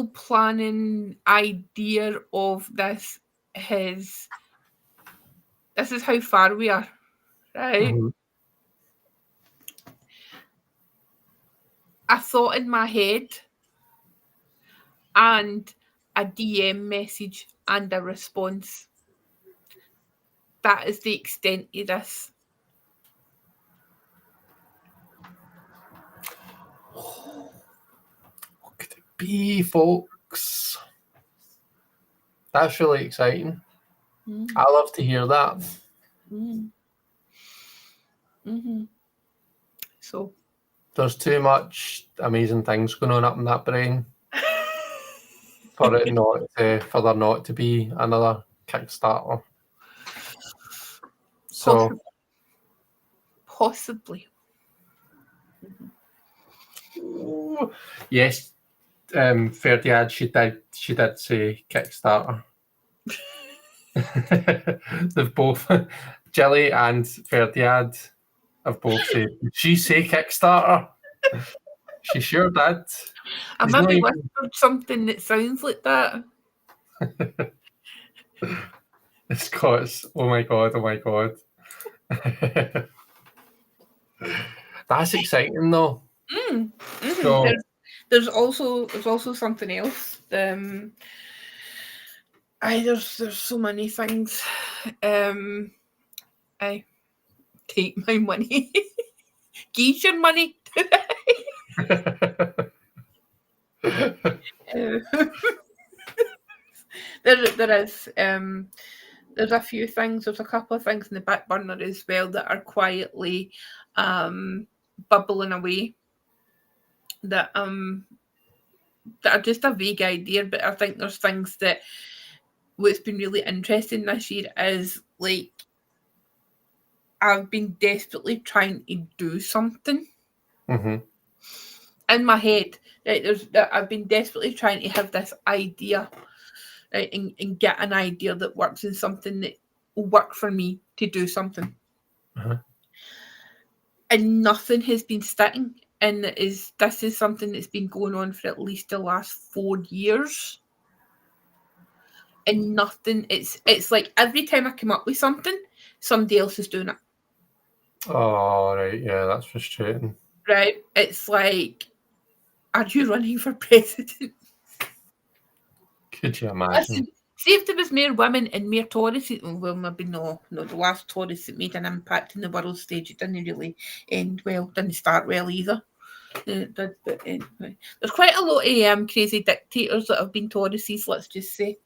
B: planning idea of this is how far we are, right?
A: mhm.
B: A thought in my head and a DM message and a response. That is the extent of this.
A: What could it be, folks? That's really exciting. I love to hear that.
B: So
A: There's too much amazing things going on up in that brain for it not to, for there not to be another Kickstarter. So
B: possibly.
A: ooh, yes, Ferdiad, she did say Kickstarter. They've both, Jilly and Ferdiad have both said, did she say Kickstarter? She sure did.
B: I
A: He's not
B: maybe
A: even,
B: whispered something that sounds like that.
A: it's Scots. Oh my god, oh my god. That's exciting though. So
B: There's also something else. There's so many things. I take my money. Give your money. There is there's a few things. There's a couple of things in the back burner as well that are quietly bubbling away. That are just a vague idea, but I think there's things that what's been really interesting this year is like I've been desperately trying to do something
A: mm-hmm.
B: in my head. Right, I've been desperately trying to have this idea, right, and get an idea that works in something that will work for me to do something.
A: Uh-huh.
B: And nothing has been sticking. And this is something that's been going on for at least the last 4 years. And nothing, it's like every time I come up with something, somebody else is doing it.
A: Oh, right, yeah, that's frustrating.
B: Right? It's like, are you running for president?
A: Could you imagine?
B: Listen, see if there was more women and more Tauruses. Well, maybe no. The last Taurus that made an impact in the world stage, it didn't really end well, didn't start well either. But anyway. There's quite a lot of crazy dictators that have been Tauruses, let's just say.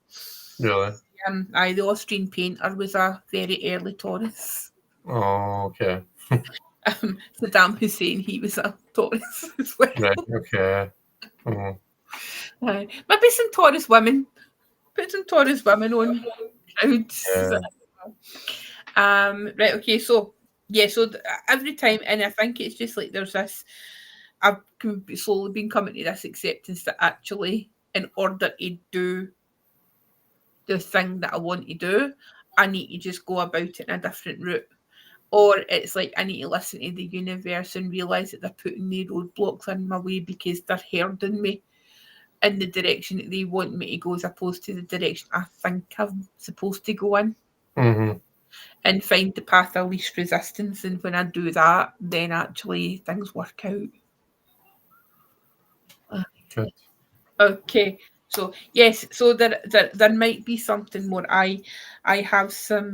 A: Really?
B: The Austrian painter was a very early Taurus.
A: Oh, okay.
B: Saddam Hussein, he was a Taurus as well.
A: Right, okay. Oh.
B: Maybe some Taurus women. Put some Taurus women on crowds.
A: Yeah.
B: Right, okay, so yeah, so every time, and I think it's just like there's this, I've slowly been coming to this acceptance that actually, in order to do the thing that I want to do, I need to just go about it in a different route. Or it's like I need to listen to the universe and realise that they're putting the roadblocks in my way because they're herding me in the direction that they want me to go as opposed to the direction I think I'm supposed to go in.
A: Mm-hmm.
B: And find the path of least resistance. And when I do that, then actually things work out.
A: Good.
B: Okay. So yes, so there might be something more. I have some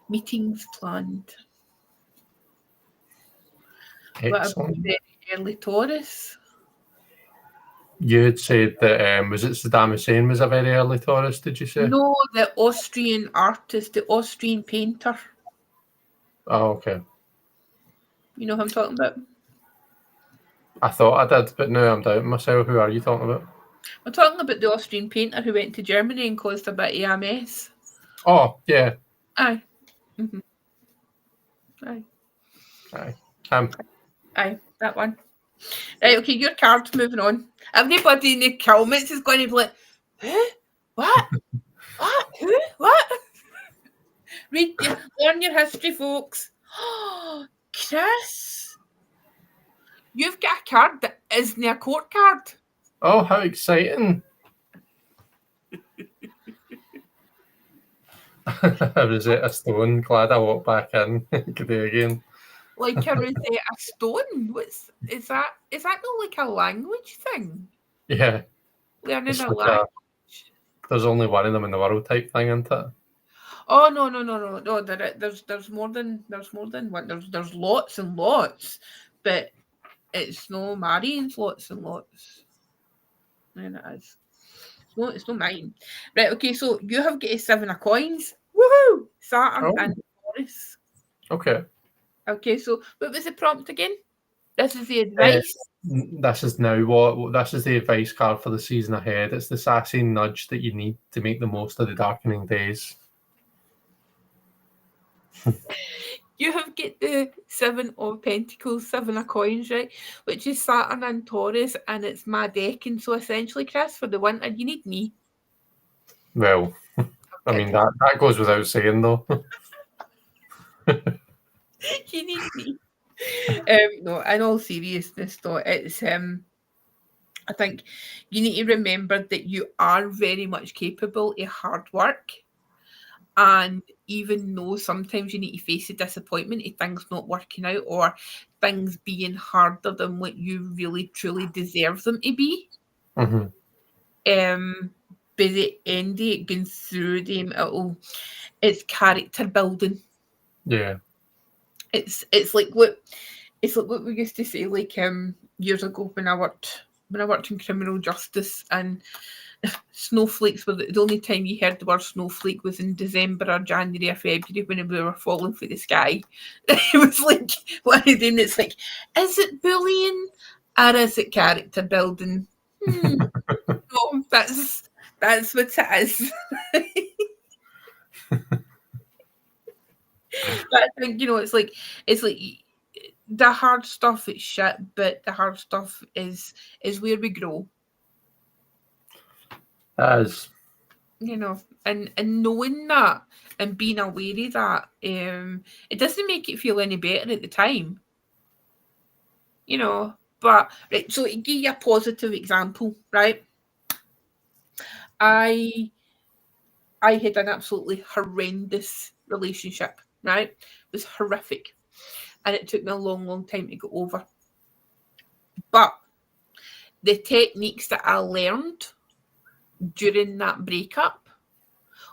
B: meetings planned. What about
A: Excellent.
B: the early Taurus?
A: You had said that, was it Saddam Hussein was a very early Taurus, did you say?
B: No, the Austrian artist, the Austrian painter.
A: Oh, okay.
B: You know who I'm talking about?
A: I thought I did, but now I'm doubting myself. Who are you talking about?
B: I'm talking about the Austrian painter who went to Germany and caused a bit of a mess.
A: Oh, yeah.
B: Aye. Mm-hmm. Aye.
A: Aye.
B: Aye. That one. Right, okay, your card's moving on. Everybody in the comments is going to be like, who? What? What? Who? What? Learn your history, folks. Chris, you've got a card that isn't a court card.
A: Oh, how exciting. I was at a stone, glad I walked back in. Good day again.
B: Like a Rosetta Stone. Is that not like a language thing?
A: Yeah.
B: Learning
A: It's
B: a
A: like
B: language.
A: there's only one of them in the world type thing, isn't it?
B: Oh no. There's more than one. There's lots and lots, but it's no Marian's lots and lots. And it is. It's not mine. Right, okay, so you have got a 7 of coins. Woohoo! Saturn
A: Oh.
B: and Taurus.
A: Okay.
B: Okay, so what was the prompt again? This is the advice.
A: This is now this is the advice card for the season ahead. It's the sassy nudge that you need to make the most of the darkening days.
B: You have got the 7 of Pentacles, 7 of coins, right? Which is Saturn and Taurus, and it's my decking. So essentially, Chris, for the winter, you need me.
A: Well, I mean that goes without saying though.
B: You need me. No, in all seriousness, though, it's I think you need to remember that you are very much capable of hard work. And even though sometimes you need to face the disappointment of things not working out or things being harder than what you really truly deserve them to be,
A: Mm-hmm.
B: by the end of it, going through them, it's character building.
A: Yeah.
B: It's like what we used to say, like years ago when I worked in criminal justice, and snowflakes were the only time you heard the word snowflake was in December or January or February when we were falling for the sky. It was like one of them. It's like, is it bullying or is it character building? No, that's what it is. But I think it's like the hard stuff is shit, but the hard stuff is where we grow.
A: As
B: And knowing that and being aware of that, it doesn't make it feel any better at the time. But right, so to give you a positive example, right? I had an absolutely horrendous relationship, right? It was horrific. And it took me a long, long time to get over. But the techniques that I learned during that breakup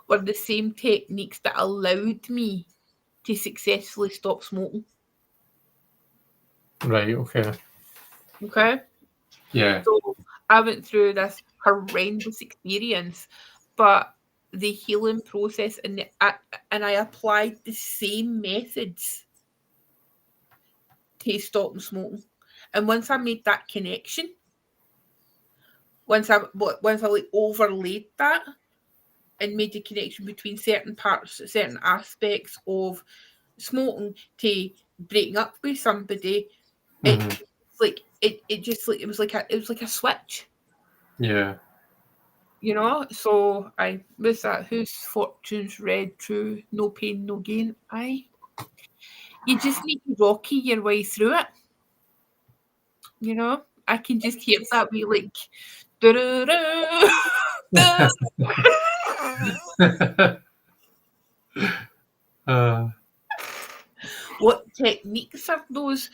B: were the same techniques that allowed me to successfully stop smoking.
A: Right, okay.
B: Okay?
A: Yeah.
B: So I went through this horrendous experience, but the healing process and I applied the same methods to stop smoking. And once I made that connection, once I like overlaid that and made the connection between certain parts, certain aspects of smoking to breaking up with somebody, it was like a switch.
A: Yeah.
B: So I was that whose fortunes read true, no pain, no gain. You just need to rocky your way through it. I can just hear that wee like What techniques are those?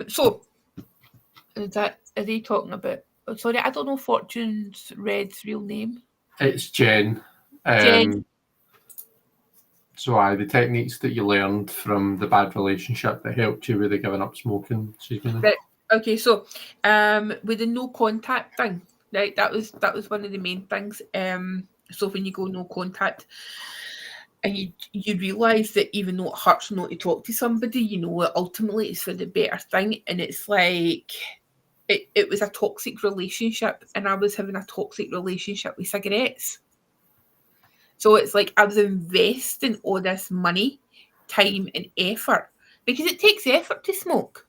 B: So are they talking about Sorry, I don't know Fortune's Red's real name.
A: It's Jen.
B: Jen.
A: So the techniques that you learned from the bad relationship that helped you with the giving up smoking.
B: Right. Okay, so with the no contact thing, right? That was one of the main things. So when you go no contact, and you realise that even though it hurts not to talk to somebody, you know, ultimately it's for the better thing. And it's like it was a toxic relationship, and I was having a toxic relationship with cigarettes. So it's like I was investing all this money, time, and effort, because it takes effort to smoke.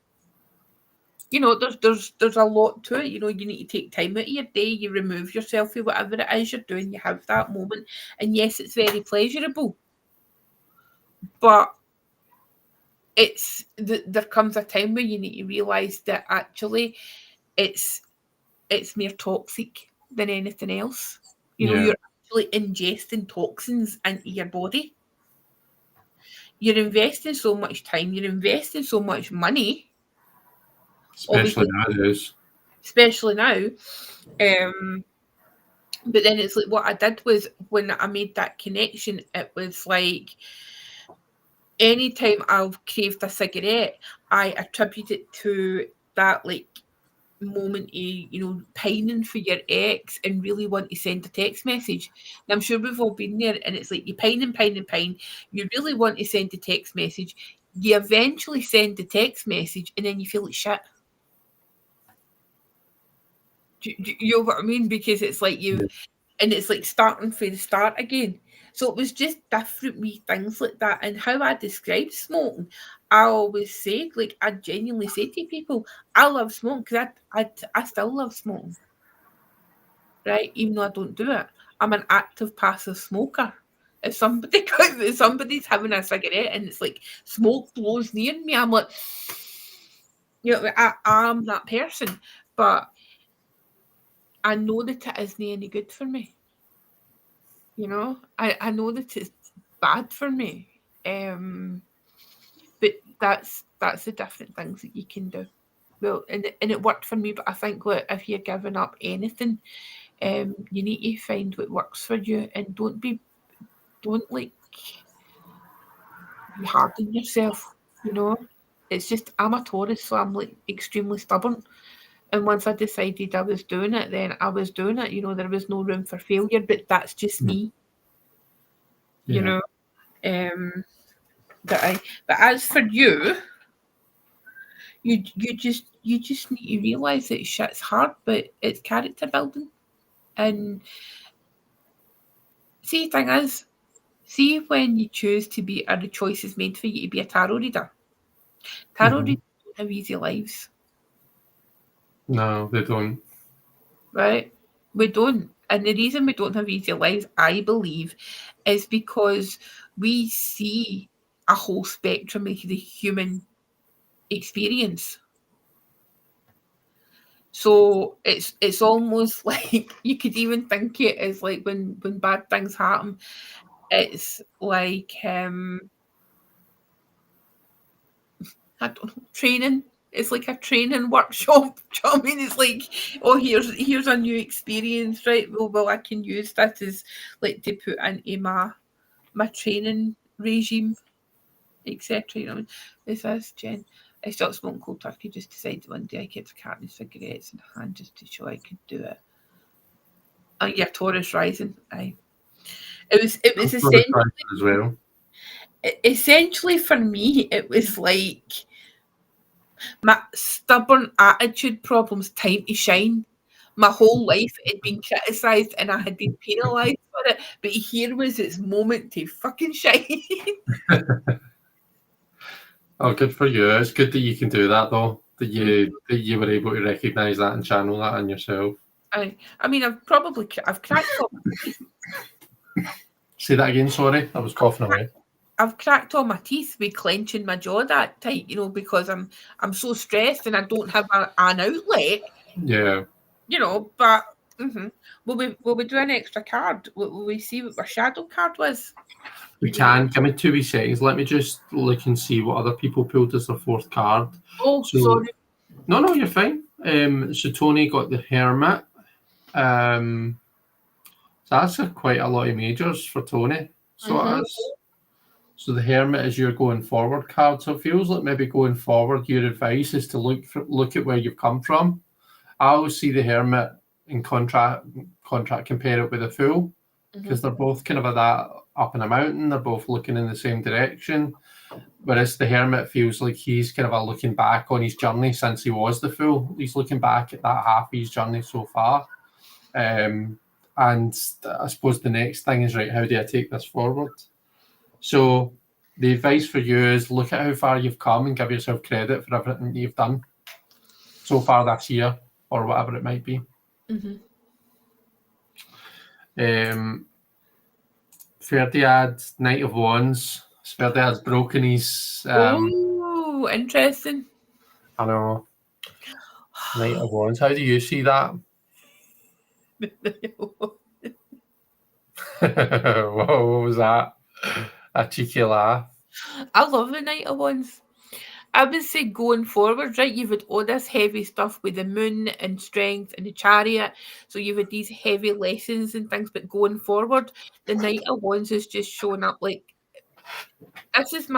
B: You know, there's a lot to it. You know, you need to take time out of your day. You remove yourself from whatever it is you're doing. You have that moment, and yes, it's very pleasurable. But there comes a time where you need to realise that actually it's more toxic than anything else. You know, you're actually ingesting toxins into your body. You're investing so much time, you're investing so much money.
A: Especially nowadays.
B: Especially now. But then it's like what I did was when I made that connection, it was like anytime I've craved a cigarette, I attribute it to that like moment of, you know, pining for your ex and really want to send a text message. And I'm sure we've all been there, and it's like you pine and pine and pine. You really want to send a text message. You eventually send the text message, and then you feel like shit. Do you know what I mean? Because it's like and it's like starting from the start again. So it was just different wee things like that. And how I describe smoking, I always say, like, I genuinely say to people, I love smoking because I still love smoking, right? Even though I don't do it, I'm an active passive smoker. If somebody's having a cigarette and it's like smoke blows near me, I'm like, you know, I'm that person. But I know that it isn't any good for me. You know, I know that it's bad for me. But that's the different things that you can do. Well, and it worked for me, but I think that if you're giving up anything, you need to find what works for you, and don't like be hard on yourself. You know, it's just I'm a Taurus, so I'm like extremely stubborn. And once I decided I was doing it, then I was doing it. You know, there was no room for failure, but that's just me. You know, but as for you, you just need to realise that shit's hard, but it's character building. And see, the thing is, see when you choose to be, or the choice is made for you to be a tarot reader. Tarot readers don't have easy lives.
A: No, they don't.
B: Right? We don't. And the reason we don't have easy lives, I believe, is because we see a whole spectrum of the human experience. So it's almost like you could even think it as like when bad things happen, it's like I don't know, training. It's like a training workshop. Do you know what I mean? It's like, oh, here's a new experience, right? Well, I can use that as like to put into my training regime, etc. You know, this is Jen. I stopped smoking cold turkey. Just decided one day I kept a carton of cigarettes in hand just to show I could do it. Yeah, Taurus rising. Aye. It was essentially
A: as well.
B: Essentially for me, it was like my stubborn attitude problems time to shine. My whole life had been criticised and I had been penalised for it, but here was its moment to fucking shine.
A: Oh, good for you. It's good that you can do that, though. That you were able to recognise that and channel that in yourself.
B: I mean, I've cracked all my teeth.
A: Say that again, sorry. I was coughing away.
B: I've cracked all my teeth with clenching my jaw that tight, you know, because I'm so stressed and I don't have an outlet.
A: Yeah.
B: You know, but will we do an extra card? Will we see what our shadow card was?
A: We can. Give me 2 wee seconds. Let me just look and see what other people pulled as their fourth card.
B: Oh, sorry.
A: No, you're fine. So Tony got the Hermit. So that's quite a lot of majors for Tony. So it is. So the Hermit is your going forward card. So it feels like maybe going forward, your advice is to look at where you've come from. I always see the Hermit in contract compare it with a Fool, because they're both kind of a that up in a mountain. They're both looking in the same direction. Whereas the Hermit feels like he's kind of a looking back on his journey since he was the Fool. He's looking back at that half of his journey so far. And I suppose the next thing is, right, how do I take this forward? So the advice for you is look at how far you've come and give yourself credit for everything you've done so far this year, or whatever it might be. Ferdiad, Knight of Wands. Ferdiad's broken his...
B: oh, interesting.
A: I know. Knight of Wands. How do you see that? Whoa, what was that? A cheeky laugh.
B: I love the Knight of Wands. I would say going forward, right, you've had all this heavy stuff with the moon and strength and the chariot. So you've had these heavy lessons and things, but going forward, the Knight of Wands is just showing up like this is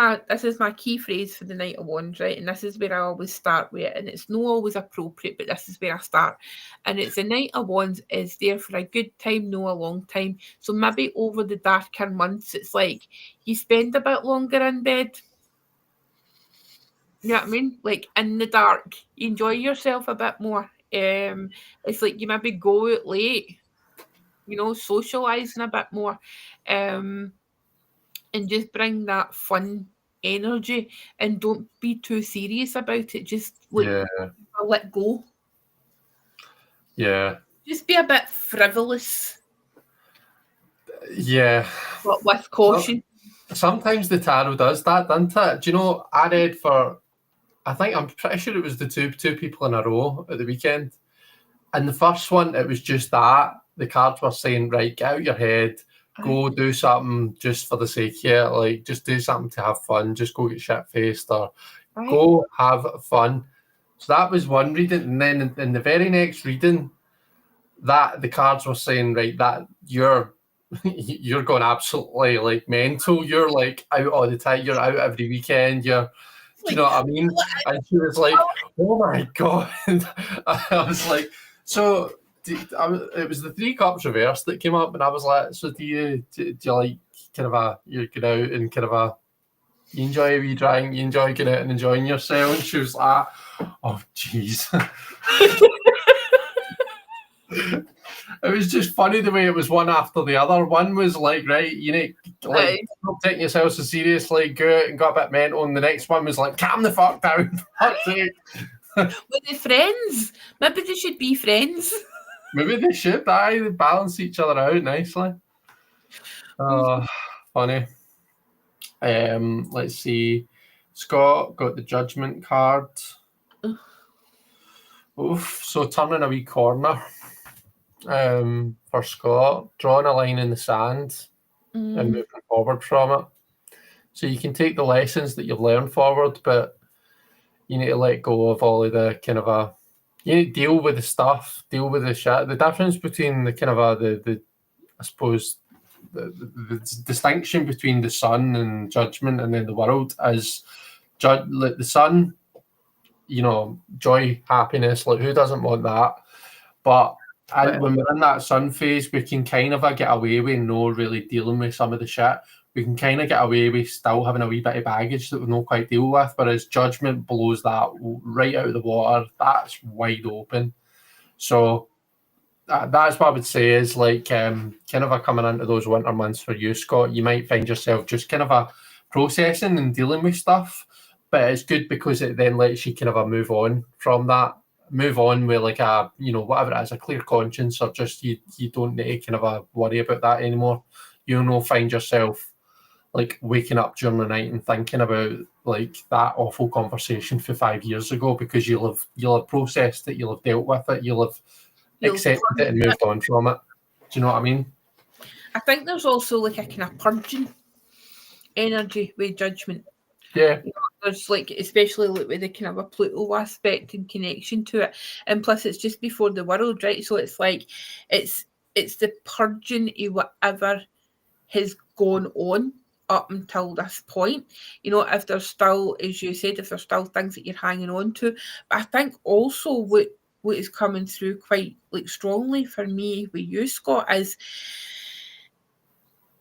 B: my key phrase for the Knight of Wands, right? And this is where I always start with it. And it's not always appropriate, but this is where I start. And it's the Knight of Wands is there for a good time, no a long time. So maybe over the darker months, it's like you spend a bit longer in bed. You know what I mean? Like in the dark, you enjoy yourself a bit more. It's like you maybe go out late, socializing a bit more, and just bring that fun energy and don't be too serious about it. Just let go.
A: Yeah.
B: Just be a bit frivolous.
A: Yeah.
B: But with caution.
A: Sometimes the tarot does that, doesn't it? Do you know, I read I'm pretty sure it was the two people in a row at the weekend. And the first one, it was just that. The cards were saying, right, get out your head, go do something just for the sake of it, like just do something to have fun, just go get shit-faced or go have fun. So that was one reading. And then in the very next reading, that the cards were saying, right, that you're going absolutely like mental. You're like out all the time. You're out every weekend. Do you know what I mean? And she was like, oh my God. I was like, so it was the Three Cups reverse that came up, and I was like, so do you like kind of you get out and kind of you enjoy a wee drink, you enjoy getting out and enjoying yourself? And she was like, oh jeez. It was just funny the way it was one after the other. One was like, right, you need like stop taking yourself so seriously, go out and got a bit mental. And the next one was like, calm the fuck down.
B: Were they friends? Maybe they should be friends.
A: Maybe they should. They balance each other out nicely. Funny. Let's see. Scott got the Judgment card. Oof. So turning a wee corner. For Scott, drawing a line in the sand and moving forward from it. So you can take the lessons that you've learned forward, but you need to let go of all of the kind of you need to deal with the stuff, deal with the shit. The difference between the kind of the I suppose the distinction between the sun and Judgment and then the world is like the sun, joy, happiness, like who doesn't want that? But when we're in that sun phase, we can kind of get away with no really dealing with some of the shit. We can kind of get away with still having a wee bit of baggage that we don't quite deal with, whereas Judgment blows that right out of the water. That's wide open. So that's what I would say is like kind of coming into those winter months for you, Scott. You might find yourself just kind of processing and dealing with stuff, but it's good because it then lets you kind of move on from that. Move on with like whatever it is, a clear conscience, or just you don't need to kind of worry about that anymore. Find yourself like waking up during the night and thinking about like that awful conversation for 5 years ago, because you'll have processed it, you'll have dealt with it, you'll have accepted it and moved on from it. Do you know what I mean?
B: I think there's also like a kind of purging energy with Judgment.
A: Yeah.
B: there's like, especially like with the kind of a Pluto aspect and connection to it, and plus it's just before the world, right? So it's like it's the purging of whatever has gone on up until this point. You know, if there's still, as you said, if there's still things that you're hanging on to. But I think also what is coming through quite like strongly for me with you, Scott, is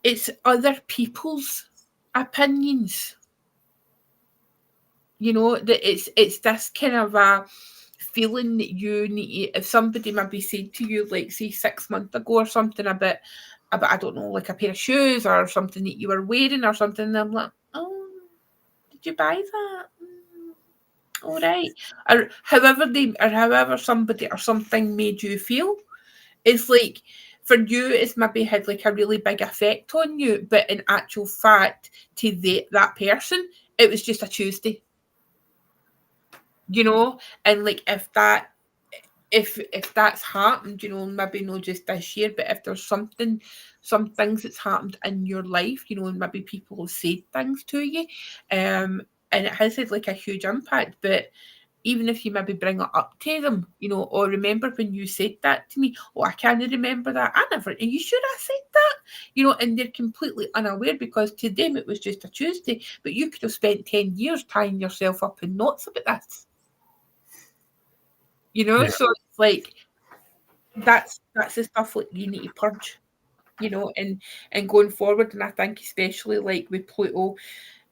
B: it's other people's opinions. You know, that it's this kind of a feeling that you need to, if somebody maybe said to you, like say 6 months ago or something about I don't know, like a pair of shoes or something that you were wearing or something, and I'm like, oh, did you buy that? All right. Or however somebody or something made you feel. It's like for you, it's maybe had like a really big effect on you, but in actual fact, to that person, it was just a Tuesday. You know, and like if that's happened, you know, maybe not just this year, but if there's some things that's happened in your life, you know, and maybe people have said things to you, and it has had like a huge impact. But even if you maybe bring it up to them, you know, or remember when you said that to me, oh, I can't remember that. I never, are you sure I said that? You know, and they're completely unaware because to them it was just a Tuesday, but you could have spent 10 years tying yourself up in knots about this. You know,
A: Yeah.
B: so it's like that's the stuff like you need to purge, you know, and going forward. And I think especially like with Pluto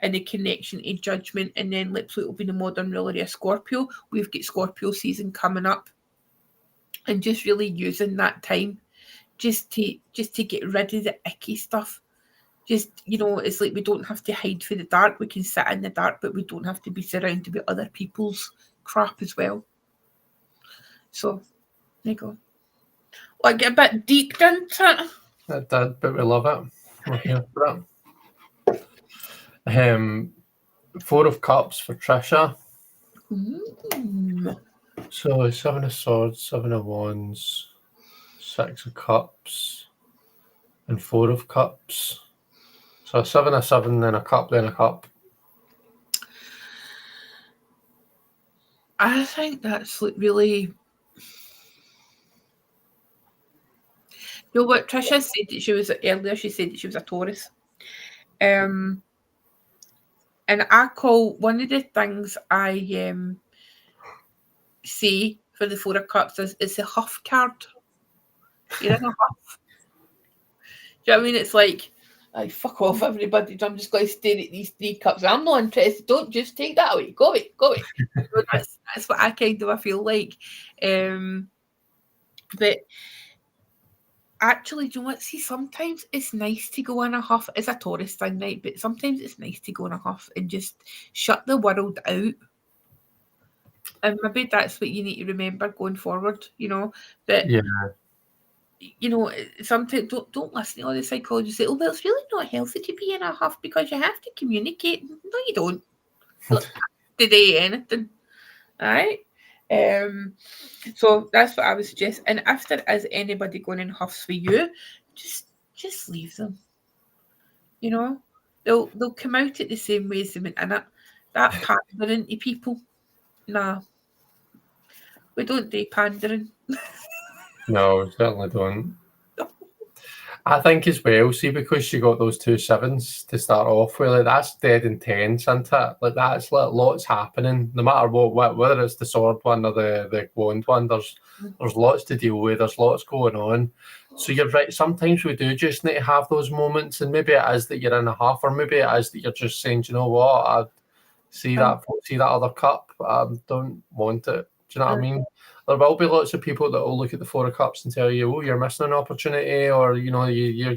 B: and the connection to judgment, and then like Pluto being a modern ruler of Scorpio, we've got Scorpio season coming up, and just really using that time just to get rid of the icky stuff. Just, you know, it's like we don't have to hide for the dark. We can sit in the dark, but we don't have to be surrounded by other people's crap as well. So there you go. Well, I get a bit deep into it.
A: It did, but we love it. We're here for it. Four of Cups for Trisha. So 7 of Swords, 7 of Wands, 6 of Cups, and 4 of Cups. So 7 of 7, then a cup, then a cup.
B: I think that's like really. You know what Trisha said that she was earlier? She said that she was a Taurus. And I call one of the things I see for the 4 of Cups is the huff card. You're in a huff. Do you know what I mean? It's like, fuck off, everybody. I'm just going to stare at these 3 cups. I'm not interested. Don't just take that away. Go away. Go away. So that's what I kind of feel like. But actually, do you know what? See, sometimes it's nice to go in a huff. It's a Taurus thing, right? But sometimes it's nice to go in a huff and just shut the world out. And maybe that's what you need to remember going forward, you know. That
A: Yeah.
B: you know, sometimes don't listen to all the psychologists say, oh, well, it's really not healthy to be in a huff because you have to communicate. No, you don't. Today, anything. All right. So that's what I would suggest. And if there is anybody going in huffs for you, just leave them. You know, they'll come out it the same way as they went in it. That pandering to people, nah, we don't do pandering.
A: No, we certainly don't. I think as well, see, because she got those 2 7s to start off with, like, that's dead intense, isn't it? Like, that's like lots happening, no matter what, whether it's the sword one or the wand one, there's lots to deal with, there's lots going on. So you're right, sometimes we do just need to have those moments, and maybe it is that you're in a huff, or maybe it is that you're just saying, do you know what, I see that other cup, I don't want it. Do you know what I mean? There will be lots of people that will look at the 4 of Cups and tell you, "Oh, you're missing an opportunity," or you know, you're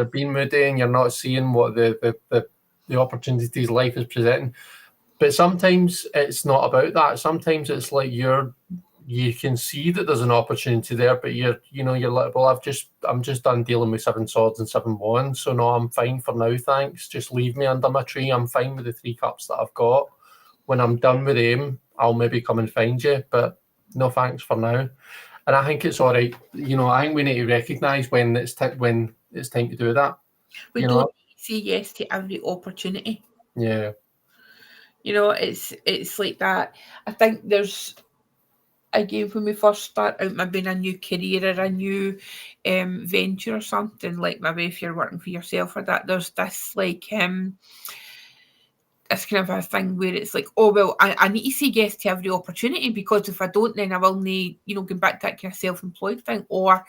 A: being moody and you're not seeing what the opportunities life is presenting. But sometimes it's not about that. Sometimes it's like you can see that there's an opportunity there, but you're like, well, I'm just done dealing with 7 swords and 7 wands, so no, I'm fine for now, thanks. Just leave me under my tree. I'm fine with the 3 cups that I've got. When I'm done with them, I'll maybe come and find you, but no thanks for now. And I think it's all right. You know, I think we need to recognise when it's time to do that.
B: We don't say yes to every opportunity.
A: Yeah.
B: You know, it's like that. I think there's, again, when we first start out, maybe in a new career or a new venture or something, like maybe if you're working for yourself or that, there's this like it's kind of a thing where it's like, oh well, I need to say yes to every opportunity, because if I don't, then I will need, you know, going back to that kind of self-employed thing, or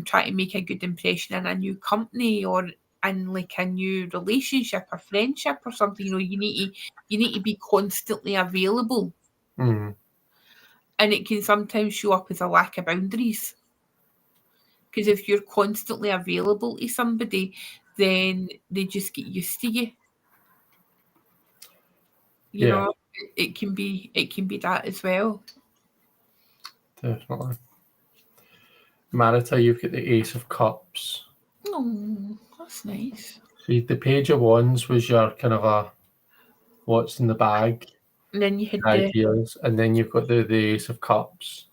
B: try to make a good impression in a new company, or in like a new relationship or friendship or something. You know, you need to be constantly available,
A: Mm.
B: and it can sometimes show up as a lack of boundaries. Because if you're constantly available to somebody, then they just get used to you. You
A: Yeah,
B: know, it can be that as well.
A: definitely. Marita, you've got the Ace of Cups.
B: Oh, that's nice.
A: See, the Page of Wands was your kind of a what's in the bag
B: And then you had the.
A: ideas, and then you've got the Ace of Cups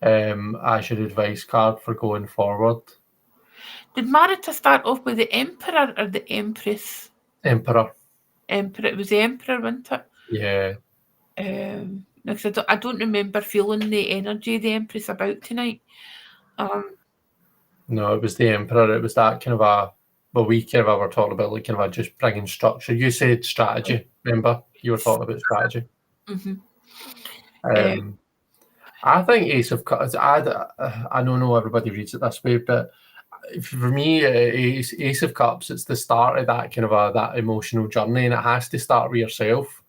A: as your advice card for going forward.
B: Did Marita start off with the Emperor or the Empress?
A: Emperor.
B: Emperor. It was the Emperor, wasn't it?
A: Yeah.
B: Because I don't remember feeling the energy of the Empress about tonight.
A: No, it was the Emperor. It was that kind of a, well, we kind of were talking about like kind of a just bringing structure. You said strategy, remember? You were talking about strategy.
B: Mm-hmm.
A: I think Ace of Cups, I don't know everybody reads it this way, but for me, Ace of Cups, it's the start of that kind of that emotional journey, and it has to start with yourself.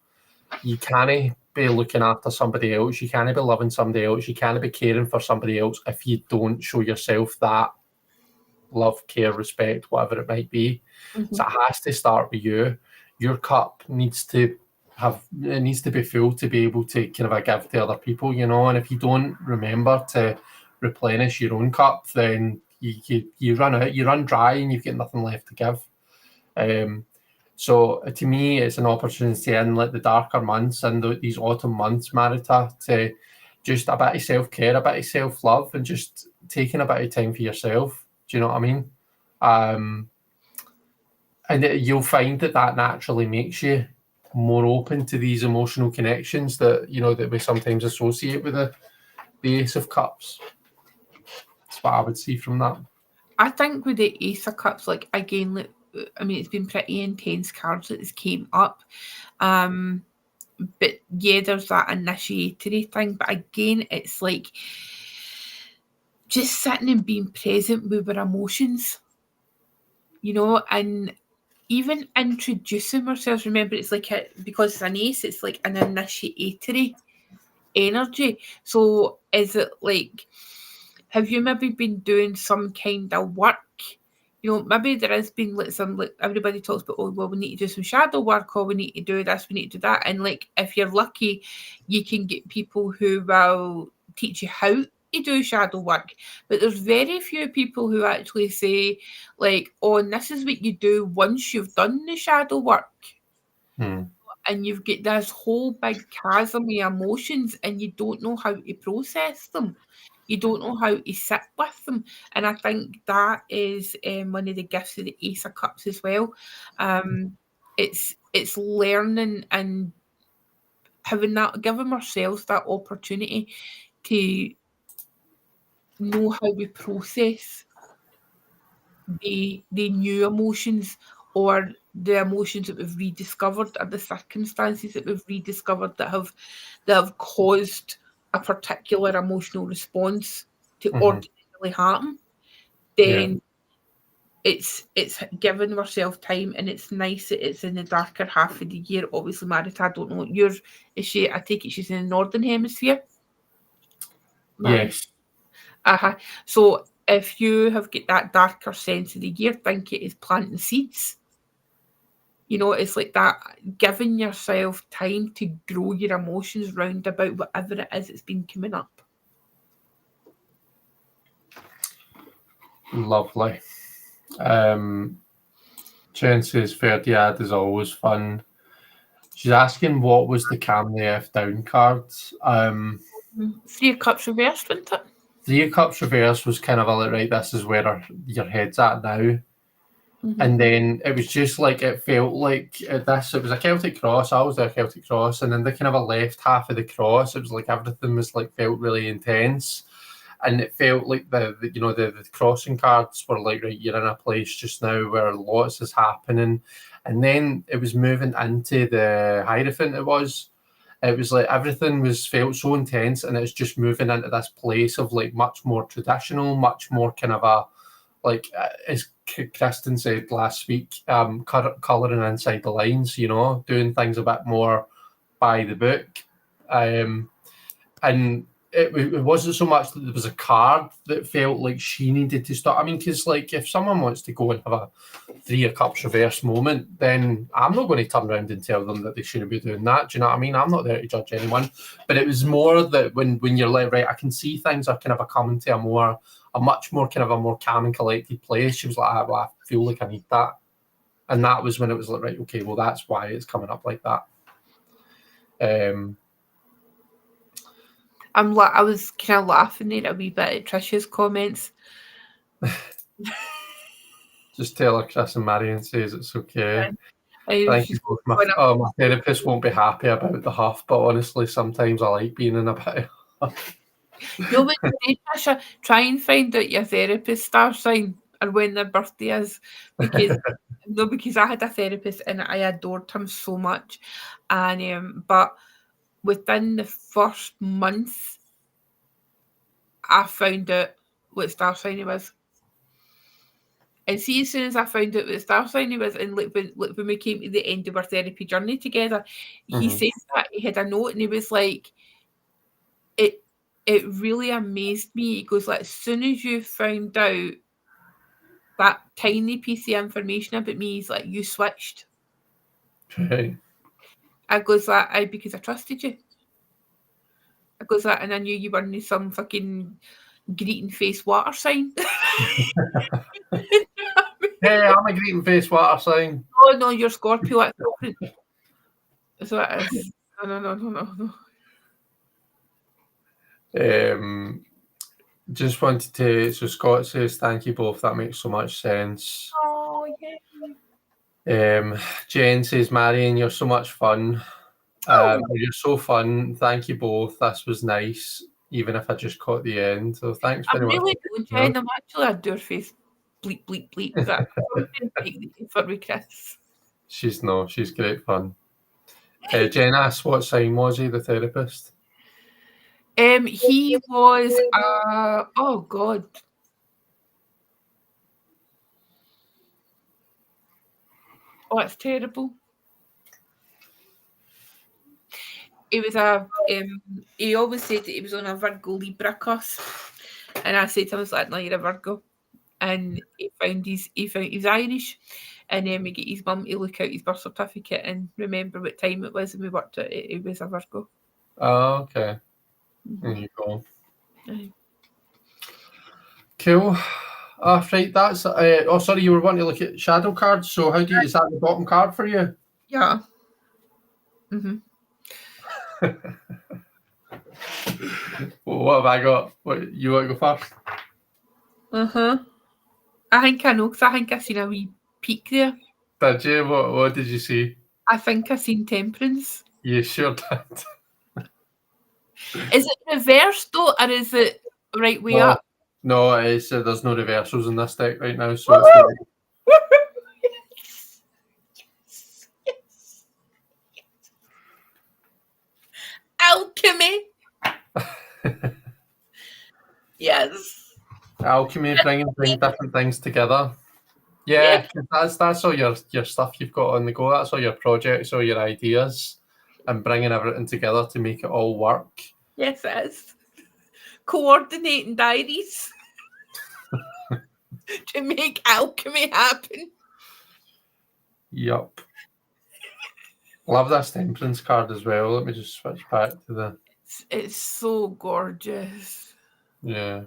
A: You can't be looking after somebody else. You can't be loving somebody else. You can't be caring for somebody else if you don't show yourself that love, care, respect, whatever it might be.
B: Mm-hmm.
A: So it has to start with you. Your cup needs to be full to be able to kind of give to other people, you know. And if you don't remember to replenish your own cup, then you run out, you run dry, and you've got nothing left to give. So to me, it's an opportunity in like the darker months and these autumn months, Marita, to just a bit of self-care, a bit of self-love, and just taking a bit of time for yourself. Do you know what I mean? And you'll find that naturally makes you more open to these emotional connections that, you know, that we sometimes associate with the Ace of Cups. That's what I would see from that.
B: I think with the Ace of Cups, like again, like, I mean, it's been pretty intense cards that has came up. But yeah, there's that initiatory thing. But again, it's like just sitting and being present with our emotions, you know, and even introducing ourselves. Remember, it's like because it's an ace, it's like an initiatory energy. So is it like, have you maybe been doing some kind of work? You know, maybe there has been like some, like everybody talks about, oh well, we need to do some shadow work, or we need to do this, we need to do that. And like if you're lucky, you can get people who will teach you how to do shadow work. But there's very few people who actually say, like, oh, and this is what you do once you've done the shadow work. And you've got this whole big chasm of emotions, and you don't know how to process them. You don't know how to sit with them. And I think that is one of the gifts of the Ace of Cups as well. It's learning and having that, giving ourselves that opportunity to know how we process the new emotions, or the emotions that we've rediscovered, or the circumstances that we've rediscovered that have caused a particular emotional response to ordinarily happen. Then it's giving ourselves time, and it's nice that it's in the darker half of the year. Obviously, Marita, I don't know what yours is. She, I take it she's in the northern hemisphere.
A: Yes.
B: So if you have got that darker sense of the year, think it is planting seeds. You know, it's like that, giving yourself time to grow your emotions round about whatever it is that's been coming up.
A: Lovely. Jen says Ferdiad is always fun. She's asking what was the Calm the F Down cards.
B: Three of Cups reversed, wasn't it?
A: Three of Cups reverse was kind of a like, right, this is where your head's at now. And then it was just like, it felt like it was a Celtic cross. I always do a Celtic cross, and then the kind of a left half of the cross, it was like everything was like felt really intense, and it felt like the crossing cards were like, right, you're in a place just now where lots is happening, and then it was moving into the Hierophant. It was like everything was felt so intense, and it's just moving into this place of like much more traditional, much more kind of a, like, as Kristen said last week, colouring inside the lines, doing things a bit more by the book. And it wasn't so much that there was a card that felt like she needed to stop. I mean, because like if someone wants to go and have a Three of Cups reverse moment, then I'm not going to turn around and tell them that they shouldn't be doing that. Do you know what I mean? I'm not there to judge anyone. But it was more that when you're like, right, I can see things are kind of coming to a much more kind of a more calm and collected place. She was like, well, I feel like I need that. And that was when it was like, right, okay, well, that's why it's coming up like that.
B: I was kind of laughing there a wee bit at Trisha's comments.
A: Just tell her Chris and Marion says it's okay.
B: Yeah.
A: Thank you both. My therapist won't be happy about the huff, but honestly, sometimes I like being in a bit of huff.
B: You always say, Trisha, try and find out your therapist star sign or when their birthday is, because I had a therapist and I adored him so much, and but within the first month, I found out what star sign he was. And see, as soon as I found out what star sign he was, and when we came to the end of our therapy journey together, he said that he had a note, and he was like, it really amazed me. He goes, like, as soon as you found out that tiny piece of information about me, he's like, you switched.
A: Okay.
B: I goes, like, because I trusted you. I goes, like, and I knew you weren't some fucking greeting face water sign.
A: Hey, I'm a greeting face water sign.
B: Oh no, you're Scorpio. That's different. So it is. No.
A: Just wanted to. So Scott says, "Thank you both. That makes so much sense."
B: Oh yeah.
A: Jen says, "Marion, you're so much fun. You're so fun. Thank you both. This was nice, even if I just caught the end. So thanks very much."
B: I'm really good, Jen. I'm actually a door face. Bleep bleep bleep. That for me, Chris.
A: She's great fun. Jen asked, "What sign was he, the therapist?"
B: He was oh god. Oh, it's terrible. He was he always said that he was on a Virgo Libra cusp. And I said to him, I was like, no, you're a Virgo. And he found he was Irish. And then we get his mum to look out his birth certificate and remember what time it was, and we worked out it was a Virgo.
A: Oh, okay. There you go. Cool. Right, that's oh sorry, you were wanting to look at shadow cards. So is that the bottom card for you?
B: Yeah.
A: Well, what have I got? What you want to go first?
B: I think I know, because I think I seen a wee peek there.
A: Did you? What did you see?
B: I think I seen Temperance.
A: You sure did.
B: Is it reversed though, or is it right way up?
A: No, it's there's no reversals in this deck right now, so it's
B: Alchemy. Yes.
A: Alchemy, bringing different things together. Yeah, that's all your stuff you've got on the go. That's all your projects, all your ideas, and bringing everything together to make it all work.
B: Yes, it is. Coordinating diaries to make alchemy happen.
A: Yup. Love this Temperance card as well. Let me just switch back to the...
B: It's so gorgeous.
A: Yeah.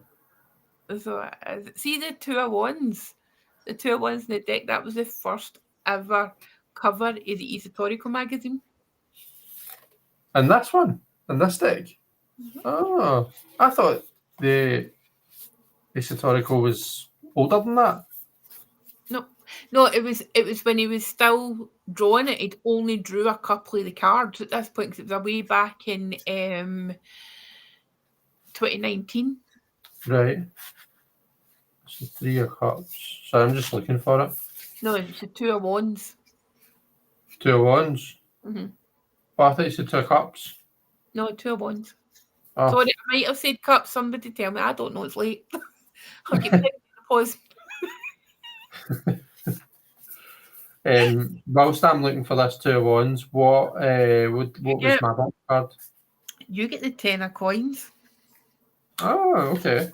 B: So, see the Two of Wands? The Two of Wands in the deck, that was the first ever cover of the Esoterical magazine.
A: And this one? And this deck? Oh, I thought the Esoterical was older than that.
B: No, No, it was when he was still drawing it. He'd only drew a couple of the cards at this point because it was way back in 2019.
A: Right. So 3 of Cups. So I'm just looking for it.
B: No, it's the Two of Wands.
A: 2 of Wands.
B: Mm-hmm.
A: Well, I thought you said 2 of Cups.
B: No, Two of Wands.
A: Oh.
B: Sorry, I might have said cups. Somebody tell me. I don't know. It's late. I'll keep taking the pause.
A: Whilst I'm looking for this 2 of Wands, what was my box card?
B: You get the 10 of coins.
A: Oh, okay.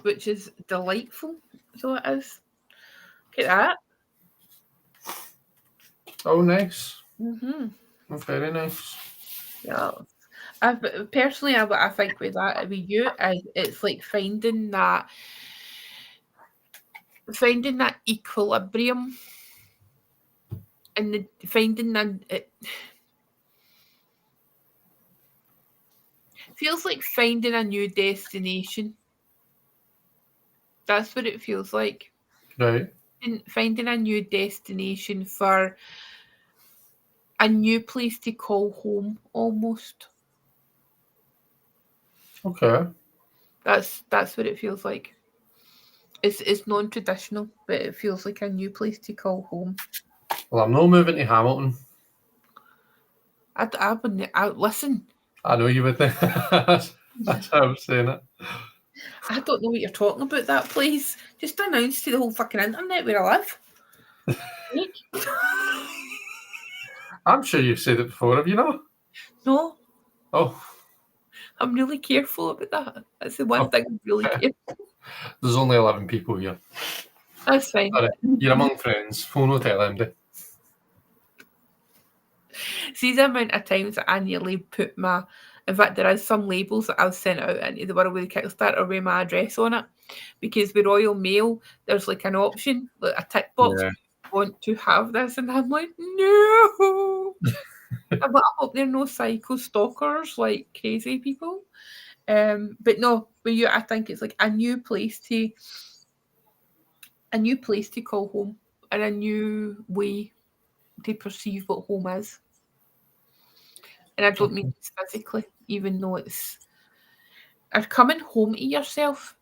B: Which is delightful. So it is. Look at that.
A: Oh, nice.
B: Mm-hmm.
A: Oh, very nice.
B: Yeah. I think with that with you, it's like finding that equilibrium and finding that it feels like finding a new destination. That's what it feels like.
A: Right.
B: And finding a new destination for a new place to call home, almost.
A: Okay.
B: That's what it feels like. It's non-traditional, but it feels like a new place to call home.
A: Well, I'm not moving to Hamilton.
B: I wouldn't. Listen.
A: I know you would think. That's how I'm saying it.
B: I don't know what you're talking about. That place just announced to the whole fucking internet where I live.
A: I'm sure you've said it before, have you not?
B: No.
A: Oh.
B: I'm really careful about that. That's the one thing I'm really careful.
A: There's only 11 people here.
B: That's fine.
A: Sorry, you're among friends. Phone will tell them.
B: See the amount of times that I nearly put my... In fact, there is some labels that I've sent out into the world with the Kickstarter with my address on it. Because with Royal Mail, there's like an option, like a tick box.
A: Yeah.
B: Want to have this, and I'm like, no. I hope they're no psycho stalkers like crazy people. But no, with you, I think it's like a new place to call home and a new way to perceive what home is. And I don't mean it's physically, even though it's coming home to yourself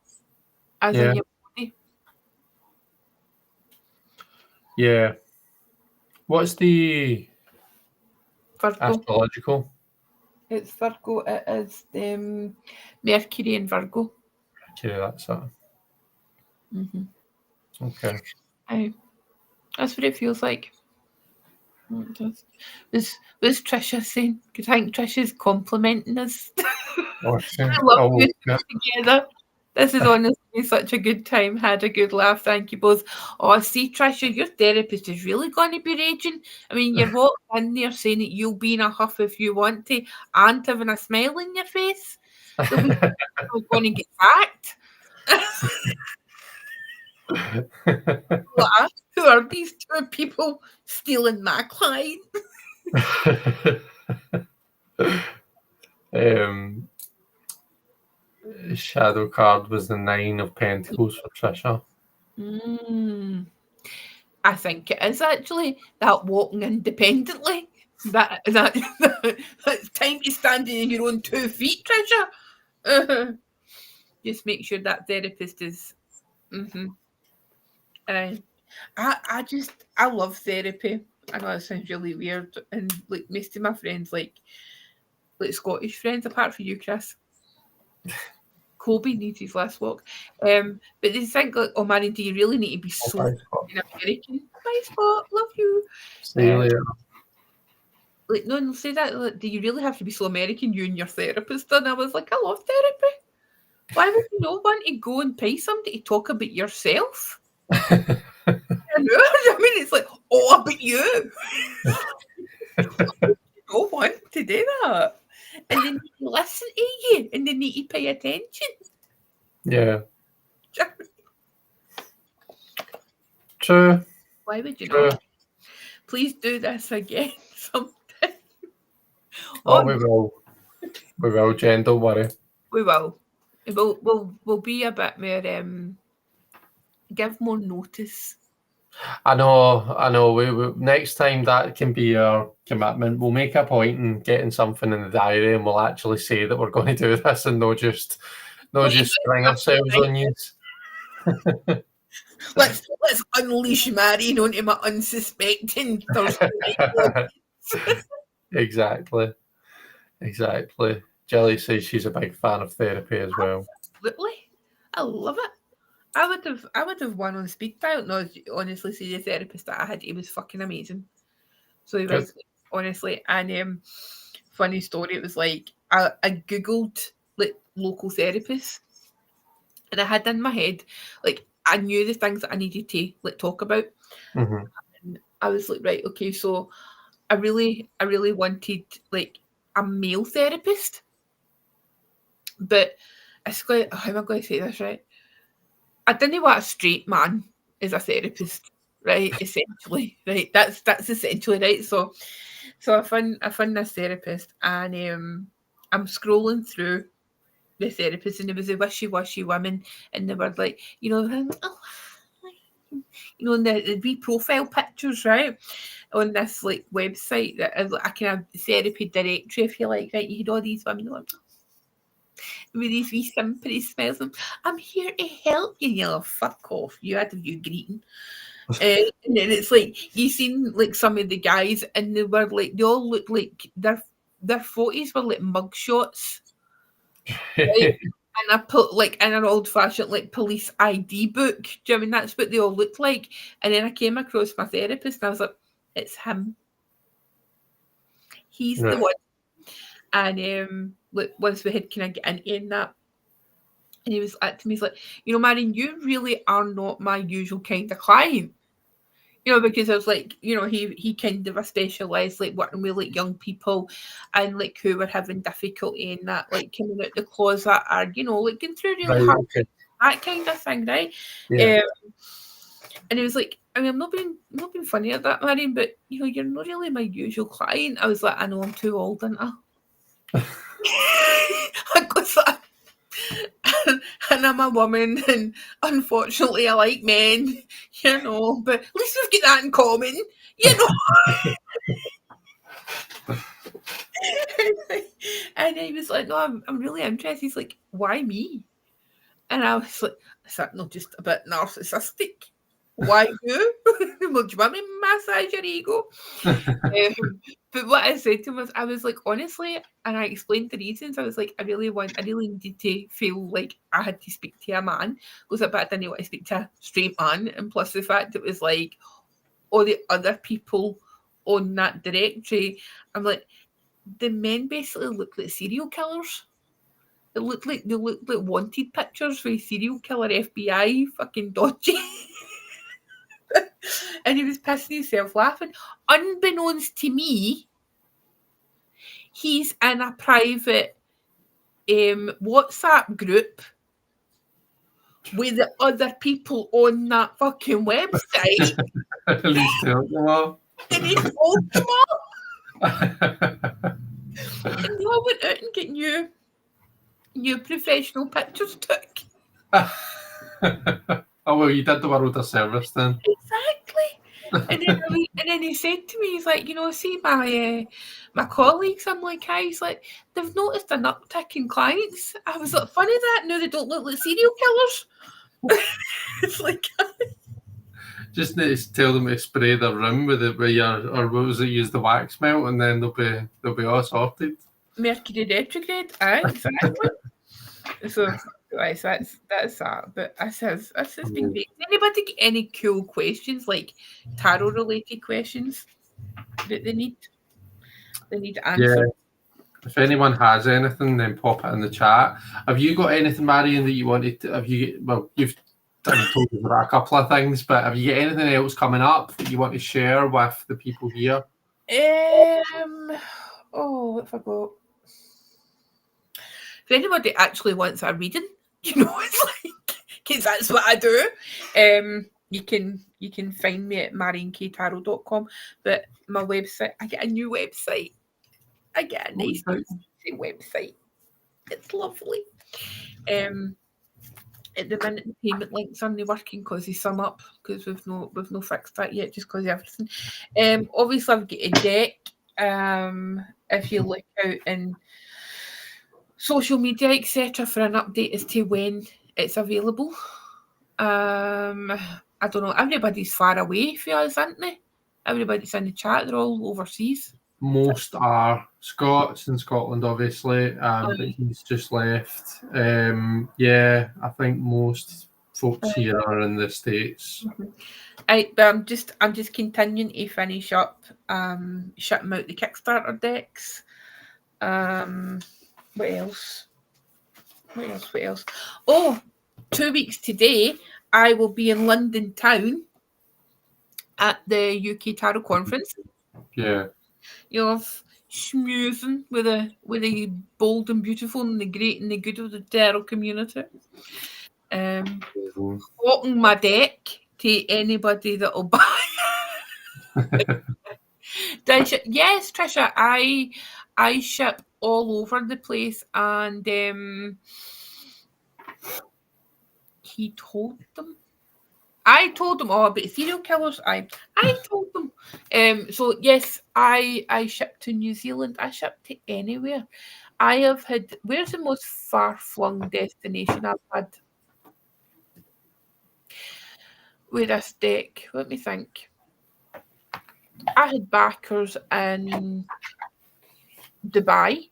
B: as in your body.
A: Yeah. What's the
B: Virgo.
A: astrological?
B: It's Virgo. It is Mercury and Virgo.
A: Okay, that's it.
B: Mm-hmm.
A: Okay.
B: That's what it feels like. Was Trisha saying? Because I think Trisha's complimenting us. I love you together. This is honestly such a good time. Had a good laugh. Thank you both. Oh, see, Trisha, your therapist is really going to be raging. I mean, you're walking in there saying that you'll be in a huff if you want to, and having a smile in your face. They'll be going to get sacked. Who are these two people stealing my client?
A: Shadow card was the 9 of Pentacles for Trisha.
B: I think it is actually that walking independently. That it's time to stand on your own 2 feet, Trisha. Just make sure that therapist is. I love therapy. I know that sounds really weird, and like most of my friends, like Scottish friends, apart from you, Chris. Kobe needs his last walk. But they think like, oh, Marion, do you really need to be so American? Bye, Scott. Love you.
A: See you later.
B: Like, no, say that. Like, do you really have to be so American? You and your therapist, and I was like, I love therapy. Why would you not want to go and pay somebody to talk about yourself? I mean, it's like, oh, but you. You don't want to do that. And they need to listen to you, and they need to pay attention.
A: Yeah. True.
B: Why would you not? Please do this again sometime.
A: Oh, we will. We will, Jen. Don't worry.
B: We will. We'll be a bit more. Give more notice.
A: I know. We next time that can be our commitment. We'll make a point in getting something in the diary, and we'll actually say that we're going to do this, and not just string ourselves on you.
B: Let's unleash Marion onto my unsuspecting Thursday night.
A: Exactly. Jelly says she's a big fan of therapy as well.
B: Absolutely, I love it. I would have won on speed dial. No, honestly, see the therapist that I had, he was fucking amazing. So he was honestly, and funny story. It was like I googled like local therapists, and I had in my head like I knew the things that I needed to like talk about.
A: Mm-hmm.
B: And I was like, right, okay, so I really wanted like a male therapist, but it's quite. How am I going to say this right? I didn't want a straight man as a therapist, right? Essentially, right? That's essentially right. So I found this therapist, and I'm scrolling through the therapist, and there was a wishy-washy woman, and they were like, oh, in the wee profile pictures, right? On this like website that is like a kind of therapy directory, if you like, right? You had all these women like, with these wee simply smiles. I'm here to help you. You know, fuck off. You had you greeting. And then it's like you seen like some of the guys, and they were like they all looked like their photos were like mug shots, right? And I put like in an old fashioned like police ID book. Do you know what I mean that's what they all looked like? And then I came across my therapist, and I was like, it's him. He's the
A: Right.
B: one. And like once we had kind of get into that, and he was like to me, he's like, Marion, you really are not my usual kind of client. Because I was like, he kind of a specialised like working with like young people and like who were having difficulty in that, like coming out the closet or, like going through really
A: Right.
B: hard
A: Okay.
B: that kind of thing, right?
A: Yeah.
B: And he was like, I mean, I'm not being funny at that, Marion, but you're not really my usual client. I was like, I know I'm too old, aren't I? I was like, and I'm a woman, and unfortunately, I like men, but at least we've got that in common, And he was like, no, I'm really interested. He's like, why me? And I was like, is that not just a bit narcissistic? Why you? Well, do you want me to massage your ego? But what I said to him was, I was like, honestly, and I explained the reasons. I was like, I really needed to feel like I had to speak to a man. Because but I didn't want to speak to a straight man. And plus the fact it was like all the other people on that directory, I'm like, the men basically look like serial killers. They look like wanted pictures with serial killer FBI fucking dodgy. And he was pissing himself laughing. Unbeknownst to me, he's in a private WhatsApp group with the other people on that fucking website.
A: At least tell them all.
B: And he told them all. And they all went out and get new professional pictures took.
A: Oh, well, you did the world a service then.
B: Exactly. And then he said to me, he's like, see my colleagues. I'm like, hi. He's like, they've noticed an uptick in clients. I was like, funny that now they don't look like serial killers. It's like,
A: just need to tell them to spray their room with it, or what was it? Use the wax melt, and then they'll be all sorted.
B: Mercury retrograde, exactly. So that's that. But this has been great. Does anybody get any cool questions, like tarot related questions that they need answered?
A: Yeah. If anyone has anything, then pop it in the chat. Have you got anything, Marion, that you wanted to? You've told us about a couple of things, but have you got anything else coming up that you want to share with the people here?
B: What have I got? If anybody actually wants a reading, it's like, because that's what I do. You can find me at marionktarot.com. But my website, I get a new website. I get a nice website. It's lovely. At the minute, the payment links aren't working because they sum up because we've no fixed that yet, just because of everything. Obviously, I've got a deck. If you look out in social media, etc., for an update as to when it's available. I don't know. Everybody's far away from us, aren't they? Everybody's in the chat. They're all overseas.
A: Most are Scots in Scotland, obviously, but he's just left. Yeah, I think most folks here are in the States.
B: But I'm just continuing to finish up shutting out the Kickstarter decks. What else? Oh, 2 weeks today, I will be in London town at the UK Tarot Conference.
A: Yeah.
B: You know, schmoozing with a bold and beautiful and the great and the good of the tarot community. Quoting my deck to anybody that'll buy. Yes, Trisha, I ship all over the place, and he told them. I told them all about serial killers. I told them. So yes, I ship to New Zealand. I ship to anywhere. I have had. Where's the most far flung destination I've had with this deck? Let me think. I had backers in Dubai.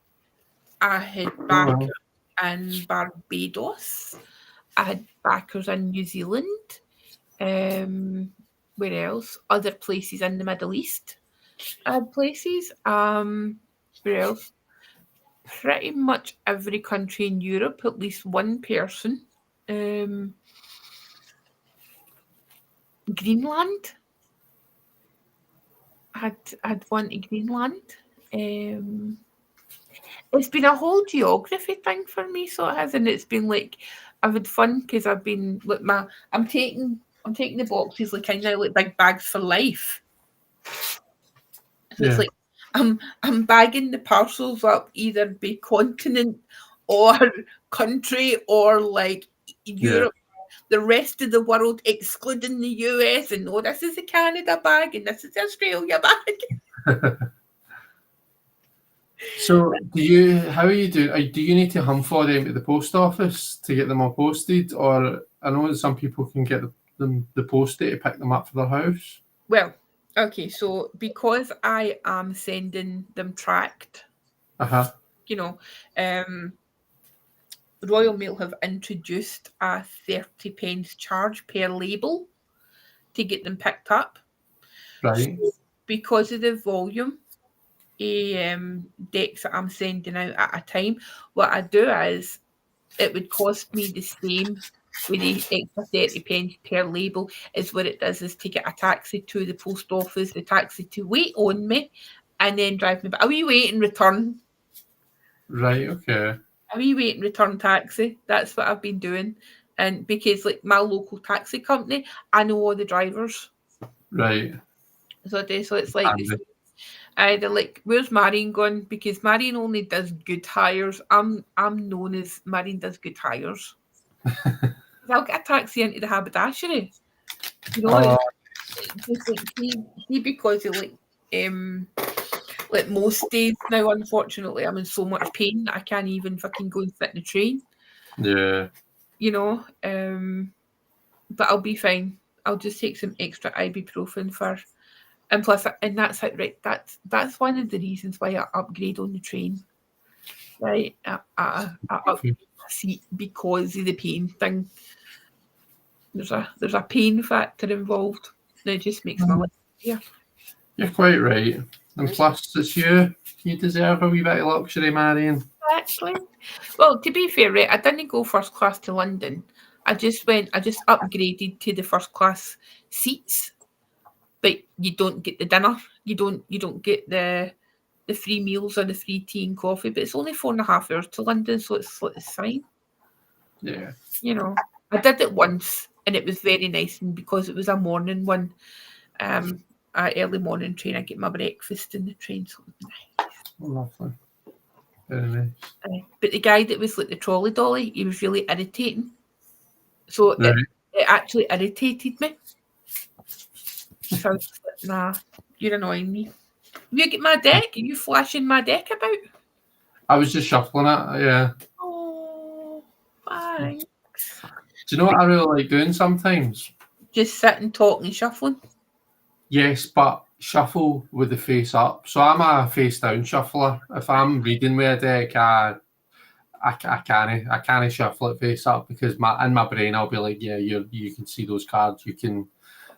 B: I had backers in Barbados. I had backers in New Zealand. Where else? Other places in the Middle East. Places. Where else? Pretty much every country in Europe, at least one person. Greenland. Had one to Greenland. It's been a whole geography thing for me, so it has, and it's been like I've had fun because I've been like I'm taking the boxes like kind of like big bags for life. So it's like I'm bagging the parcels up either by continent or country or like Europe, the rest of the world, excluding the US, and oh, this is a Canada bag and this is the Australia bag.
A: So, how are you doing? Do you need to hum for them at the post office to get them all posted, or I know that some people can get the postie to pick them up for their house?
B: Well, okay, so because I am sending them tracked, you know, Royal Mail have introduced a 30 pence charge per label to get them picked up.
A: Right.
B: So because of the volume decks that I'm sending out at a time, what I do is it would cost me the same with the extra 30 pence per label is what it does is to get a taxi to the post office, the taxi to wait on me, and then drive me back. A wee wait and return.
A: Right, okay.
B: A wee wait and return taxi. That's what I've been doing. And because like my local taxi company, I know all the drivers.
A: Right.
B: So it's like they're like, where's Marion gone? Because Marion only does good hires. I'm known as Marion does good hires. I'll get a taxi into the haberdashery. You know, just like he because of like most days now, unfortunately, I'm in so much pain that I can't even fucking go and sit in the train.
A: Yeah.
B: You know, but I'll be fine. I'll just take some extra ibuprofen and plus, and that's it, right? That's one of the reasons why I upgrade on the train. Right, I upgrade my seat because of the pain thing. There's a pain factor involved. And it just makes my life easier.
A: You're quite right. And plus, it's you. You deserve a wee bit of luxury, Marion.
B: Exactly. Well, to be fair, right, I didn't go first class to London. I just upgraded to the first class seats, but you don't get the dinner. You don't get the free meals or the free tea and coffee. But it's only 4.5 hours to London, so it's fine.
A: Yeah.
B: You know, I did it once, and it was very nice, and because it was a morning one, early morning train, I get my breakfast in the train, so it was nice.
A: Lovely. Very nice.
B: But the guy that was like the trolley dolly, he was really irritating. So
A: Right.
B: it actually irritated me. So I was just like, nah, you're annoying me. You get my deck? Are you flashing my deck about?
A: I was just shuffling it. Yeah.
B: Oh, fine.
A: Do you know what I really like doing sometimes?
B: Just sitting, talking, shuffling.
A: Yes, but shuffle with the face up. So I'm a face down shuffler. If I'm reading with a deck, I can't shuffle it face up because in my brain I'll be like, yeah, you can see those cards. You can.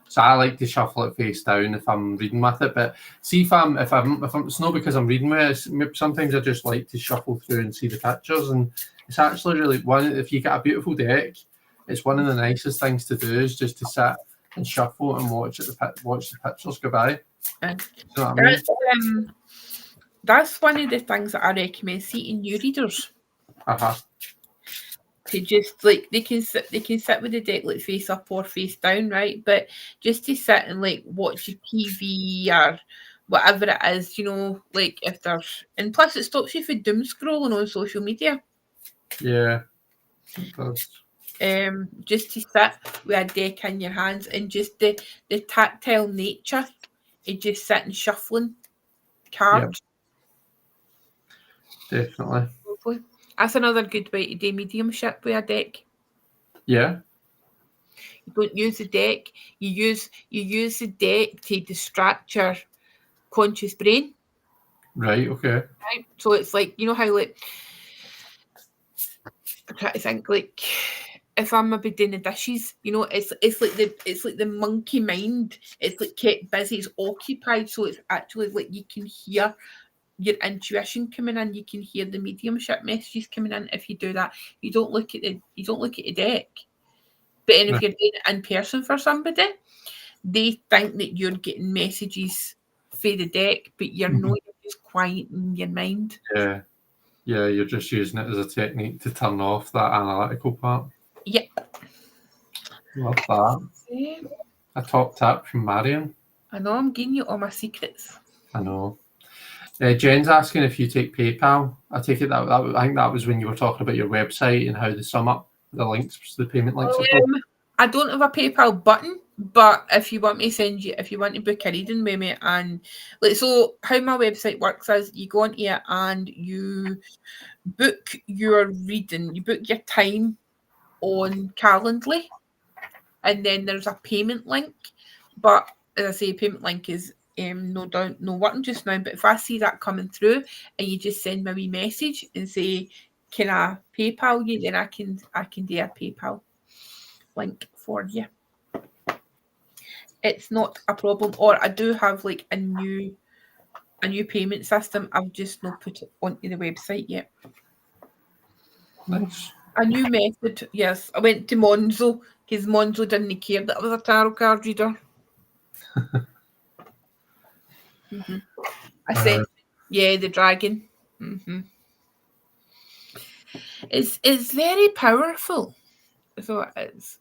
A: So I like to shuffle it face down if I'm reading with it. But see if I'm it's not because I'm reading with it. Sometimes I just like to shuffle through and see the pictures, and it's actually really one. If you get a beautiful deck, it's one of the nicest things to do is just to sit and shuffle and watch the pictures go by.
B: And
A: You know what I mean?
B: that's one of the things that I recommend seeing new readers. To just like they can sit with the deck like face up or face down, right? But just to sit and like watch your TV or whatever it is, like if there's, and plus it stops you from doom scrolling on social media.
A: Yeah, it does.
B: Just to sit with a deck in your hands and just the tactile nature of just sitting shuffling cards.
A: Yep. Definitely.
B: Lovely. That's another good way to do mediumship with a deck.
A: Yeah.
B: You don't use the deck. You use the deck to distract your conscious brain.
A: Right. Okay.
B: Right. So it's like, how like I try to think like if I'm maybe doing the dishes, it's like the monkey mind. It's like kept busy, it's occupied. So it's actually like you can hear your intuition coming in, you can hear the mediumship messages coming in if you do that. You don't look at the deck. But then if you're doing it in person for somebody, they think that you're getting messages for the deck, but you're not, you're just quieting your mind.
A: Yeah. Yeah, you're just using it as a technique to turn off that analytical part.
B: Yep.
A: Love that.
B: Yeah.
A: A top tip from Marion.
B: I know I'm giving you all my secrets.
A: I know. Jen's asking if you take PayPal. I take it I think that was when you were talking about your website and how they sum up the links, the payment links.
B: I don't have a PayPal button, but if you want to book a reading with me, and like, so how my website works is you go on here and you book your reading, you book your time on Calendly, and then there's a payment link. But as I say, payment link is no working just now. But if I see that coming through and you just send me a wee message and say, can I PayPal you, then I can do a PayPal link for you. It's not a problem. Or I do have like a new payment system. I've just not put it onto the website yet.
A: Nice.
B: A new method, yes. I went to Monzo because Monzo didn't care that I was a tarot card reader. I said, yeah, the dragon. It's very powerful. So it's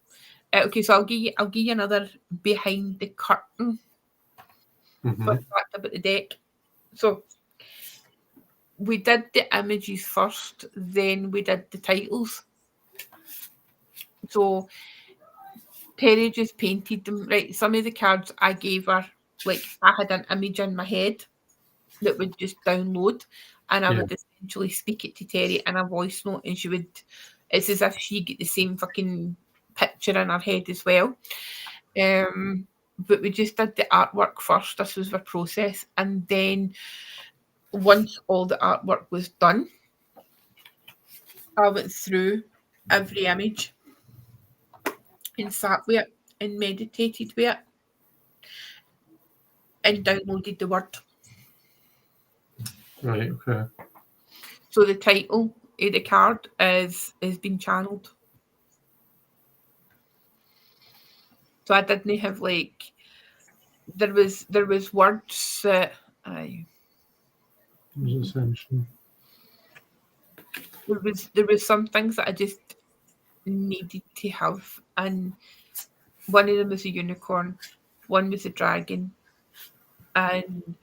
B: okay. So I'll give you another behind the curtain fact about the deck. So we did the images first, then we did the titles. So Terry just painted them, right? Some of the cards I gave her, like I had an image in my head that would just download, and I would essentially speak it to Terry in a voice note, and it's as if she get the same fucking picture in her head as well. But we just did the artwork first. This was the process, and then once all the artwork was done, I went through every image and sat with it and meditated with it and downloaded the word.
A: Right, okay.
B: So the title of the card has been channeled. So I didn't have like there was words that there was some things that I just needed to have, and one of them was a unicorn, one was a dragon, and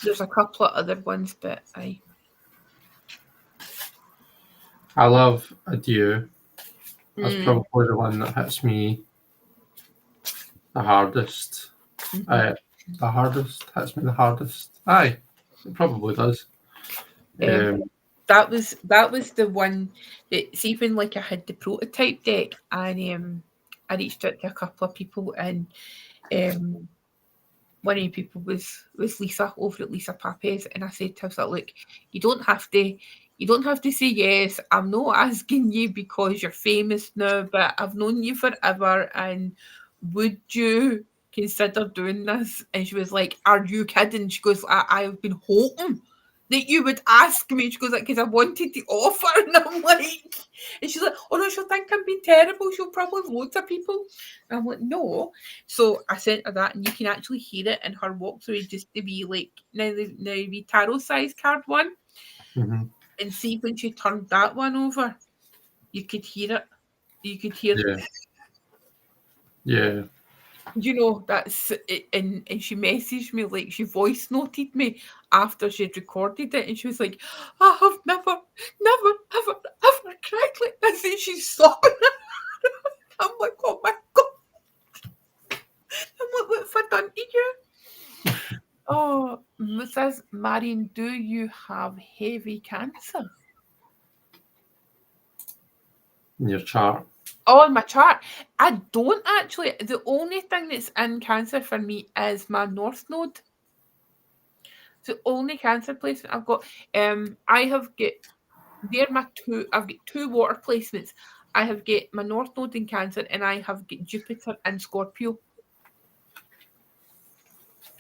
B: there's a couple of other ones, but
A: I love Adieu. That's probably the one that hits me the hardest.
B: Mhm.
A: The hardest hits me the hardest. Aye, it probably does.
B: That was the one that, see, when like I had the prototype deck, and I reached out to a couple of people, and um one of the people was Lisa over at Lisa Pape's, and I said to her, so, look, you don't have to say yes. I'm not asking you because you're famous now, but I've known you forever, and would you consider doing this? And she was like, are you kidding? She goes, I've been hoping that you would ask me. She goes, like, because I wanted the offer. And I'm like, and she's like, oh no, she'll think I'm being terrible. She'll probably have loads of people. And I'm like, no. So I sent her that, and you can actually hear it in her walkthrough, just to be like, now the tarot size card one,
A: Mhm.
B: and see when she turned that one over, you could hear it. You could hear,
A: Yeah.
B: you know, that's it. And she messaged me, like, she voice noted me after she'd recorded it, and she was like, I have never, ever cried like this. And she's sobbing. I'm like, oh my God. I'm like, what have I done to you? Oh, Mrs. Marion, do you have heavy cancer?
A: In your chart.
B: Oh, on my chart. I don't actually. The only thing that's in cancer for me is my North Node. It's the only cancer placement I've got. I have got, they're my two. I've got two water placements. I have got my North Node in Cancer, and I have got Jupiter in Scorpio.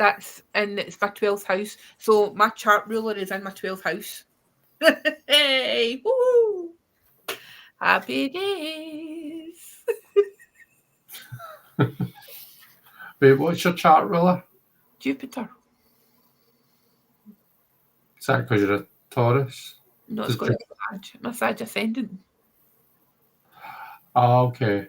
B: It's my 12th house. So my chart ruler is in my 12th house. Hey, woo! Happy days.
A: Wait, what's your chart ruler?
B: Jupiter.
A: Is that because you're a Taurus?
B: No, it's got my Sag ascendant.
A: Oh, okay.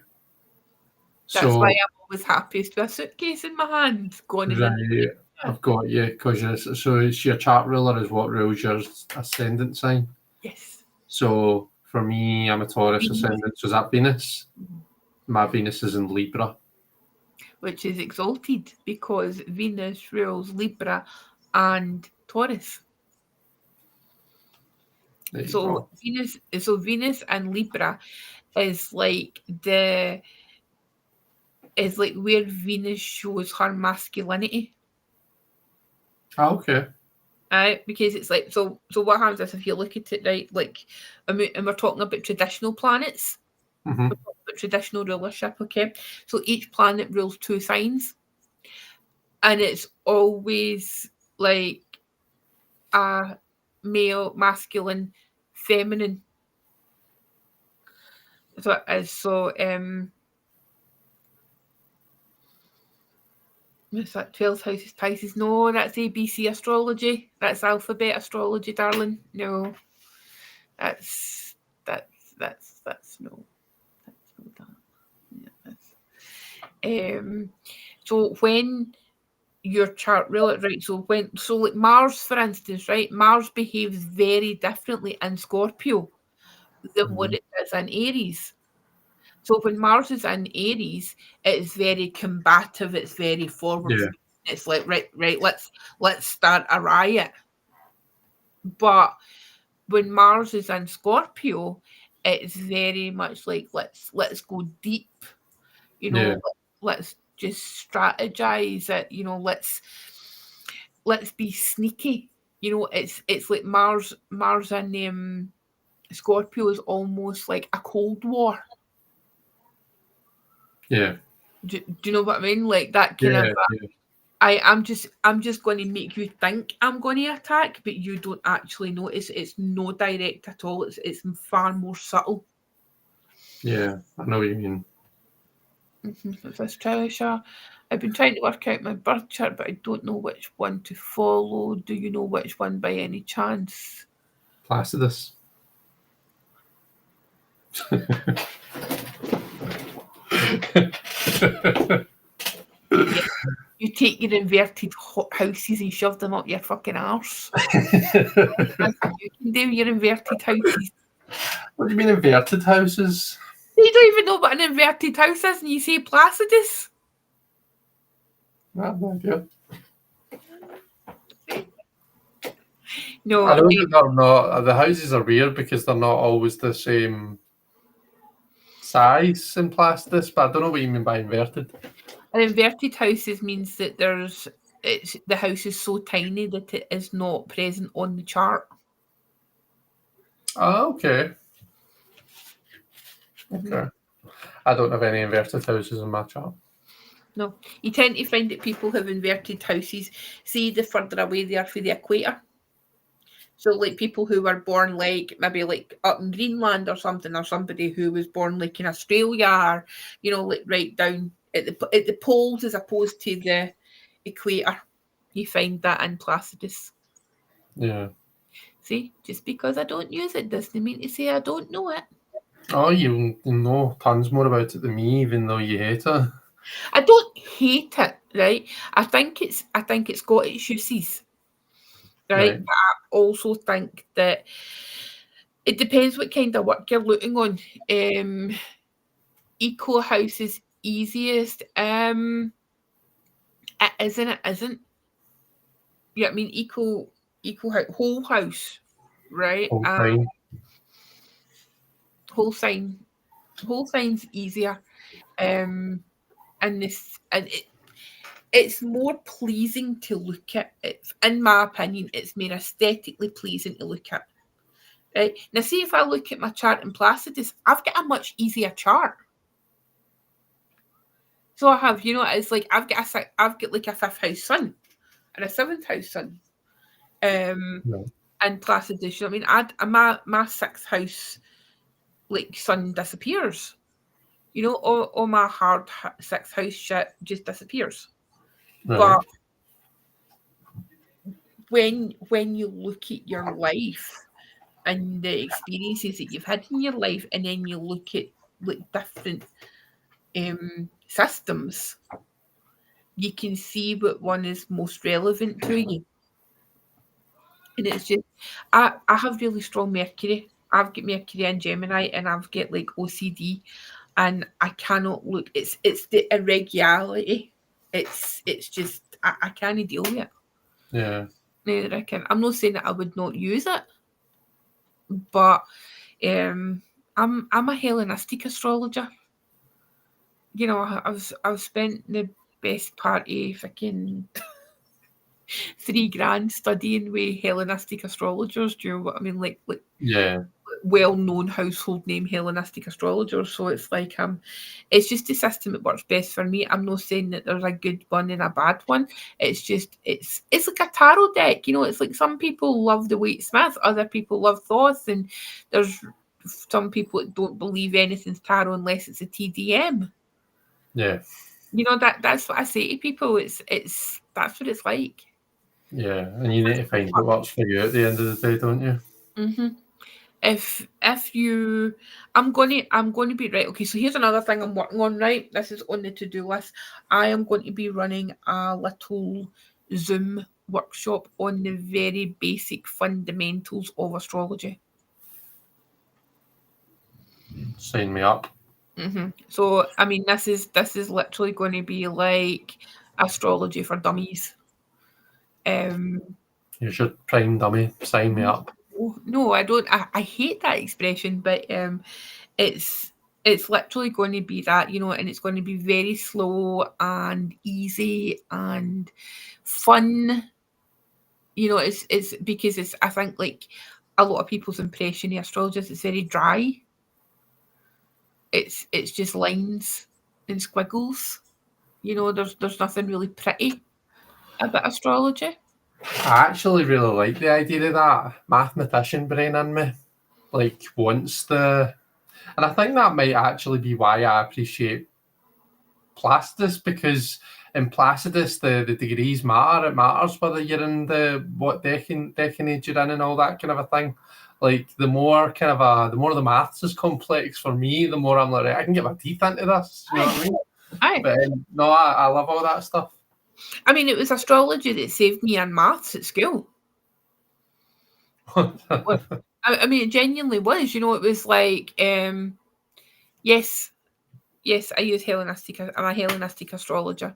B: That's why
A: So,
B: I'm always happiest with a suitcase in my hand, going in.
A: right, I've got you. Because so it's your chart ruler is what rules your ascendant sign.
B: Yes.
A: So for me, I'm a Taurus
B: Venus.
A: ascendant. So is that Venus? My Venus is in Libra.
B: Which is exalted because Venus rules Libra and Taurus.
A: There you
B: So
A: go.
B: Venus and Libra is like where Venus shows her masculinity.
A: Oh, okay.
B: Because it's like, so what happens is, if you look at it, right, like, and we're talking about traditional planets,
A: Mm-hmm.
B: we're talking about traditional rulership, okay? So each planet rules two signs, and it's always like a male, masculine, feminine. So it is. So what's that? 12th house is Pisces. No, that's ABC astrology. That's alphabet astrology, darling. No, that's no. That's not that. Yeah, so when your chart really, right, so like Mars, for instance, right, Mars behaves very differently in Scorpio than what it does in Aries. So when Mars is in Aries, it's very combative, it's very forward.
A: Yeah.
B: It's like, right, let's start a riot. But when Mars is in Scorpio, it's very much like, let's go deep, you know,
A: Yeah.
B: let's just strategize it, you know, let's be sneaky. You know, it's like Mars in Scorpio is almost like a Cold War.
A: Yeah.
B: Do you know what I mean? Like that kind of.
A: Yeah.
B: I'm just going to make you think I'm going to attack, but you don't actually notice. It's no direct at all. It's far more subtle.
A: Yeah. I know what you mean.
B: This treasure. I've been trying to work out my birth chart, but I don't know which one to follow. Do you know which one by any chance?
A: Placidus.
B: Yeah. You take your inverted houses and shove them up your fucking arse. You can do your inverted houses.
A: What do you mean inverted houses?
B: You don't even know what an inverted house is, and you say Placidus.
A: I have no idea.
B: No,
A: I know that they're not. The houses are weird because they're not always the same size in Placidus, but I don't know what you mean by inverted.
B: an inverted houses means that the house is so tiny that it is not present on the chart.
A: Oh, okay. Okay. I don't have any inverted houses in my chart.
B: No, you tend to find that people have inverted houses. See, the further away they are from the equator. So, like people who were born like maybe like up in Greenland or something, or somebody who was born like in Australia, or like right down at the poles as opposed to the equator. You find that in Placidus.
A: Yeah.
B: See, just because I don't use it doesn't mean to say I don't know it.
A: Oh, you know tons more about it than me, even though you hate it.
B: I don't hate it, right? I think it's got its uses, right?
A: Right.
B: But I also think that it depends what kind of work you're looking on. Eco house is easiest. It isn't. It isn't. Yeah, I mean eco whole house, right?
A: Whole time.
B: Whole sign, whole sign's easier. And it's more pleasing to look at. It's, in my opinion, it's more aesthetically pleasing to look at. Right now, see if I look at my chart in Placidus, I've got a much easier chart. So I have, it's like I've got like a fifth house sun and a seventh house sun.
A: No.
B: And Placidus, you know what I mean? My sixth house like sun disappears. All my hard sixth house shit just disappears.
A: Right.
B: But when you look at your life and the experiences that you've had in your life, and then you look at like different systems, you can see what one is most relevant to you. And it's just, I have really strong Mercury. I've got Mercury and Gemini, and I've got like OCD, and I cannot look. It's the irregularity. It's just I can't deal with it.
A: Yeah.
B: Neither I can. I'm not saying that I would not use it, but I'm a Hellenistic astrologer. I've spent the best part of fucking 3 grand studying with Hellenistic astrologers. Do you know what I mean? Like
A: Yeah.
B: well-known household name Hellenistic astrologers. So it's like it's just the system that works best for me. I'm not saying that there's a good one and a bad one. It's just it's like a tarot deck. It's like some people love the Waite Smith, other people love Thoth, and there's some people that don't believe anything's tarot unless it's a TDM.
A: Yeah.
B: That's what I say to people. It's that's what it's like.
A: Yeah, and you need to find what works for you at the end of the day, don't you?
B: Mm-hmm. If you, I'm going to be right. Okay, so here's another thing I'm working on. Right, this is on the to-do list. I am going to be running a little Zoom workshop on the very basic fundamentals of astrology.
A: Sign me up.
B: Mm-hmm. So, I mean, this is literally going to be like astrology for dummies.
A: You should prime dummy. Sign me up.
B: No, I don't. I hate that expression, but it's literally going to be that, and it's going to be very slow and easy and fun. It's because it's, I think, like a lot of people's impression of astrologers, it's very dry. It's just lines and squiggles. There's nothing really pretty about astrology.
A: I actually really like the idea of that mathematician brain in me. Like, wants the. And I think that might actually be why I appreciate Placidus, because in Placidus, the degrees matter. It matters whether you're in what decade you're in and all that kind of a thing. Like, the more the maths is complex for me, the more I'm like, right, I can get my teeth into this. You know what I mean?
B: Aye.
A: But no, I love all that stuff.
B: I mean, it was astrology that saved me in maths at school. I mean, it genuinely was. It was like Yes, yes, I use Hellenistic. I'm a Hellenistic astrologer.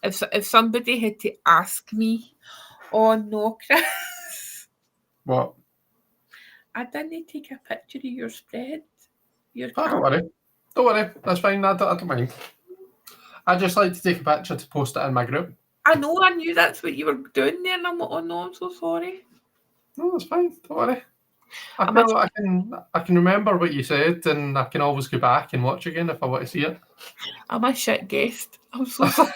B: If somebody had to ask me, oh no, Chris,
A: What?
B: I didn't take a picture of your spread, your
A: Oh, don't
B: card.
A: worry. Don't worry. That's fine. I don't mind. I just like to take a picture to post it in my group.
B: I know, I knew that's what you were doing there, and I'm like, oh no, I'm so sorry.
A: No, that's fine. Don't worry.
B: I'm a,
A: I can remember what you said, and I can always go back and watch again if I want to see it.
B: I'm a shit guest. I'm so sorry.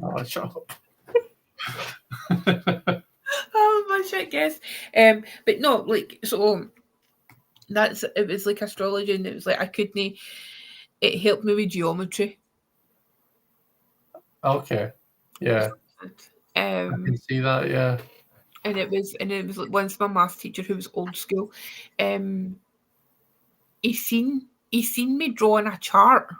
A: Oh, shut up.
B: I'm a shit guest. But no, like, so it was like astrology, and it was like I couldn't. It helped me with geometry.
A: Okay. Yeah, I
B: Um,
A: can see that. Yeah.
B: and it was like once my maths teacher who was old school, um, he seen me drawing a chart.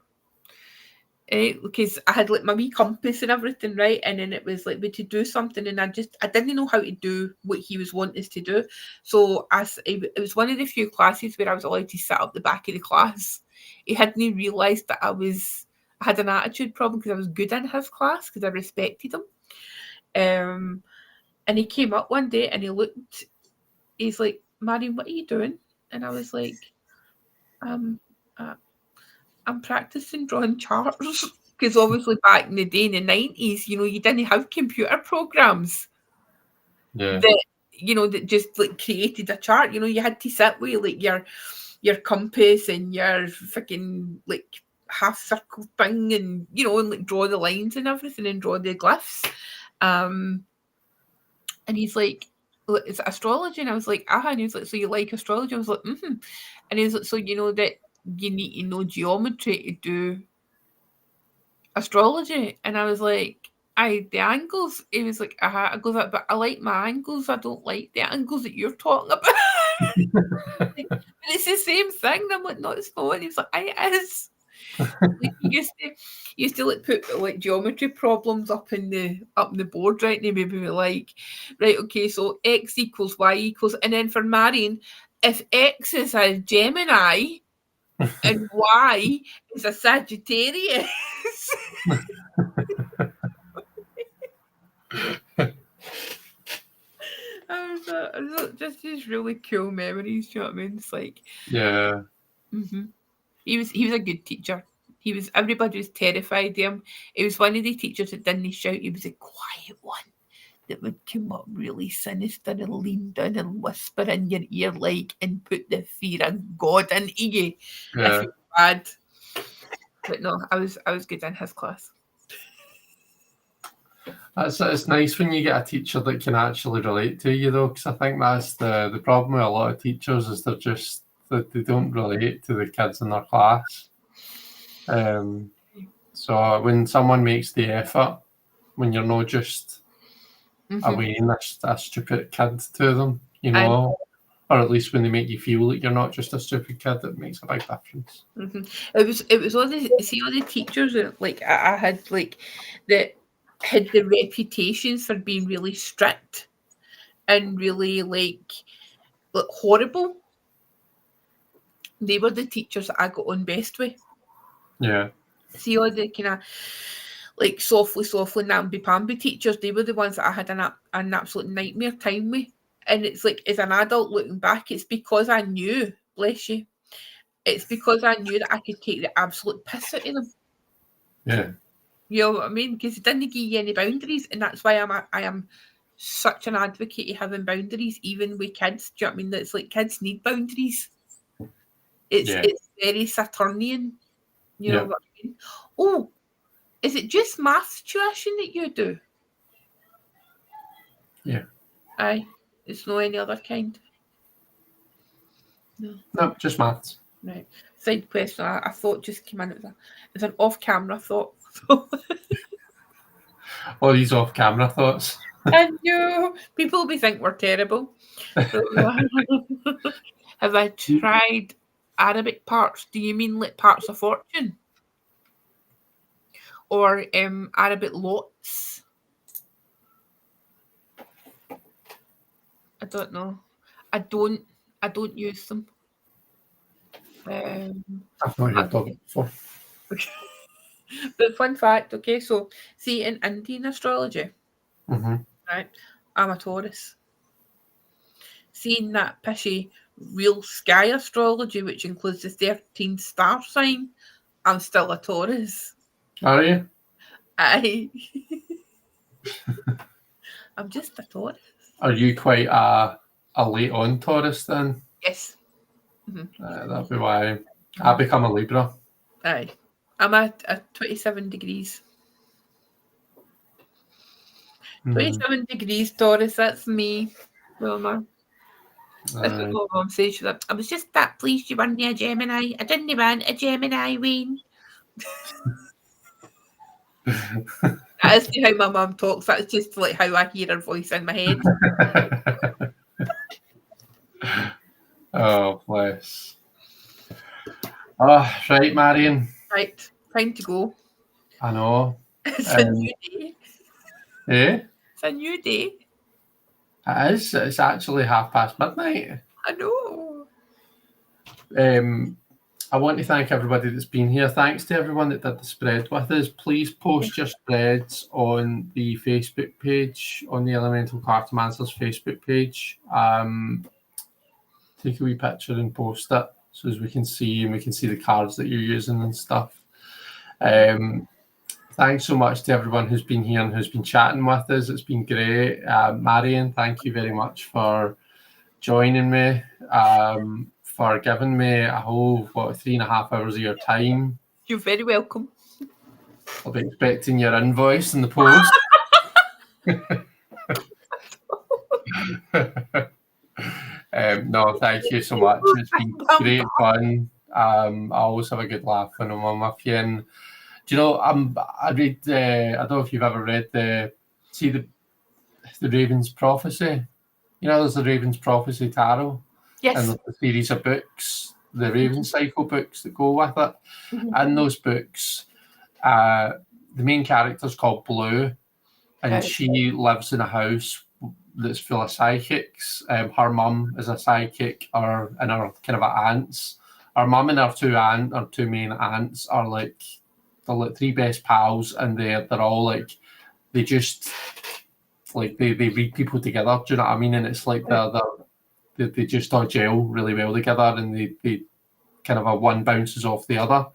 B: Because I had like my wee compass and everything, right? And then it was like we to do something, and I didn't know how to do what he was wanting us to do. So it was one of the few classes where I was allowed to sit up the back of the class. He hadn't realised that I had an attitude problem because I was good in his class because I respected him. And he came up one day and he's like, Marion, what are you doing? And I was like, um, uh, I'm practicing drawing charts. Because obviously back in the day in the 90s, you didn't have computer programs
A: Yeah.
B: that, that just like created a chart. You had to sit with like your compass and your freaking like half circle thing and like draw the lines and everything and draw the glyphs. And he's like, "It's astrology." And I was like, "Ah." And he was like, "So you like astrology?" I was like, "Mm-hmm." And he was like, "So you know that you need to know geometry to do astrology?" And I was like, the angles." He was like, "Uh-huh." I goes, "But I like my angles. I don't like the angles that you're talking about." Like, but it's the same thing. And I'm like, "No, it's not." And he was like, "It is." Like he used to like put like geometry problems up in the board, right? And he maybe be like, right, okay, so x equals y equals, and then for Marion, if x is a Gemini and y is a Sagittarius. I was just these really cool memories. Do you know what I mean? It's like,
A: Yeah.
B: he was a good teacher. Everybody was terrified of him. He was one of the teachers that didn't shout. He was a quiet one that would come up really sinister and lean down and whisper in your ear and put the fear of God into you if
A: Yeah.
B: you bad. But no, I was good in his class.
A: It's nice when you get a teacher that can actually relate to you, though, because I think that's the problem with a lot of teachers is that they don't relate to the kids in their class. So when someone makes the effort, when you're not just awaying a stupid kid to them,
B: And
A: or at least when they make you feel like you're not just a stupid kid, it makes a big difference.
B: it was all the teachers that like I had that had the reputations for being really strict and really horrible. They were the teachers that I got on best with.
A: Yeah.
B: See all the kind of like softly namby-pamby teachers, they were the ones that I had an absolute nightmare time with. And it's like, as an adult looking back, it's because I knew, bless you, it's because I knew that I could take the absolute piss out of them.
A: Yeah.
B: You know what I mean? Because it didn't give you any boundaries, and that's why I am such an advocate of having boundaries, even with kids. Do you know what I mean? That's like kids need boundaries.
A: Yeah.
B: It's very Saturnian. You know
A: Yeah.
B: what I mean? Oh, is it just maths tuition that you do?
A: Yeah.
B: Aye. It's no any other kind. No.
A: No, just maths.
B: Right. Side question. I thought just came in. It's an off-camera thought.
A: All these off-camera thoughts.
B: I know people will be think we're terrible. So, have I tried Arabic parts? Do you mean like parts of fortune or Arabic lots? I don't know. I don't. I don't use them.
A: I've not heard of it before.
B: But fun fact, okay, so see in Indian astrology, right, I'm a Taurus. Seeing that pishy real sky astrology, which includes the 13 star sign, I'm still a Taurus.
A: Are you?
B: I'm just a Taurus.
A: Are you quite a late on Taurus then?
B: Yes.
A: That'd be why I become a Libra.
B: Aye. I'm at 27 degrees. 27 degrees Taurus, that's me. Well, man. That's what my mum says. She's like, I was just that pleased you weren't a Gemini. I didn't want a Gemini, Wayne. That's how my mum talks. That's just like how I hear her voice in my head.
A: Oh, bless. Oh, right, Marion.
B: Right, time to go.
A: I know.
B: It's a new day.
A: Eh?
B: It's a new day.
A: It is. It's actually midnight.
B: I know.
A: I want to thank everybody that's been here. Thanks to everyone that did the spread with us. Please post your spreads on the Facebook page, on the Elemental Cartomancers Facebook page. Take a wee picture and post it so as we can see, and we can see the cards that you're using and stuff. Thanks so much to everyone who's been here and who's been chatting with us. It's been great. Marion, thank you very much for joining me, for giving me a whole 3.5 hours of your time.
B: You're very welcome.
A: I'll be expecting your invoice in the post. No, thank you so much. It's been great fun. I always have a good laugh when I'm with you. And do you know, I read. I don't know if you've ever read the Raven's Prophecy. You know, there's the Raven's Prophecy Tarot.
B: Yes.
A: And there's a series of books, the Raven Cycle books that go with it. In those books, the main character's called Blue, and she lives in a house that's full of psychics. Her mum is a psychic, and her kind of aunts. Her mum and her two main aunts are like three best pals, and they're all like they just like they read people together. Do you know what I mean? And it's like they just all gel really well together, and they kind of one bounces off the other.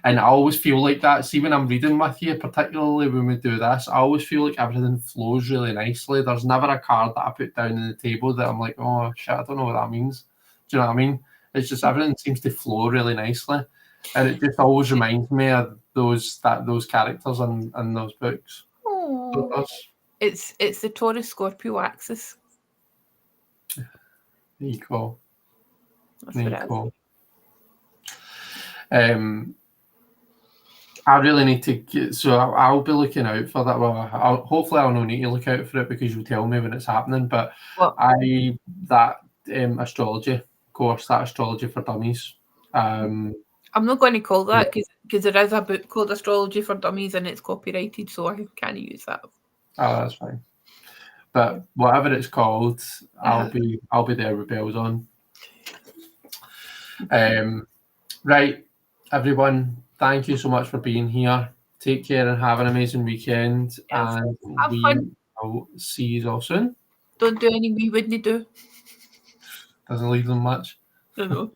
A: And I always feel like that. See, when I'm reading with you, particularly when we do this, I always feel like everything flows really nicely. There's never a card that I put down on the table that I'm like, oh shit, I don't know what that means. Do you know what I mean? It's just everything seems to flow really nicely, and it just always reminds me of those characters in those books.
B: Oh, it's the Taurus Scorpio axis.
A: Equal.
B: That's what it is.
A: I really need to get, so I'll be looking out for that. Well, hopefully I'll not need to look out for it because you'll tell me when it's happening. But astrology course, that Astrology for Dummies. I'm
B: not going to call that because there is a book called Astrology for Dummies and it's copyrighted, so I can't use that.
A: Oh, that's fine. But whatever it's called, I'll be there with bells on. Right, everyone. Thank you so much for being here. Take care and have an amazing weekend. Yes, and we will see you all soon.
B: Don't do any we wouldn't do.
A: Doesn't leave them much.
B: I know.